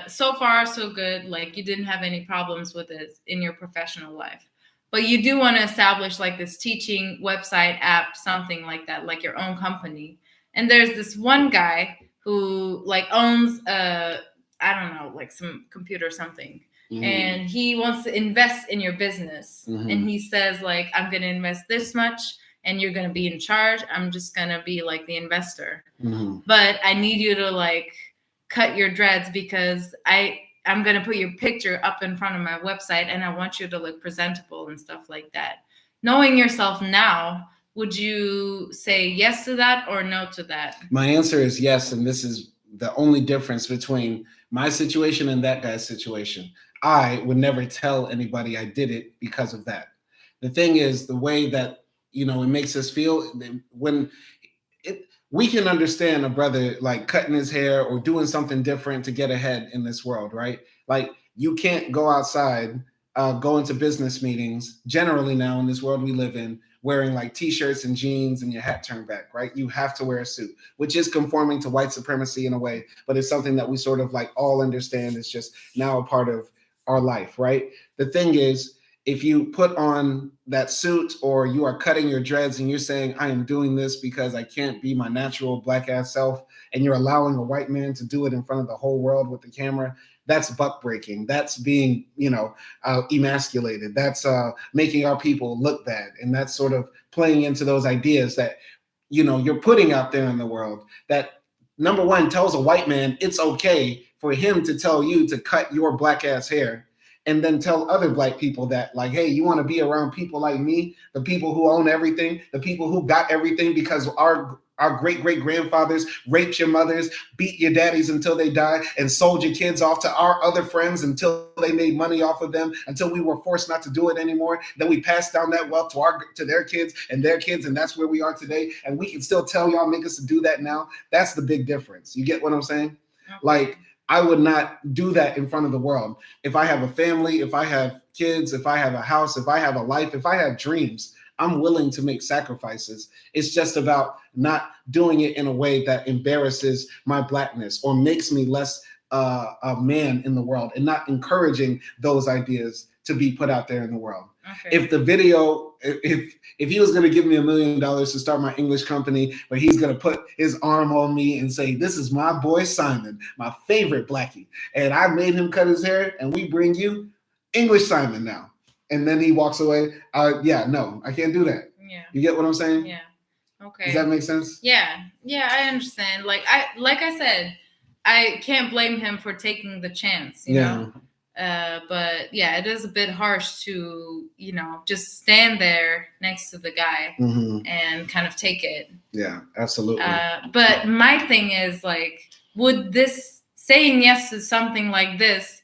so far, so good. Like, you didn't have any problems with it in your professional life. But you do want to establish like this teaching website, app, something like that, like your own company. And there's this one guy who like owns I don't know, like some computer or something. And he wants to invest in your business. And he says, like, I'm going to invest this much and you're going to be in charge. I'm just going to be like the investor. But I need you to like cut your dreads because I'm going to put your picture up in front of my website and I want you to look presentable and stuff like that. Knowing yourself now, would you say yes to that or no to that? My answer is yes. And this is the only difference between my situation and that guy's situation. I would never tell anybody I did it because of that. The thing is, the way that, it makes us feel when we can understand a brother like cutting his hair or doing something different to get ahead in this world, right? Like, you can't go outside, go into business meetings generally now in this world we live in, wearing like t-shirts and jeans and your hat turned back, right? You have to wear a suit, which is conforming to white supremacy in a way, but it's something that we sort of like all understand. It's just now a part of our life, right? The thing is, if you put on that suit or you are cutting your dreads and you're saying, I am doing this because I can't be my natural black ass self, and you're allowing a white man to do it in front of the whole world with the camera, that's buck breaking. That's being, emasculated. That's making our people look bad. And that's sort of playing into those ideas that, you're putting out there in the world that, number one, tells a white man it's okay for him to tell you to cut your black ass hair, and then tell other black people that, like, hey, you want to be around people like me, the people who own everything, the people who got everything because our great-great-grandfathers raped your mothers, beat your daddies until they died, and sold your kids off to our other friends until they made money off of them, until we were forced not to do it anymore. Then we passed down that wealth to their kids, and that's where we are today. And we can still tell y'all niggas to do that now. That's the big difference. You get what I'm saying? Okay. Like, I would not do that in front of the world. If I have a family, if I have kids, if I have a house, if I have a life, if I have dreams, I'm willing to make sacrifices. It's just about not doing it in a way that embarrasses my blackness or makes me less a man in the world, and not encouraging those ideas to be put out there in the world. Okay. If the video, if he was going to give me $1 million to start my English company, but he's going to put his arm on me and say, this is my boy Simon, my favorite blackie, and I made him cut his hair, and we bring you English Simon now. And then he walks away. No, I can't do that. Yeah. You get what I'm saying? Yeah. Okay. Does that make sense? Yeah. Yeah, I understand. Like I said, I can't blame him for taking the chance, you know? But yeah, it is a bit harsh to, just stand there next to the guy and kind of take it. Yeah, absolutely. But my thing is, like, would this saying yes to something like this,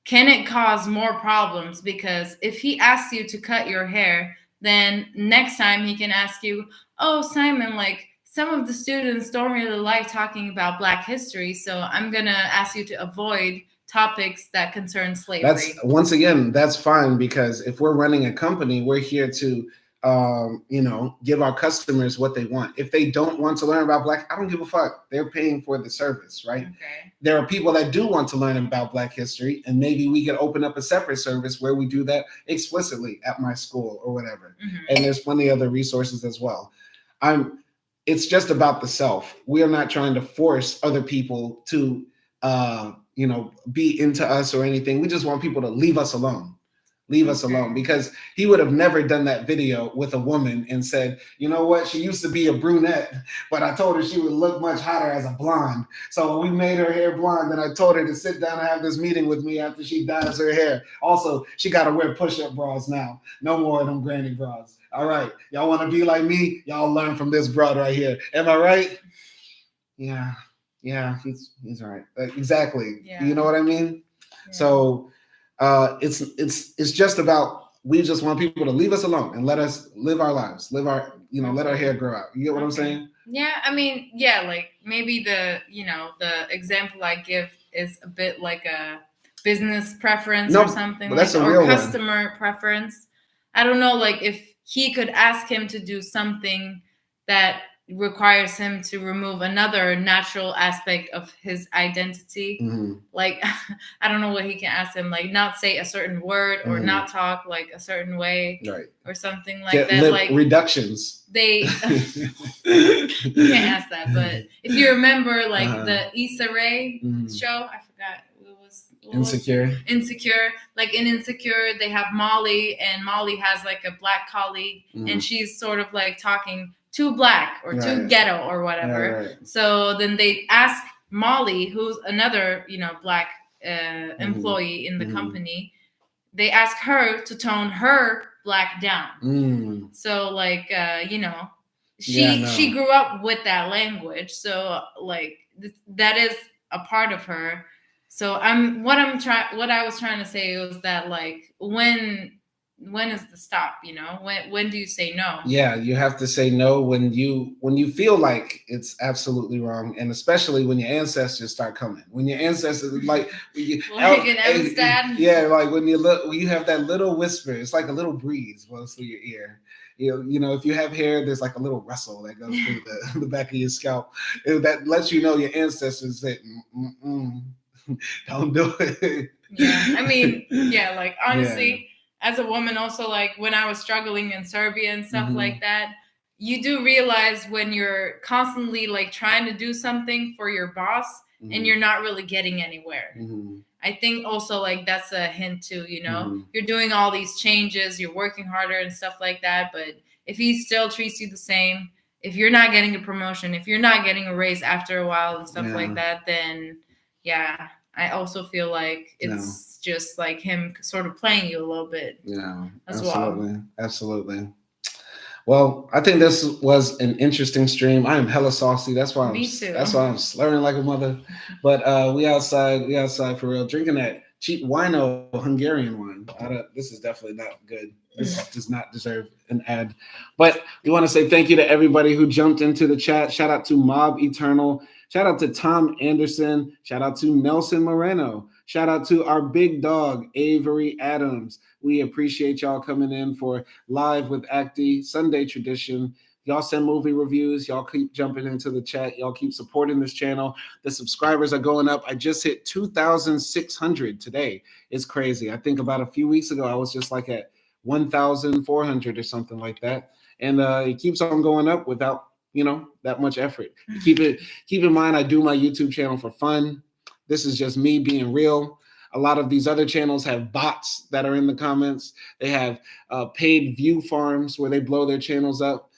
can it cause more problems? Because if he asks you to cut your hair, then next time he can ask you, oh, Simon, like, some of the students don't really like talking about Black history, so I'm going to ask you to avoid topics that concern slavery. That's fine, because if we're running a company, we're here to, give our customers what they want. If they don't want to learn about Black, I don't give a fuck. They're paying for the service, right? Okay. There are people that do want to learn about Black history, and maybe we could open up a separate service where we do that explicitly at my school or whatever. And there's plenty of other resources as well. It's just about the self. We are not trying to force other people to, be into us or anything. We just want people to leave us alone. Leave us alone, because he would have never done that video with a woman and said, you know what, she used to be a brunette, but I told her she would look much hotter as a blonde. So we made her hair blonde, and I told her to sit down and have this meeting with me after she dyes her hair. Also, she got to wear push-up bras now. No more of them granny bras. All right. Y'all want to be like me? Y'all learn from this broad right here. Am I right? Yeah. Yeah, he's all right. Exactly. Yeah. You know what I mean? Yeah. So it's just about, we just want people to leave us alone and let us live our lives, let our hair grow out. You get what I'm saying? Yeah, I mean, yeah, like maybe the example I give is a bit like a business preference or something, but that's like, a real or customer preference. I don't know, like if he could ask him to do something that requires him to remove another natural aspect of his identity. Mm-hmm. Like, I don't know what he can ask him, like not say a certain word or not talk like a certain way, right, or something like that. Lip like reductions. You can't ask that, but if you remember, like the Issa Rae show, I forgot Insecure. Like in Insecure, they have Molly, and Molly has like a black colleague, and she's sort of like talking too black or too ghetto or whatever. Right. So then they ask Molly, who's another, black employee in the company, they ask her to tone her black down. So like, she grew up with that language. So like that is a part of her. So what I was trying to say was that, like, when is the stop? When do you say no? Yeah, you have to say no when you feel like it's absolutely wrong, and especially when your ancestors start coming. When your ancestors like in Amistad. Yeah, like when you have that little whisper. It's like a little breeze blows through your ear. If you have hair, there's like a little rustle that goes through the back of your scalp that lets you know your ancestors said, don't do it. Yeah, I mean, yeah, like honestly, as a woman also, like when I was struggling in Serbia and stuff like that, you do realize when you're constantly like trying to do something for your boss and you're not really getting anywhere. I think also like that's a hint too, you're doing all these changes, you're working harder and stuff like that, but if he still treats you the same, if you're not getting a promotion, if you're not getting a raise after a while and stuff like that, then yeah, I also feel like it's just like him sort of playing you a little bit. Yeah, absolutely. Well, I think this was an interesting stream. I am hella saucy. That's why I'm slurring like a mother. But we outside for real, drinking that cheap wino Hungarian wine. This is definitely not good. This does not deserve an ad. But we want to say thank you to everybody who jumped into the chat. Shout out to Mob Eternal. Shout out to Tom Anderson. Shout out to Nelson Moreno. Shout out to our big dog, Avery Adams. We appreciate y'all coming in for Live with AKDI, Sunday Tradition. Y'all send movie reviews. Y'all keep jumping into the chat. Y'all keep supporting this channel. The subscribers are going up. I just hit 2,600 today. It's crazy. I think about a few weeks ago, I was just like at 1,400 or something like that. And it keeps on going up without that much effort. Keep in mind, I do my YouTube channel for fun. This is just me being real. A lot of these other channels have bots that are in the comments. They have paid view farms where they blow their channels up.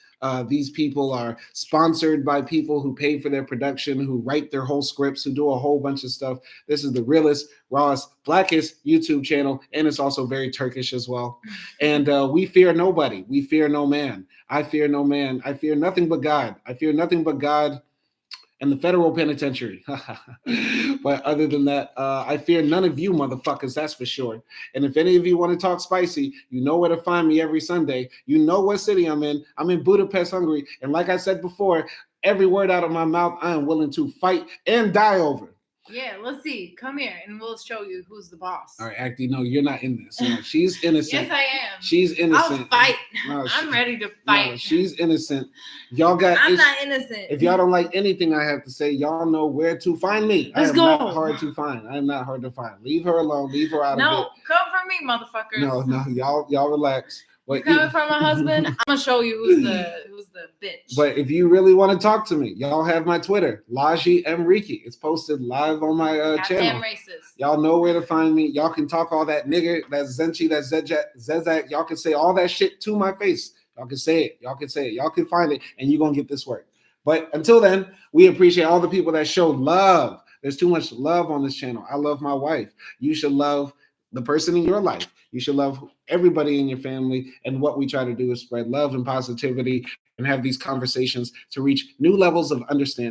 These people are sponsored by people who pay for their production, who write their whole scripts, who do a whole bunch of stuff. This is the realest, rawest, blackest YouTube channel, and it's also very Turkish as well. And we fear nobody. We fear no man. I fear no man. I fear nothing but God. I fear nothing but God and the federal penitentiary. But other than that, I fear none of you motherfuckers, that's for sure. And if any of you want to talk spicy, you know where to find me every Sunday. You know what city I'm in. I'm in Budapest, Hungary. And like I said before, every word out of my mouth, I am willing to fight and die over. Yeah, let's see. Come here and we'll show you who's the boss. All right, AKDI, no, you're not in this. No, she's innocent. Yes, I am. She's innocent. I'll fight. No, I'm ready to fight. No, she's innocent. I'm not innocent. If y'all don't like anything I have to say, y'all know where to find me. Let's go. I am not hard to find. I am not hard to find. Leave her alone. Leave her out of it. No, come for me, motherfuckers. No, y'all relax. You're coming from a husband, I'm gonna show you who's the bitch. But if you really want to talk to me, y'all have my Twitter, Laji Mriki. It's posted live on my channel. Racist. Y'all know where to find me. Y'all can talk all that nigger, that Zenchi, that Zezak. Y'all can say all that shit to my face. Y'all can say it. Y'all can say it. Y'all can find it, and you're gonna get this work. But until then, we appreciate all the people that showed love. There's too much love on this channel. I love my wife. You should love the person in your life. You should love everybody in your family. And what we try to do is spread love and positivity and have these conversations to reach new levels of understanding.